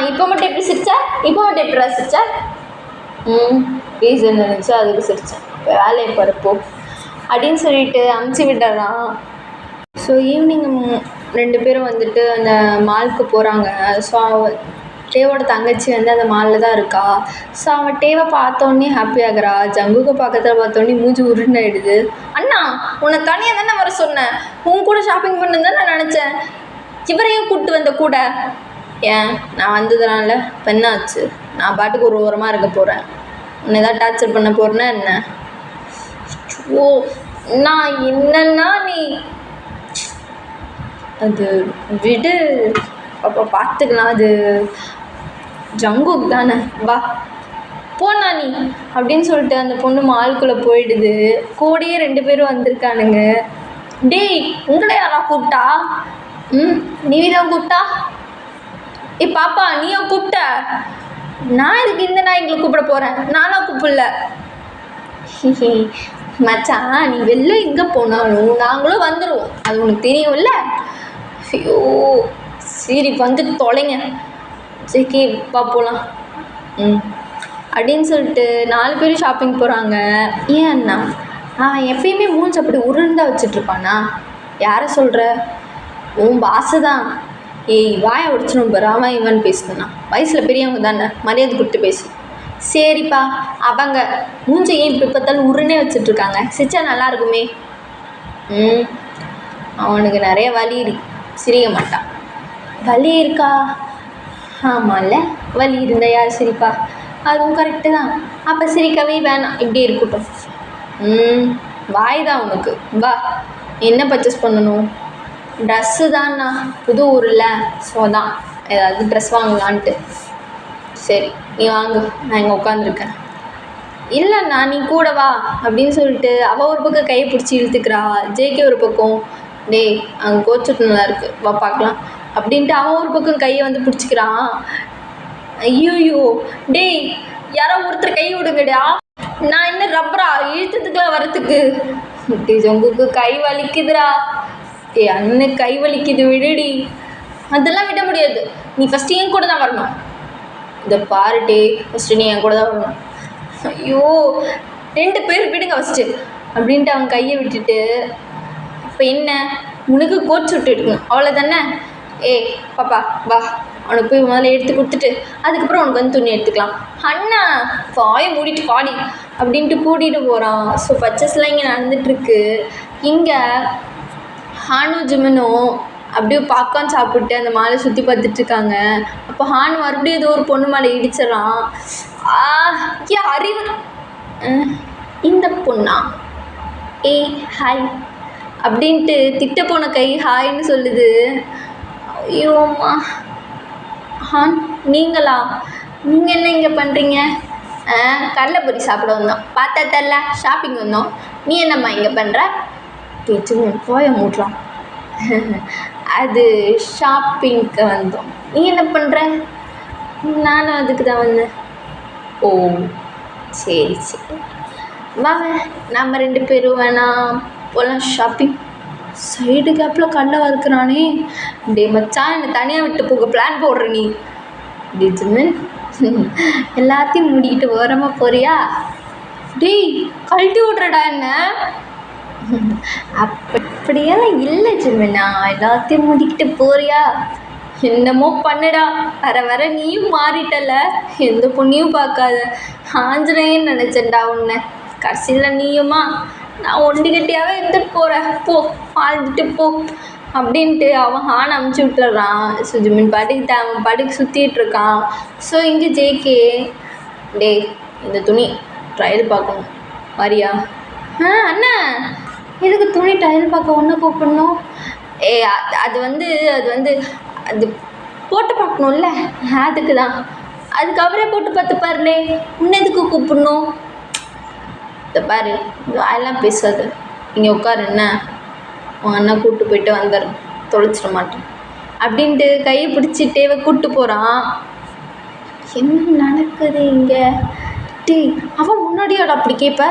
இப்போ மட்டும் எப்படி சிரிச்சா? இப்போ மட்டும் எப்படா சிரிச்சா? ரீசன் இருந்துச்சு, அதுக்கு சிரிச்சேன். இப்போ வேலையை பருப்போ அப்படின்னு சொல்லிட்டு அமுச்சு விட்டுறான். ஸோ ஈவினிங் 2 பேரும் வந்துட்டு அந்த மாலுக்கு போகிறாங்க. ஸோ டேவோட தங்கச்சி வந்து அந்த மாலில் தான் இருக்கா. ஸோ அவன் டேவை பார்த்தோன்னே ஹாப்பி ஆகுறா. ஜங்குக்கு பக்கத்தில் பார்த்தோன்னே மூஞ்சி உருண்டாயிடுது. அண்ணா உனக்கு தனியாக தானே வர சொன்னேன், உன் கூட ஷாப்பிங் பண்ணு தான் நான் நினச்சேன், இவரையும் கூப்பிட்டு வந்த கூட. ஏன் நான் வந்ததுனால பெண்ணாச்சு? நான் பாட்டுக்கு ஒரு ஓரமாக இருக்க போகிறேன், உன்னை ஏதாவது டார்ச்சர் பண்ண போகிறேன்னா என்ன? ஓ நான் என்னன்னா நீ அது விடு, அப்போ பார்த்துக்கலாம். அது ஜங்குக் தானே, வா போனா நீ அப்படின்னு சொல்லிட்டு அந்த பொண்ணு மாலுக்குள்ளே போயிடுது. கூடயே 2 பேரும் வந்திருக்கானுங்க. டேய் உங்களை யாரா கூப்பிட்டா? நீ தான் கூப்பிட்டா? பாப்பா நீயா கூப்பிட்ட? நான் இதுக்கு இந்த நாய்களை கூப்பிட போகிறேன், நானாக கூப்பிடல. மச்சான் நீ வெளில எங்கே போனாலும் நாங்களும் வந்துடுவோம், அது உனக்கு தெரியும்ல. ஐயோ சரி வந்து தொலைங்க, சரி வா போகலாம். அப்படின்னு சொல்லிட்டு 4 பேரும் ஷாப்பிங் போகிறாங்க. ஏன் அண்ணா அவன் எப்பயுமே மூஞ்சி அப்படி உருண்டா வச்சிட்ருப்பானா? யாரை சொல்கிற? உன் பாசு தான். ஏய் வாயை உடிச்சிடும் பாரு, அவன் இவன் பேசுனா. வயசில் பெரியவங்க தானே, மரியாதை கொடுத்து பேசு. சரிப்பா. அவங்க மூஞ்சை ஏன் இப்போ பார்த்தாலும் உருண்டே வச்சிட்ருக்காங்க, சிரிச்சா நல்லா இருக்குமே. அவனுக்கு நிறைய வலி சிரிக்க மாட்டான். வலி இருக்கா? ஆமாம்ல, வலி இருந்தா யார் சிரிப்பா? அதுவும் கரெக்டு தான். அப்போ சிரிக்கவே வேணாம், இப்படி இருக்கட்டும். வாய் தான் உனக்கு. வா என்ன பர்ச்சேஸ் பண்ணணும்? ட்ரெஸ்ஸு தான்ண்ணா, புது ஊரில். ஸோ தான் ஏதாவது ட்ரெஸ் வாங்கலான்ட்டு. சரி நீ வாங்கு, நான் இங்கே உட்காந்துருக்கேன். இல்லைண்ணா நீ கூட வா அப்படின்னு சொல்லிட்டு அவள் ஒரு பக்கம் கையை பிடிச்சி இழுத்துக்கிறா. ஜேகே ஒரு பக்கம் டேய் அங்கே கோச்சுட்டு நல்லா இருக்குது, வா பார்க்கலாம் அப்படின்ட்டு அவன் ஒரு பக்கம் கையை வந்து பிடிச்சிக்கிறான். ஐயோயோ டேய் யாரோ ஒருத்தர் கை விடுங்கடா, நான் இன்னும் ரப்பரா இழுத்ததுக்குலாம் வரத்துக்கு. உங்களுக்கு கை வலிக்குதுடா. அண்ணன் கை வலிக்குது விடுடி. அதெல்லாம் விட முடியாது, நீ ஃபஸ்ட்டு என் கூட தான் வரணும். இந்த பாருட்டே ஃபஸ்ட்டு நீ என் கூட தான் வரணும். ஐயோ 2 பேர் விடுங்க ஃபஸ்ட்டு அப்படின்ட்டு அவன் கையை விட்டுட்டு, இப்போ என்ன உனக்கு கோச்சு விட்டு எடுக்கணும் அவ்வளோதானே? பாப்பா வா, அவனுக்கு போய் முதல்ல எடுத்து கொடுத்துட்டு அதுக்கப்புறம் உனக்கு வந்து துணி எடுத்துக்கலாம். அண்ணா வாயை மூடிட்டு பாடி அப்படின்ட்டு கூட்டிகிட்டு போகிறான். ஸோ பர்ச்சேஸ்லாம் இங்கே நடந்துகிட்ருக்கு. இங்கே ஹானு ஜிமனும் அப்படியே பாப்கார்ன் சாப்பிட்டு அந்த மாலை சுற்றி பார்த்துட்ருக்காங்க. அப்போ ஹானு மறுபடியும் ஏதோ ஒரு பொண்ணு மேலே இடிச்சிடறான். அறிவு இந்த பொண்ணா? ஹாய் அப்படின்ட்டு திட்ட போன கை ஹாய்ன்னு சொல்லுது. ஐயோம்மா ஹான் நீங்களா? நீங்கள் என்ன இங்கே பண்ணுறீங்க? கடலைப்பொரி சாப்பிட வந்தோம், பார்த்தா தெரில ஷாப்பிங் வந்தோம். நீ என்னம்மா இங்கே பண்ணுற? போய மூட்றான். அது ஷாப்பிங்க்கு வந்தோம். நீ என்ன பண்ணுற? நானும் அதுக்கு தான் வந்தேன். ஓ சரி சரி வாங்க நம்ம 2 பேரும் வேணாம் போகலாம் ஷாப்பிங். சைடு கேப்பில் கடலை வறுக்கிறானே. டே மச்சான் என்னை தனியாக விட்டு போக பிளான் போடுற நீ. ஜிமின் எல்லாத்தையும் மூடிக்கிட்டு ஓரமாக போறியா? டேய் கழட்டி விட்றடா என்ன. அப்படியெல்லாம் இல்லை ஜிமினா, எல்லாத்தையும் மூடிக்கிட்டு போறியா? என்னமோ பண்ணுடா, வர வர நீயும் மாறிட்டல. எந்த பொண்ணையும் பார்க்காத ஆஞ்சநேயன் நினச்சேன்டா உன்னை. கடைசியில் நீயுமா? நான் ஒண்டிக்கிட்டியாவே இருந்துட்டு போகிறேன், போ வாழ்ந்துட்டு போ அப்படின்ட்டு அவன் ஹான் அமுச்சு விட்டுறான். ஸோ ஜிமின் பாட்டுக்கு அவன் பாட்டுக்கு சுற்றிட்டு இருக்கான். ஸோ இங்கே ஜேகே, டே இந்த துணி ட்ரையல் பார்க்கணும் வரியா? அண்ணா எதுக்கு துணி ட்ரையல் பார்க்க ஒன்று கூப்பிடணும்? அது வந்து அது போட்டு பார்க்கணும்ல, அதுக்கு தான். அதுக்கு அவரே போட்டு பார்த்து பாருலே, இன்னும் எதுக்கு கூப்பிடணும்? இதை பாரு, அதெல்லாம் பேசாது, இங்கே உட்காரு. என்ன உன் அண்ணா கூப்பிட்டு போயிட்டு வந்துடுறேன், தொலைச்சிட மாட்டேன் அப்படின்ட்டு கையை பிடிச்சிட்டே கூப்பிட்டு போகிறான். என்ன நடக்குது இங்கே? டீ அவன் முன்னாடியோட அப்படி கேட்ப?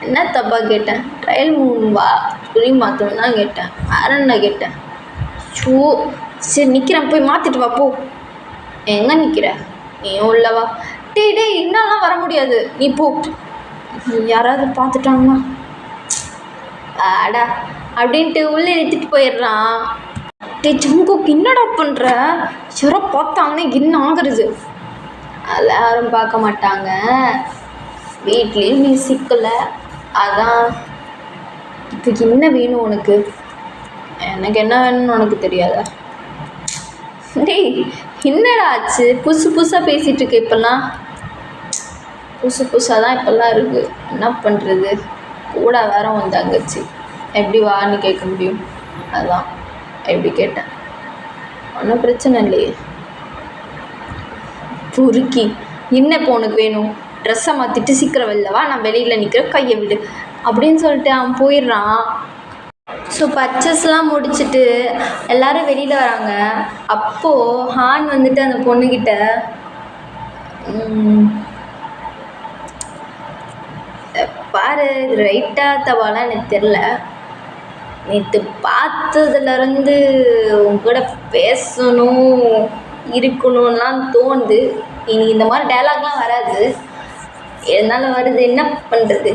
என்ன தப்பாக கேட்டேன்? ட்ரையல் மூவா துணி மாற்றணும் தான் கேட்டேன், வேற என்ன கேட்டேன்? ஷூ சரி நிற்கிறேன், போய் மாற்றிட்டு வா போ. எங்கே நிற்கிற? நீயும் உள்ளவா? டேய் இன்னெல்லாம் வர முடியாது, நீ போ. யாராவது பார்த்துட்டாங்கன்னா ஆடா அப்படின்ட்டு உள்ளே எடுத்துகிட்டு போயிடுறான். டே ஜங்குக்கு என்னடா பண்ணுற? யாரோ பார்த்தாங்கன்னா என்ன ஆகுறது? அதெல்லாம் யாரும் பார்க்க மாட்டாங்க, வீட்லேயும் நீ சிக்கலை, அதான். இப்போ என்ன வேணும் உனக்கு? எனக்கு என்ன வேணும்னு உனக்கு தெரியாதா? டேய் என்னடா ஆச்சு? புதுசாக பேசிகிட்டு இருக்க இப்போல்லாம். புதுசாக தான் இப்போல்லாம் இருக்குது, என்ன பண்ணுறது? கூட வேற உன் தங்கச்சி, எப்படி வான்னு கேட்க முடியும்? அதான் எப்படி கேட்டேன். ஒன்றும் பிரச்சனை இல்லையே. பொறுக்கி என்ன இப்போ உனக்கு வேணும்? ட்ரெஸ்ஸை மாற்றிட்டு சீக்கிரம் வெளிலவா, நான் வெளியில் நிற்கிறேன், கையை விடு அப்படின்னு சொல்லிட்டு அவன் போயிடுறான். ஸோ பர்ச்சேஸ்லாம் முடிச்சுட்டு எல்லோரும் வெளியில் வராங்க. அப்போது ஹான் வந்துட்டு அந்த பொண்ணுக்கிட்ட, பாரு இது ரைட்டாக தவாலாம் எனக்கு தெரில, நேற்று பார்த்ததுலேருந்து உன் கூட பேசணும் இருக்கணும்லாம் தோணுது. இனி இந்த மாதிரி டைலாக்லாம் வராது, இருந்தாலும் வருது, என்ன பண்ணுறது?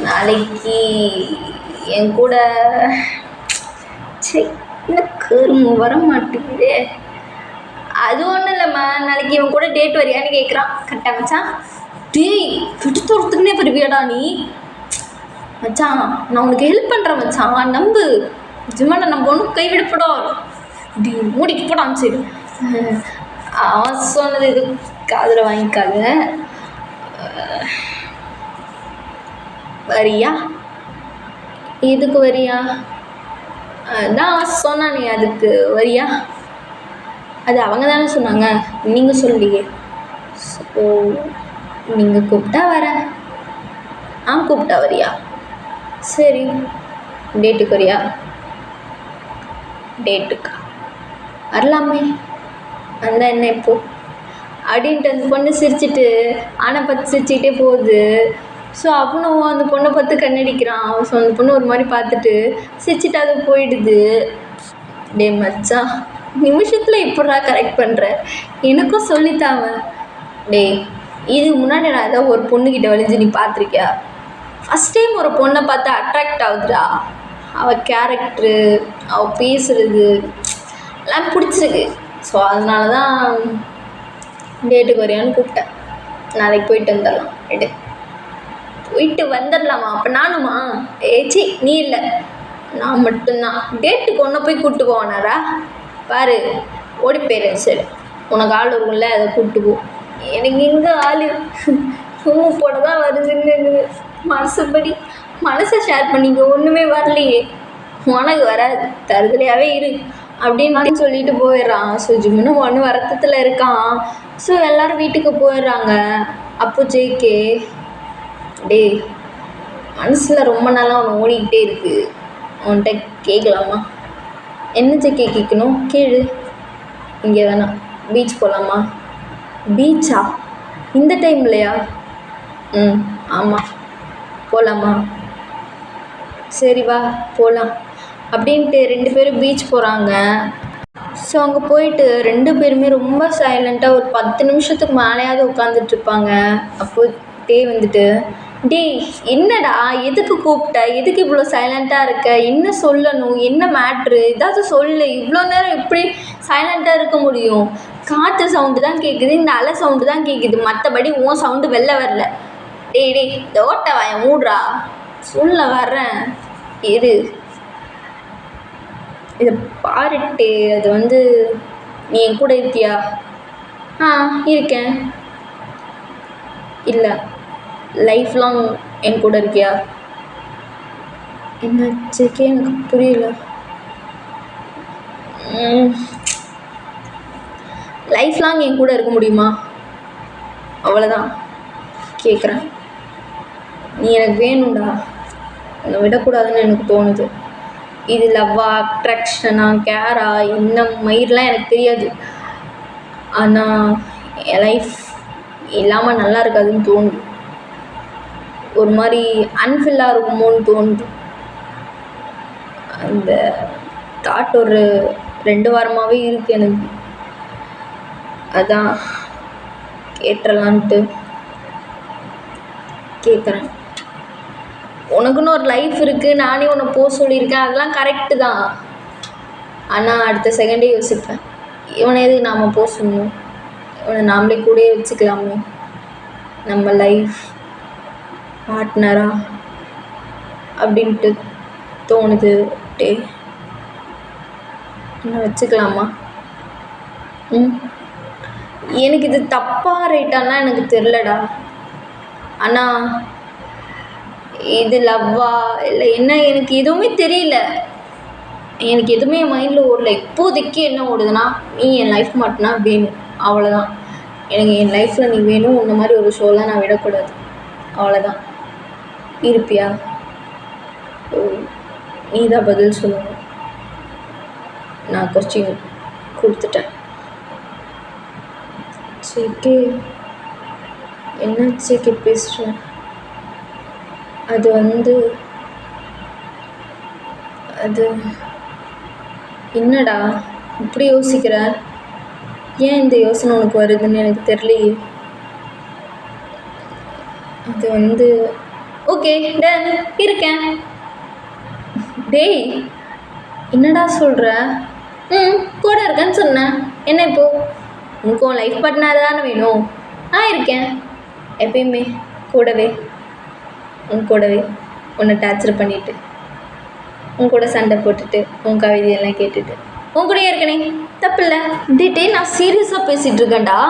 நாளைக்கு என் கூட சரி என்ன கரும்பு வர மாட்டேங்குதே. அது ஒன்றும் இல்லைம்மா, நாளைக்கு இவன் கூட டேட் வரியான்னு கேட்குறான். கரெக்டாக மச்சான்? டேய் விட்டு ஒருத்துக்குனே பெருவியாடா நீ. மச்சான் நான் உனக்கு ஹெல்ப் பண்ணுறேன் மச்சான், நம்பு. நிஜமான நம்ம ஒன்றும் கைவிடப்படும். இப்படி மூடிக்கு போடான்னு சரி. அவன் சொன்னது இது காதில் வாங்கிக்காத. வரியா? எதுக்கு வரியா? அதான் அவன் சொன்னானே, அதுக்கு வரியா? அது அவங்க தானே சொன்னாங்க, நீங்கள் சொல்லியே. ஸோ நீங்கள் கூப்பிட்டா வரேன். கூப்பிட்டா வரியா? சரி டேட்டுக்கு வரியா? டேட்டுக்கா வரலாமே, அந்த என்ன இப்போ அப்படின்ட்டு அந்த பொண்ணு சிரிச்சிட்டு ஆனை பார்த்து சிரிச்சுக்கிட்டே போகுது. ஸோ அவனும் அந்த பொண்ணை பார்த்து கண்ணடிக்கிறான். ஸோ அந்த பொண்ணு ஒரு மாதிரி பார்த்துட்டு சிரிச்சிட்டு அது போயிடுது. டே மச்சான் நிமிஷத்தில் இப்படா கரெக்ட் பண்ணுற, எனக்கும் சொல்லித்தாவ. டே இதுக்கு முன்னாடி நான் ஏதாவது ஒரு பொண்ணுக்கிட்ட வலிஞ்சு நீ பார்த்துருக்கியா? ஃபஸ்ட் டைம் ஒரு பொண்ணை பார்த்து அட்ராக்ட் ஆகுதுடா. அவள் கேரக்டரு, அவள் பேசுகிறது எல்லாம் பிடிச்சிருக்கு. ஸோ அதனால தான் டேட்டுக்கு வரையான்னு கூப்பிட்டேன். நாளைக்கு போயிட்டு வந்துடலாம். போயிட்டு வந்துடலாமா? அப்போ நானுமா? ஏச்சி நீ இல்லை, நான் மட்டும்தான். டேட்டுக்கு ஒன்றை போய் கூப்பிட்டு போவானாரா? பாரு ஓடி போயிடுறேன். சரி உனக்கு ஆள் இருக்கும்ல, அதை கூப்பிட்டு போ. எனக்கு எங்கே ஆள் சும்மா போட தான் வருதுன்னு மனசுப்படி மனசை ஷேர் பண்ணிக்க, ஒன்றுமே வரலையே. உனக்கு வராது, தருதலையாகவே இரு அப்படின்னு சொல்லிட்டு போயிடுறான். ஸோ ஜிம்முன்னு ஒன்று வருத்தத்தில் இருக்கான். ஸோ எல்லோரும் வீட்டுக்கு போயிடுறாங்க. அப்போ ஜேகே, டே மனசில் ரொம்ப நாளாக அவனை ஓடிக்கிட்டே இருக்குது, அவன்கிட்ட கேட்கலாமா? என்ன ஜேகே கேட்கணும்? கேளு. இங்கே வேணாம், பீச் போகலாமா? பீச்சா இந்த டைம்லையா? ஆமாம் போகலாமா? சரி வா போகலாம் அப்படின்ட்டு 2 பேரும் பீச் போகிறாங்க. ஸோ அங்கே போயிட்டு 2 பேருமே ரொம்ப சைலண்ட்டாக ஒரு 10 நிமிஷத்துக்கு மேலேயாவது உட்காந்துட்ருப்பாங்க. அப்போ வந்துட்டு, டேய் என்னடா, எதுக்கு கூப்பிட்ட, எதுக்கு இவ்வளோ சைலண்ட்டாக இருக்க, என்ன சொல்லணும், என்ன மேட்ரு, ஏதாவது சொல்லு, இவ்வளோ நேரம் எப்படி சைலண்ட்டாக இருக்க முடியும், காற்று சவுண்டு தான் கேட்குது, இந்த அலை சவுண்டு தான் கேட்குது, மற்றபடி உன் சவுண்டு வெளில வரல. டேய் தோட்ட வாய மூடுறா, சொல்ல வர்றேன் இரு. இதை பாருட்டு, அது நீ என் கூட இருக்கியா? இருக்கேன். இல்லை, லைஃப் லாங் என் கூட இருக்கியா? என்னாச்சுக்கே எனக்கு புரியல. லைஃப் லாங் என் கூட இருக்க முடியுமா? அவ்வளோதான் கேட்குறேன். நீ எனக்கு வேணும்டா, என்னை விடக்கூடாதுன்னு எனக்கு தோணுது. இது லவ்வா, அட்ராக்ஷனா, கேரா, என்ன மயிரெலாம் எனக்கு தெரியாது. ஆனால் என் லைஃப் இல்லாமல் நல்லா இருக்காதுன்னு தோணுது. ஒரு மாதிரி அன்ஃபில்லாக இருக்குமோன்னு தோணுது. அந்த தாட் ஒரு 2 வாரமாகவே இருக்குது எனக்கு. அதான் கேட்டுறலான்ட்டு கேட்குறேன். உனக்குன்னு ஒரு லைஃப் இருக்குது, நானே உன்னை போக சொல்லியிருக்கேன், அதெல்லாம் கரெக்டு தான். ஆனால் அடுத்த செகண்டே யோசிப்பேன், இவனை எதுக்கு நாம் போக சொல்லணும், இவனை நாமளே கூடயே வச்சுக்கலாமே, நம்ம லைஃப் பார்ட்னரா அப்படின்ட்டு தோணுது. டே என்ன வச்சுக்கலாமா? எனக்கு இது தப்பாக ரைட்டானா எனக்கு தெரிலடா. ஆனால் இது லவ்வா இல்லை என்ன எனக்கு எதுவுமே தெரியல. எனக்கு எதுவுமே என் மைண்டில் ஓடல. இப்போதைக்கு என்ன ஓடுதுன்னா, நீ என் லைஃப் மட்டும்னா வேணும், அவ்வளோதான். எனக்கு என் லைஃப்பில் நீ வேணும். உன்ன மாதிரி ஒரு ஷோலாம் நான் விடக்கூடாது, அவ்வளோதான். இருப்பியா? நீ தான் பதில் சொல்லணும். நான் கொஸ்டின் கொடுத்துட்டேன். சேக்கே என்ன சேக்கே பேசுகிறேன்? அது என்னடா இப்படி யோசிக்கிற? ஏன் இந்த யோசனை உனக்கு வருதுன்னு எனக்கு தெரியலையே. அது ஓகே டன் இருக்கேன். டேய் என்னடா சொல்கிற? கூட இருக்கேன்னு சொன்னேன். என்ன இப்போ? உனக்கு உன் லைஃப் பார்ட்னர் தானே வேணும்? இருக்கேன் எப்பயுமே கூடவே, உன் கூடவே உன்னை டார்ச்சர் பண்ணிவிட்டு, உன் கூட சண்டை போட்டுட்டு, உன் கவிதையெல்லாம் கேட்டுட்டு உன் கூடயே இருக்கனே, தப்பில்லை. டே நான் சீரியஸாக பேசிகிட்டு இருக்கேன்டா.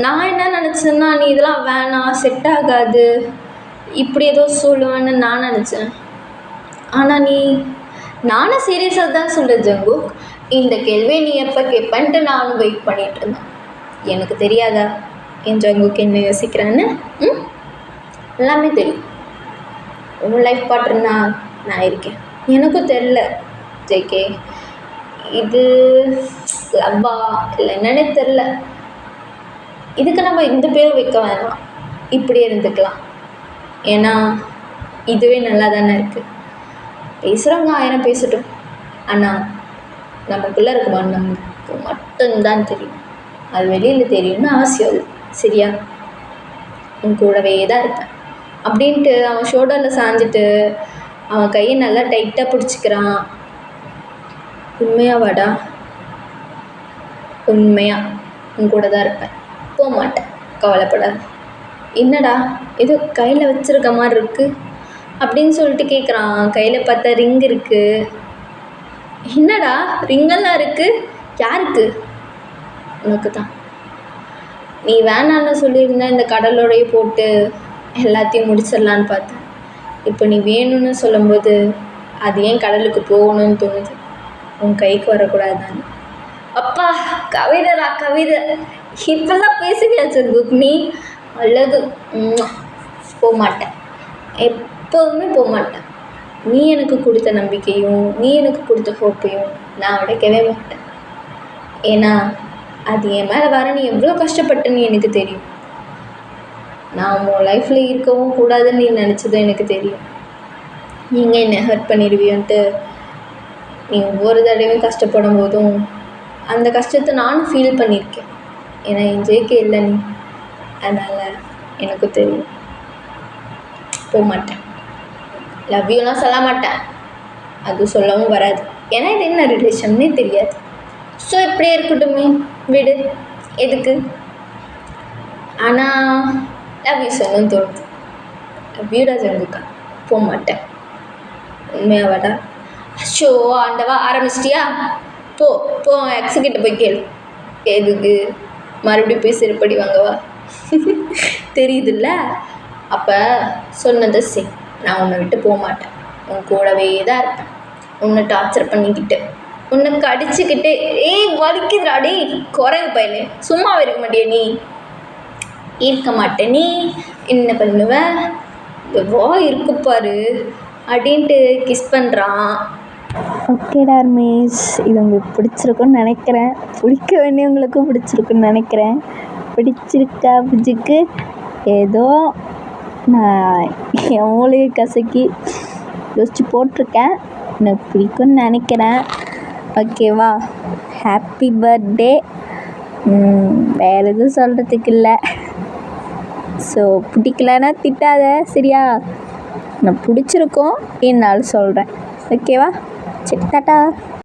நான் என்ன நினச்சேன்னா, நீ இதெல்லாம் வேணாம், செட் ஆகாது, இப்படி ஏதோ சொல்லுவேன்னு நான் நினச்சேன். ஆனால் நானும் சீரியஸாக தான் சொல்கிறேன் ஜங்கு. இந்த கேள்வியை நீ எப்போ கேட்பேன்ட்டு நானும் வெயிட் பண்ணிகிட்டு இருந்தேன். எனக்கு தெரியாதா என் ஜங்குக்கு என்ன யோசிக்கிறான்னு? எல்லாமே தெரியும். உன் லைஃப் பார்ட்னர்னா நான் இருக்கேன். எனக்கும் தெரில ஜேகே, இது லவ்வா இல்லை என்னன்னே தெரில. இதுக்கு நம்ம இந்த பேரும் வைக்க வேணாம், இப்படியே இருந்துக்கலாம். ஏன்னா இதுவே நல்லா தானே இருக்குது. பேசுகிறவங்க 1000 பேசட்டும், ஆனால் நமக்குள்ளே இருக்குமான்னு நமக்கு மட்டும்தான் தெரியும். அது வெளியில் தெரியும்னு அவசியம் இல்லை, சரியா? உன் கூடவே தான் இருப்பேன் அப்படின்ட்டு அவன் ஷோல்டரில் சாஞ்சிட்டு அவன் கையை நல்லா டைட்டாக பிடிச்சிக்கிறான். உண்மையாவாடா? உண்மையா உன் கூட தான் இருப்பேன், போக மாட்டேன், கவலைப்படாது. என்னடா ஏதோ கையில் வச்சுருக்க மாதிரி இருக்குது அப்படின்னு சொல்லிட்டு கேட்குறான். கையில் பார்த்தா ரிங் இருக்குது. என்னடா ரிங்கெல்லாம் இருக்குது? யாருக்கு? உனக்கு தான். நீ வேணான்னு சொல்லியிருந்தா இந்த கடலோடையே போட்டு எல்லாத்தையும் முடிச்சிடலான்னு பார்த்தேன். இப்போ நீ வேணும்னு சொல்லும்போது அது ஏன் கடலுக்கு போகணும்னு தோணுது, உன் கைக்கு வரக்கூடாதான்னு. அப்பா கவிதைடா கவிதை. இப்பெல்லாம் பேசுவியா சர்குக் நீ? அழகு. போக மாட்டேன், எப்போவுமே போக மாட்டேன். நீ எனக்கு கொடுத்த நம்பிக்கையும் நீ எனக்கு கொடுத்த ஹோப்பையும் நான் உடைக்கவே மாட்டேன். ஏன்னா அது என் மேலே வர நீ எவ்வளோ கஷ்டப்பட்டேன்னு எனக்கு தெரியும். நான் உன் லைஃப்பில் இருக்கவும் கூடாதுன்னு நீ நினச்சதும் எனக்கு தெரியும். நீங்கள் என்னை ஹர்ட் பண்ணிடுவியோன்ட்டு நீ ஒவ்வொரு தடவையும் கஷ்டப்படும் போதும் அந்த கஷ்டத்தை நானும் ஃபீல் பண்ணியிருக்கேன். ஏன்னா என் ஜேகே இல்லை நீ, அதனால் எனக்கு தெரியும். போக மாட்டேன். லவ் யூலாம் சொல்ல மாட்டேன், அது சொல்லவும் வராது. ஏன்னா இது என்ன ரிலேஷன்னே தெரியாது. ஸோ இப்படியே இருக்கட்டுமே, விடு, எதுக்கு. ஆனால் லவ் யூ சொல்லணும்னு தோணுது. லவ் யூடா ஜங்குக்கா, போக மாட்டேன். உண்மையாவாடா? ஷோ ஆண்டவா, ஆரம்பிச்சிட்டியா? போ போ, எக்ஸுக்கிட்ட போய் கேளு. எதுக்கு மறுபடியும் போய் செருப்படி வாங்கவா? தெரியுதுல்ல? அப்போ சொன்னதை செய். நான் உன்னை விட்டு போக மாட்டேன், உன் கூடவே தான் இருப்பேன். உன்னை டார்ச்சர் பண்ணிக்கிட்டு, உன்னை கடிச்சுக்கிட்டு, வலிக்குதுடா டே குறைவு பையனு, சும்மா இருக்க மாட்டிய நீ? இருக்க மாட்டேன். நீ என்ன பண்ணுவ? இந்த இருக்கு பாரு அப்படின்ட்டு கிஸ் பண்ணுறான். ஓகேடா ரமேஷ், இது உங்களுக்கு பிடிச்சிருக்குன்னு நினைக்கிறேன். பிடிக்க வேண்டியவங்களுக்கும் பிடிச்சிருக்குன்னு நினைக்கிறேன். பிடிச்சிருக்கா புஜிக்கு? ஏதோ நான் என் மூளையை கசக்கி யோசிச்சு போட்டிருக்கேன். எனக்கு பிடிக்கும்னு நினைக்கிறேன். ஓகேவா? Happy birthday. வேறு எதுவும் சொல்கிறதுக்கு இல்லை. ஸோ பிடிக்கலன்னா திட்டாத, சரியா? நான் பிடிச்சிருக்கோம் என்னால் சொல்கிறேன். ஓகேவா? சரி, டாட்டா.